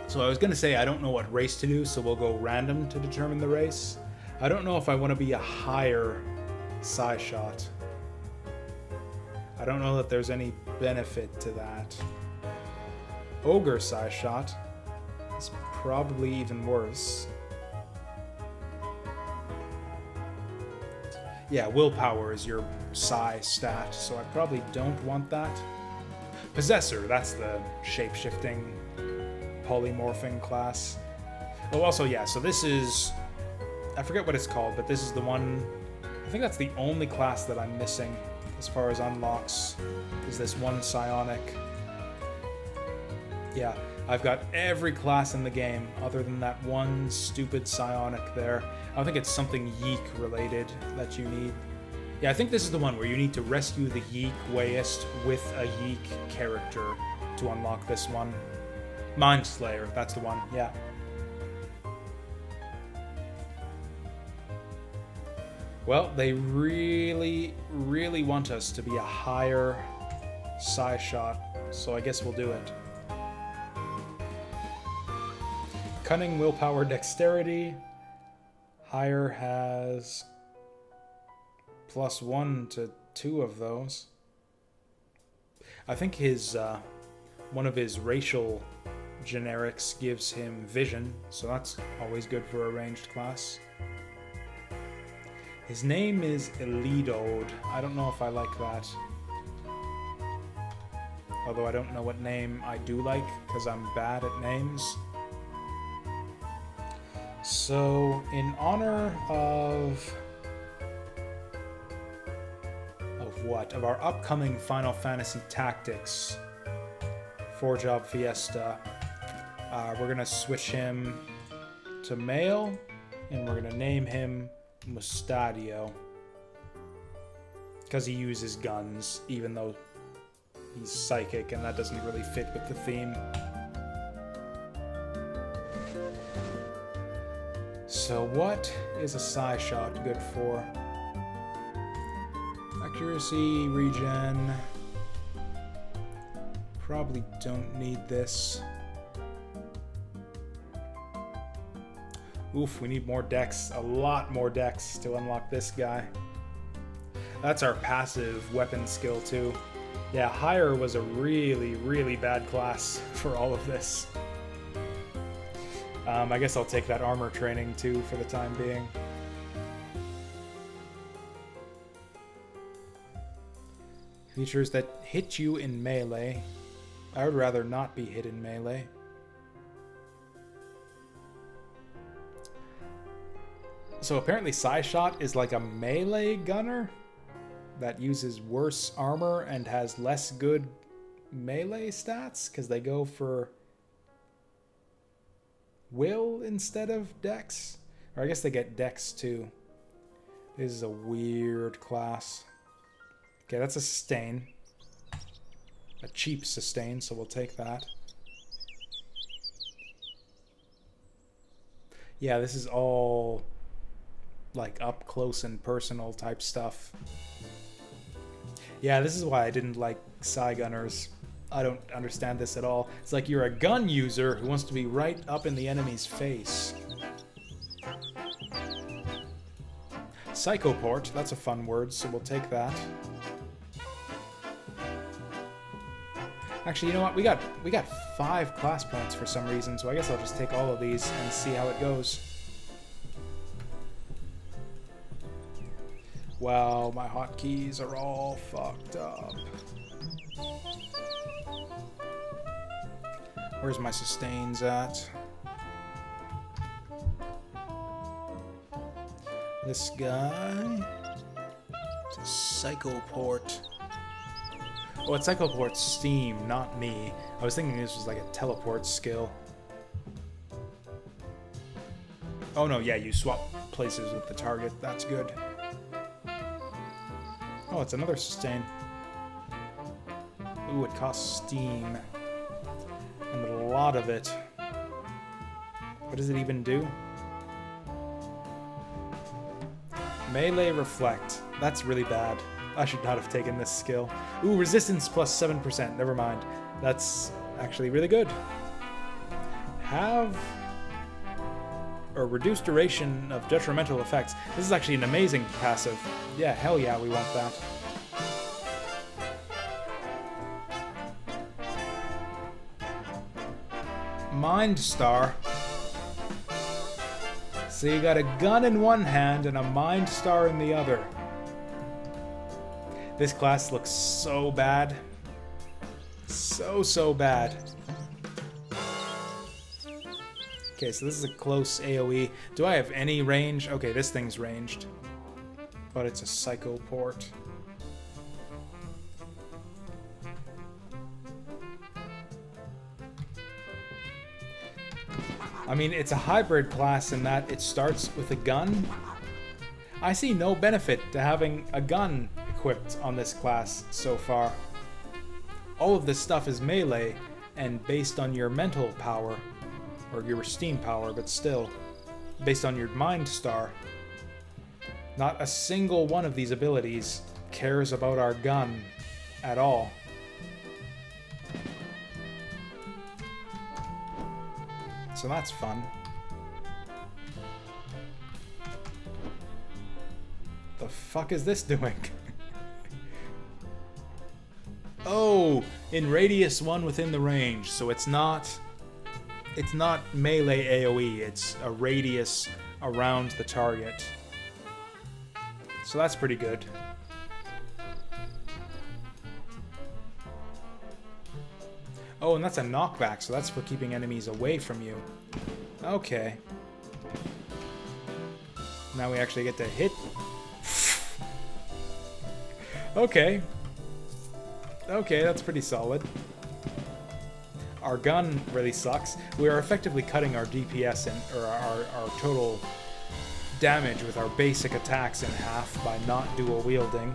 So I was going to say I don't know what race to do, so we'll go random to determine the race. I don't know if I want to be a higher Psyshot. I don't know that there's any benefit to that. Ogre Psyshot is probably even worse. Yeah, willpower is your Psy stat, so I probably don't want that. Possessor, that's the shape-shifting, polymorphing class. Oh, also, yeah, so this is... I forget what it's called, but this is the one... I think that's the only class that I'm missing as far as unlocks, is this one psionic. Yeah, I've got every class in the game other than that one stupid psionic there. I think it's something Yeek related that you need. Yeah, I think this is the one where you need to rescue the Yeek Wayist with a Yeek character to unlock this one. Mindslayer, that's the one, yeah. Well, they really, really want us to be a higher Psyshot, so I guess we'll do it. Cunning, willpower, dexterity. Higher has +1 to 2 of those. I think his one of his racial generics gives him vision, so that's always good for a ranged class. His name is Elidode. I don't know if I like that. Although I don't know what name I do like, because I'm bad at names. So, in honor of what? Of our upcoming Final Fantasy Tactics 4-Job Fiesta, we're going to switch him to male, and we're going to name him Mustadio, because he uses guns, even though he's psychic, and that doesn't really fit with the theme. So what is a Psyshot good for? Accuracy, regen. Probably don't need this. Oof, we need more dex, a lot more dex to unlock this guy. That's our passive weapon skill too. Yeah, higher was a really, really bad class for all of this. I guess I'll take that armor training too for the time being. Features that hit you in melee. I would rather not be hit in melee. So apparently Psyshot is like a melee gunner that uses worse armor and has less good melee stats because they go for will instead of dex. Or I guess they get dex too. This is a weird class. Okay, that's a sustain. A cheap sustain, so we'll take that. Yeah, this is all like up close and personal type stuff. Yeah, this is why I didn't like Psy Gunners. I don't understand this at all. It's like you're a gun user who wants to be right up in the enemy's face. Psychoport, that's a fun word, so we'll take that. Actually, you know what? We got 5 class points for some reason, so I guess I'll just take all of these and see how it goes. Wow, my hotkeys are all fucked up. Where's my sustains at? This guy. It's a Psychoport. Oh, it's Psychoport's Steam, not me. I was thinking this was like a teleport skill. Oh no, yeah, you swap places with the target. That's good. Oh, it's another sustain. Ooh, it costs Steam. And a lot of it. What does it even do? Melee Reflect. That's really bad. I should not have taken this skill. Ooh, resistance plus 7%. Never mind. That's actually really good. Have or reduced duration of detrimental effects. This is actually an amazing passive. Yeah, hell yeah, we want that. Mind Star. So you got a gun in one hand and a Mind Star in the other. This class looks so bad. So bad. Okay, so this is a close AoE. Do I have any range? Okay, this thing's ranged. But it's a Psychoport. I mean, it's a hybrid class in that it starts with a gun. I see no benefit to having a gun equipped on this class so far. All of this stuff is melee and based on your mental power, or your steam power, but still, based on your Mind Star. Not a single one of these abilities cares about our gun at all. So that's fun. The fuck is this doing? Oh, in radius 1 within the range, so it's not melee AoE, it's a radius around the target. So that's pretty good. Oh, and that's a knockback, so that's for keeping enemies away from you. Okay. Now we actually get to hit. Okay. Okay, that's pretty solid. Our gun really sucks. We are effectively cutting our DPS or our total damage with our basic attacks in half by not dual wielding.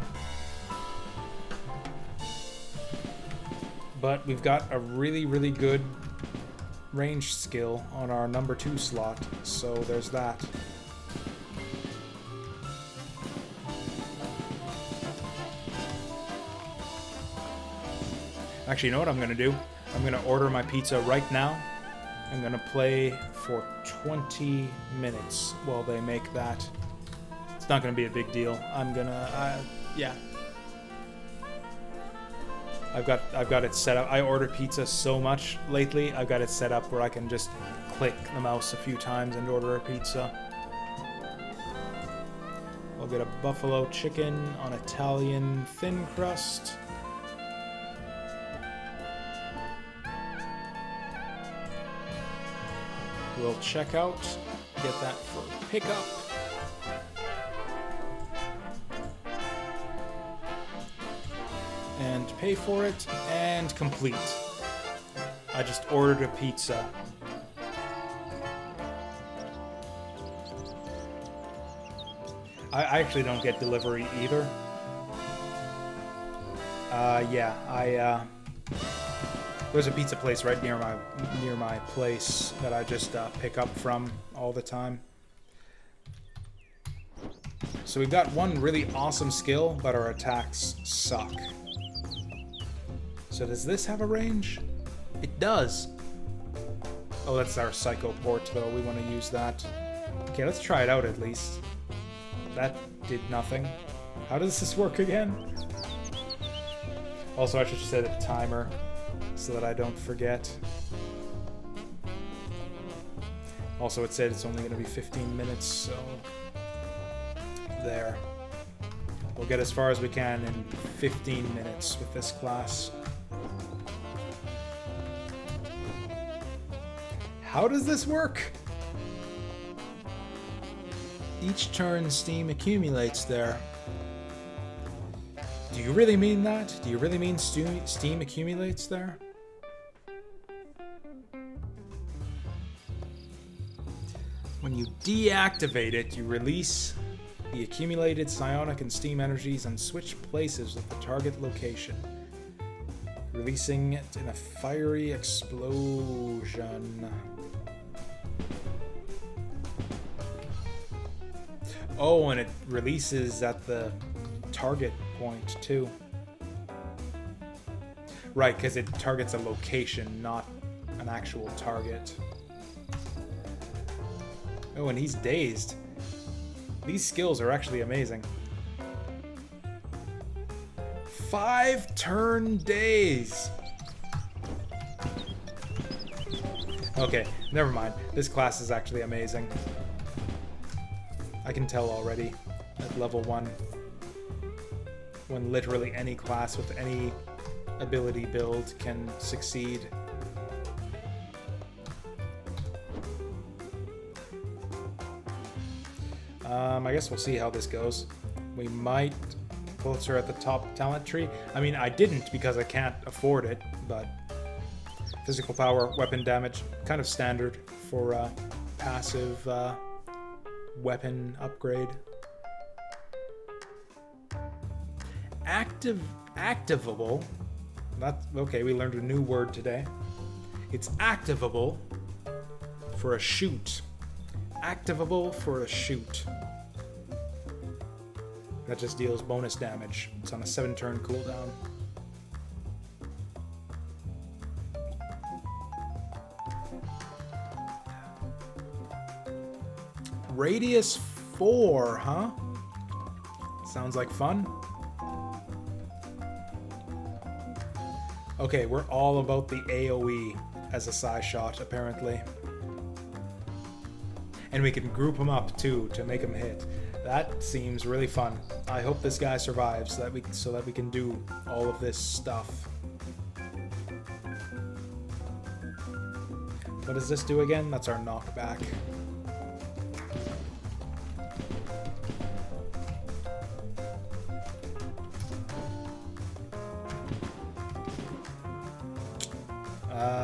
But we've got a really good range skill on our number 2 slot, so there's that. Actually, you know what I'm going to do? I'm going to order my pizza right now. I'm going to play for 20 minutes while they make that. It's not going to be a big deal. I'm going to, yeah. I've got it set up. I order pizza so much lately. I've got it set up where I can just click the mouse a few times and order a pizza. I'll get a buffalo chicken on Italian thin crust. We'll check out, get that for pickup. And pay for it, and complete. I just ordered a pizza. I actually don't get delivery either. Yeah, there's a pizza place right near my place that I just pick up from all the time. So we've got one really awesome skill, but our attacks suck. So does this have a range? It does. Oh, that's our Psychoport, though. We want to use that. Okay, let's try it out at least. That did nothing. How does this work again? Also, I should set a timer. so that I don't forget. Also, it said it's only going to be 15 minutes, so there. We'll get as far as we can in 15 minutes with this class. How does this work? Each turn, steam accumulates there. Do you really mean that? Do you really mean steam accumulates there? When you deactivate it, you release the accumulated psionic and steam energies and switch places with the target location, releasing it in a fiery explosion. Oh, and it releases at the target point too. Right, because it targets a location, not an actual target. Oh, and he's dazed. These skills are actually amazing. 5-turn daze. Okay, never mind. This class is actually amazing. I can tell already at level 1 when literally any class with any ability build can succeed. I guess we'll see how this goes. We might put her at the top talent tree. I mean, I didn't because I can't afford it, but physical power, weapon damage, kind of standard for a passive weapon upgrade. Activable. That's okay. We learned a new word today. It's activable for a shoot. Activable for a shoot. That just deals bonus damage. It's on a 7-turn cooldown. Radius 4, huh? Sounds like fun. Okay, we're all about the AoE as a psi shot, apparently. And we can group them up, too, to make them hit. That seems really fun. I hope this guy survives so that we can do all of this stuff. What does this do again? That's our knockback.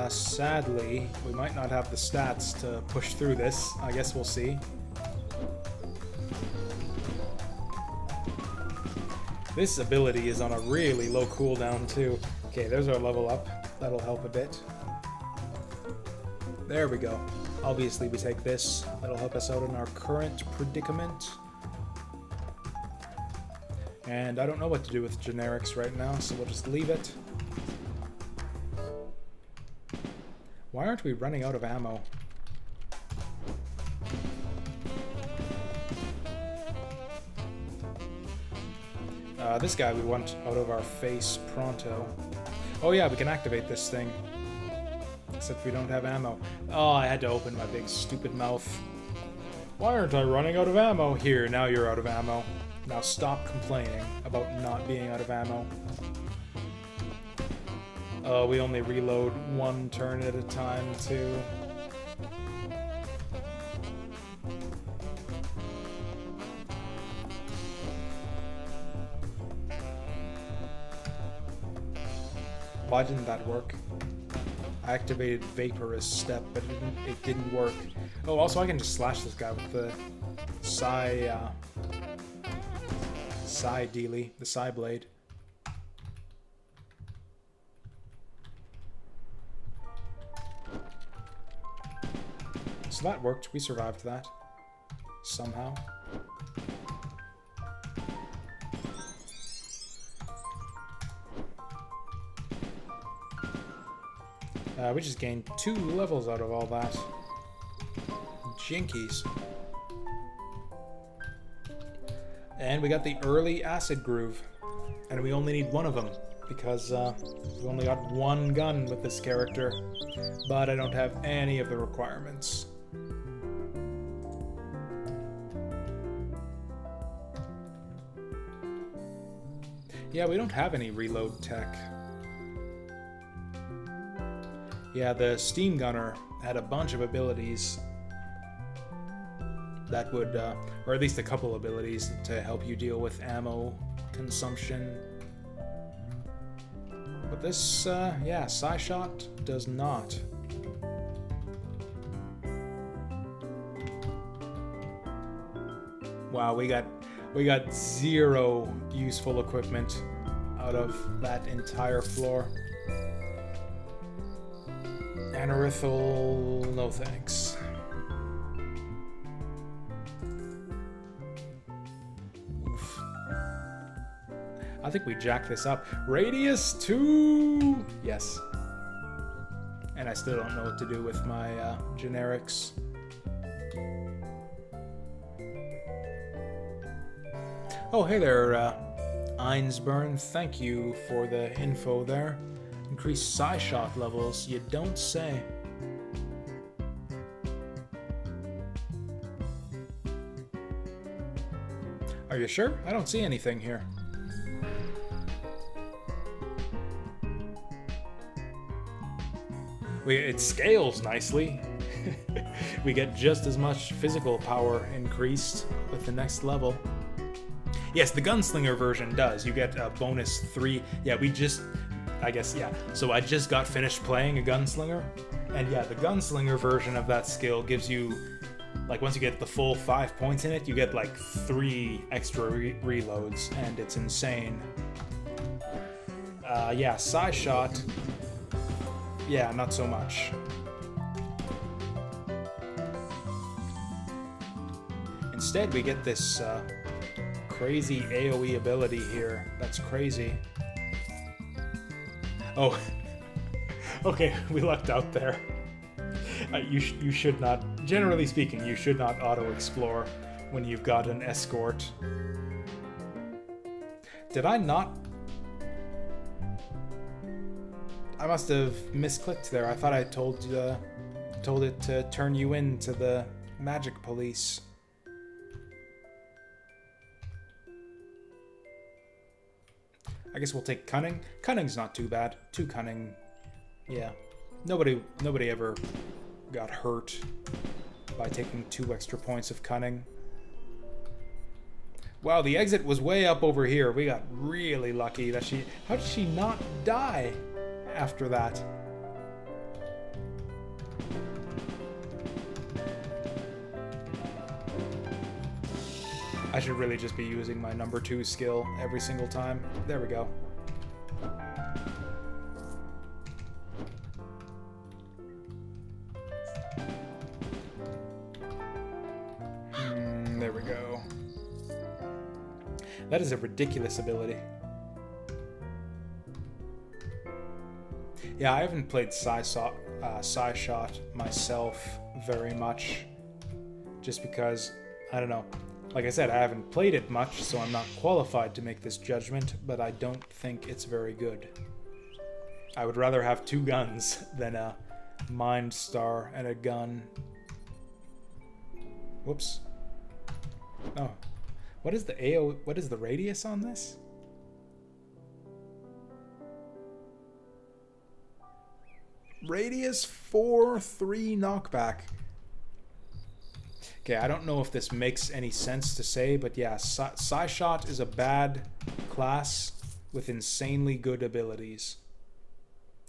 Sadly, we might not have the stats to push through this. I guess we'll see. This ability is on a really low cooldown too. Okay, there's our level up. That'll help a bit. There we go. Obviously we take this. That'll help us out in our current predicament. And I don't know what to do with generics right now, so we'll just leave it. Why aren't we running out of ammo? This guy we want out of our face pronto. Oh yeah, we can activate this thing. Except we don't have ammo. Oh, I had to open my big stupid mouth. Why aren't I running out of ammo? Here, now you're out of ammo. Now stop complaining about not being out of ammo. Oh, we only reload 1 turn at a time, too. Why didn't that work? I activated Vaporous Step, but it didn't work. Oh, also I can just slash this guy with the Psi dealie, the Psi blade. So that worked. We survived that. Somehow. We just gained 2 levels out of all that. Jinkies. And we got the early acid groove. And we only need 1 of them. because we've only got one gun with this character, but I don't have any of the requirements. Yeah, we don't have any reload tech. Yeah, the Steam Gunner had a bunch of abilities that would, or at least a couple abilities to help you deal with ammo consumption. But this, yeah, Psyshot does not. Wow, we got 0 useful equipment out of that entire floor. Anorithal, no thanks. Oof. I think we jacked this up. Radius 2! Yes. And I still don't know what to do with my generics. Oh, hey there, Einsburn. Thank you for the info there. Increased Psyshot levels, you don't say. Are you sure? I don't see anything here. It scales nicely. We get just as much physical power increased with the next level. Yes, the Gunslinger version does. You get a bonus 3. Yeah, I guess, yeah. So I just got finished playing a Gunslinger. And yeah, the Gunslinger version of that skill gives you, like, once you get the full 5 points in it, you get, like, 3 extra reloads. And it's insane. Yeah, Psyshot. Yeah, not so much. Instead, we get this, crazy AoE ability here. That's crazy. Oh, okay, we lucked out there. You should not, generally speaking, you should not auto-explore when you've got an escort. Did I not? I must have misclicked there. I thought I told it to turn you in to the magic police. I guess we'll take Cunning. Cunning's not too bad. 2 Cunning, yeah. Nobody ever got hurt by taking 2 extra points of Cunning. Wow, the exit was way up over here. We got really lucky that how did she not die after that? I should really just be using my number 2 skill every single time. There we go. There we go. That is a ridiculous ability. Yeah, I haven't played Psyshot myself very much. Just because, I don't know. Like I said, I haven't played it much, so I'm not qualified to make this judgment, but I don't think it's very good. I would rather have 2 guns than a Mind Star and a gun. Whoops. Oh. What is the radius on this? Radius 4-3 knockback. Okay, I don't know if this makes any sense to say, but yeah, Psyshot is a bad class with insanely good abilities.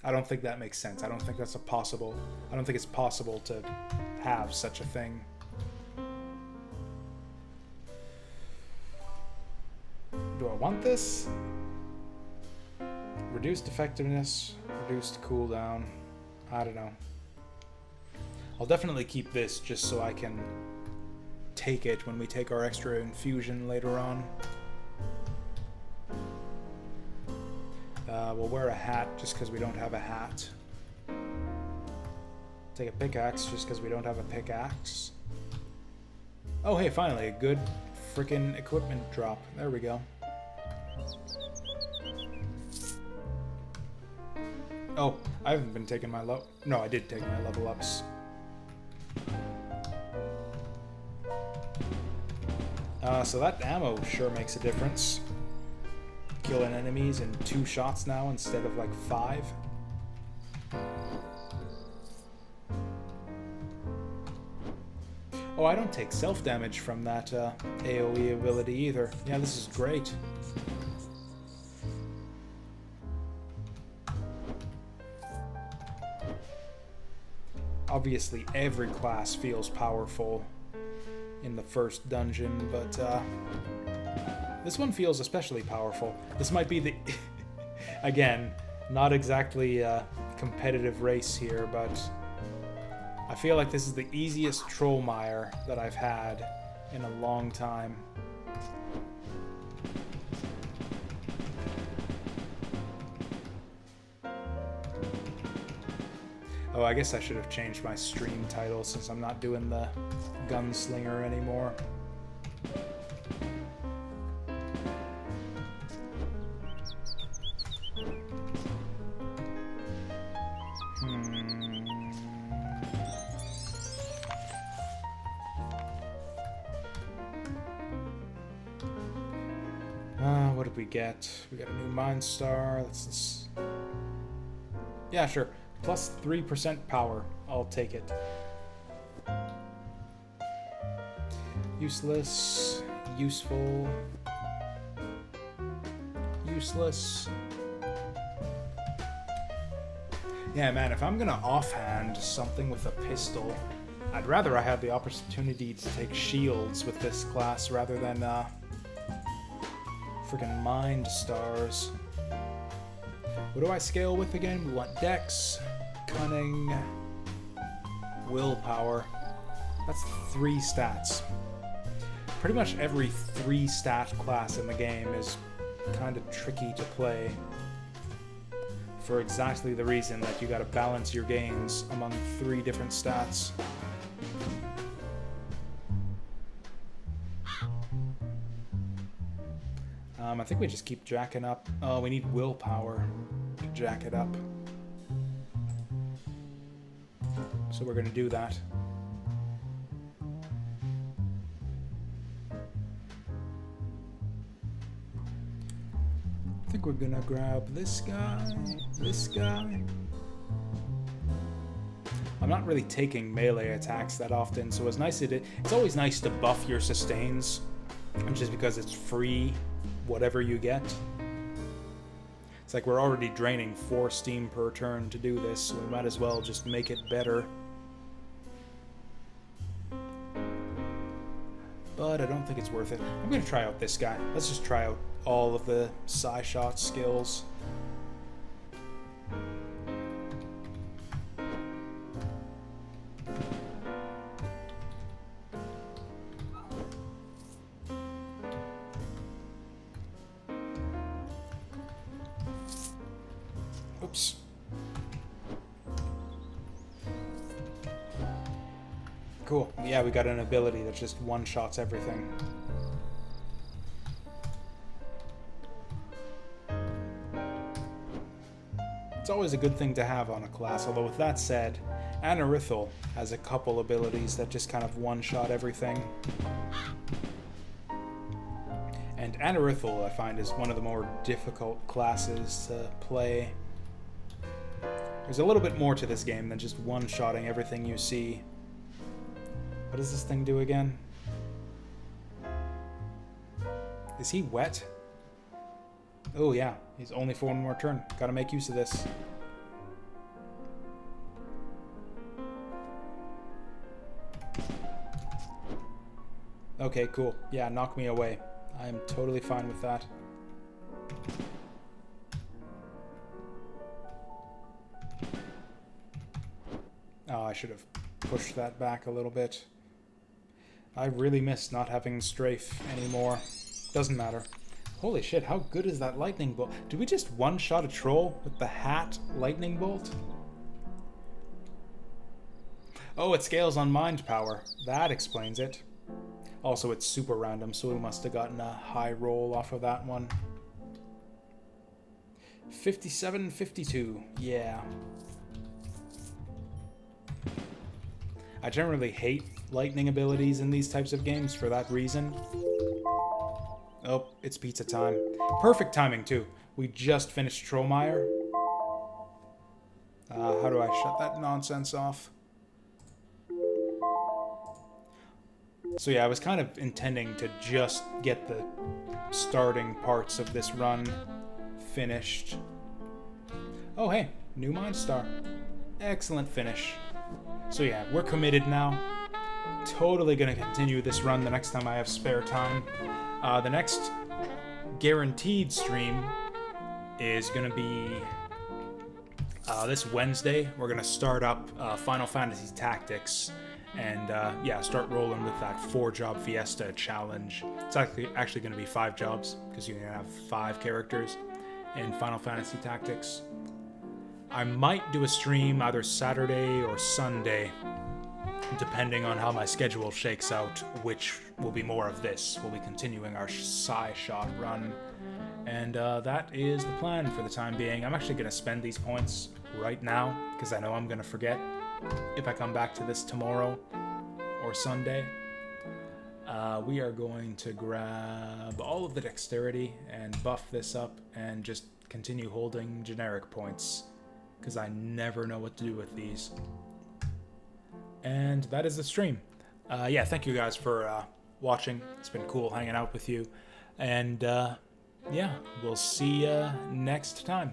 I don't think that makes sense. I don't think that's possible. I don't think it's possible to have such a thing. Do I want this? Reduced effectiveness, reduced cooldown. I don't know. I'll definitely keep this just so I can take it when we take our extra infusion later on. We'll wear a hat just because we don't have a hat. Take a pickaxe just because we don't have a pickaxe. Oh, hey, finally, a good frickin' equipment drop. There we go. Oh, I haven't been taking my level... No, I did take my level ups. So that ammo sure makes a difference. Killing enemies in 2 shots now instead of like 5. Oh, I don't take self-damage from that AoE ability either. Yeah, this is great. Obviously, every class feels powerful in the first dungeon, but this one feels especially powerful. This might be the... Again, not exactly a competitive race here, but I feel like this is the easiest Trollmire that I've had in a long time. Oh, I guess I should have changed my stream title since I'm not doing the Gunslinger anymore. What did we get? We got a new Mind Star. Let's... Yeah, sure. Plus 3% power. I'll take it. Useless. Useful. Useless. Yeah, man, if I'm gonna offhand something with a pistol, I'd rather I have the opportunity to take shields with this class rather than, freaking Mind Stars. What do I scale with again? We want Dex, Cunning, Willpower. That's 3 stats. Pretty much every 3-stat class in the game is kind of tricky to play for exactly the reason that you gotta balance your gains among 3 different stats. I think we just keep jacking up. Oh, we need willpower to jack it up. So we're gonna do that. I think we're gonna grab this guy, this guy. I'm not really taking melee attacks that often, so it's always nice to buff your sustains, just because it's free, whatever you get. It's like we're already draining 4 steam per turn to do this, so we might as well just make it better. But I don't think it's worth it. I'm gonna try out this guy. Let's just try out all of the Psyshot skills. Oops. Cool. Yeah, we got an ability that just one-shots everything. It's always a good thing to have on a class, although with that said, Anarithal has a couple abilities that just kind of one-shot everything. And Anarithal, I find, is one of the more difficult classes to play. There's a little bit more to this game than just one-shotting everything you see. What does this thing do again? Is he wet? Oh yeah, he's only for one more turn. Gotta make use of this. Okay, cool. Yeah, knock me away. I am totally fine with that. Oh, I should have pushed that back a little bit. I really miss not having strafe anymore. Doesn't matter. Holy shit, how good is that lightning bolt? Did we just one-shot a troll with the hat lightning bolt? Oh, it scales on mind power. That explains it. Also, it's super random, so we must have gotten a high roll off of that one. 57-52. Yeah. I generally hate lightning abilities in these types of games for that reason. Oh, it's pizza time. Perfect timing, too. We just finished Trollmeyer. How do I shut that nonsense off? So yeah, I was kind of intending to just get the starting parts of this run finished. Oh hey, new Mind Star. Excellent finish. So yeah, we're committed now. Totally gonna continue this run the next time I have spare time. The next guaranteed stream is gonna be this Wednesday. We're gonna start up Final Fantasy Tactics. And yeah, start rolling with that 4-job Fiesta challenge. It's actually going to be 5 jobs because you're going to have 5 characters in Final Fantasy Tactics. I might do a stream either Saturday or Sunday, depending on how my schedule shakes out, which will be more of this. We'll be continuing our Psy-Shot run. And that is the plan for the time being. I'm actually going to spend these points right now because I know I'm going to forget if I come back to this tomorrow or Sunday. We are going to grab all of the dexterity and buff this up and just continue holding generic points because I never know what to do with these. And that is the stream. Yeah, thank you guys for watching. It's been cool hanging out with you. And yeah, we'll see you next time.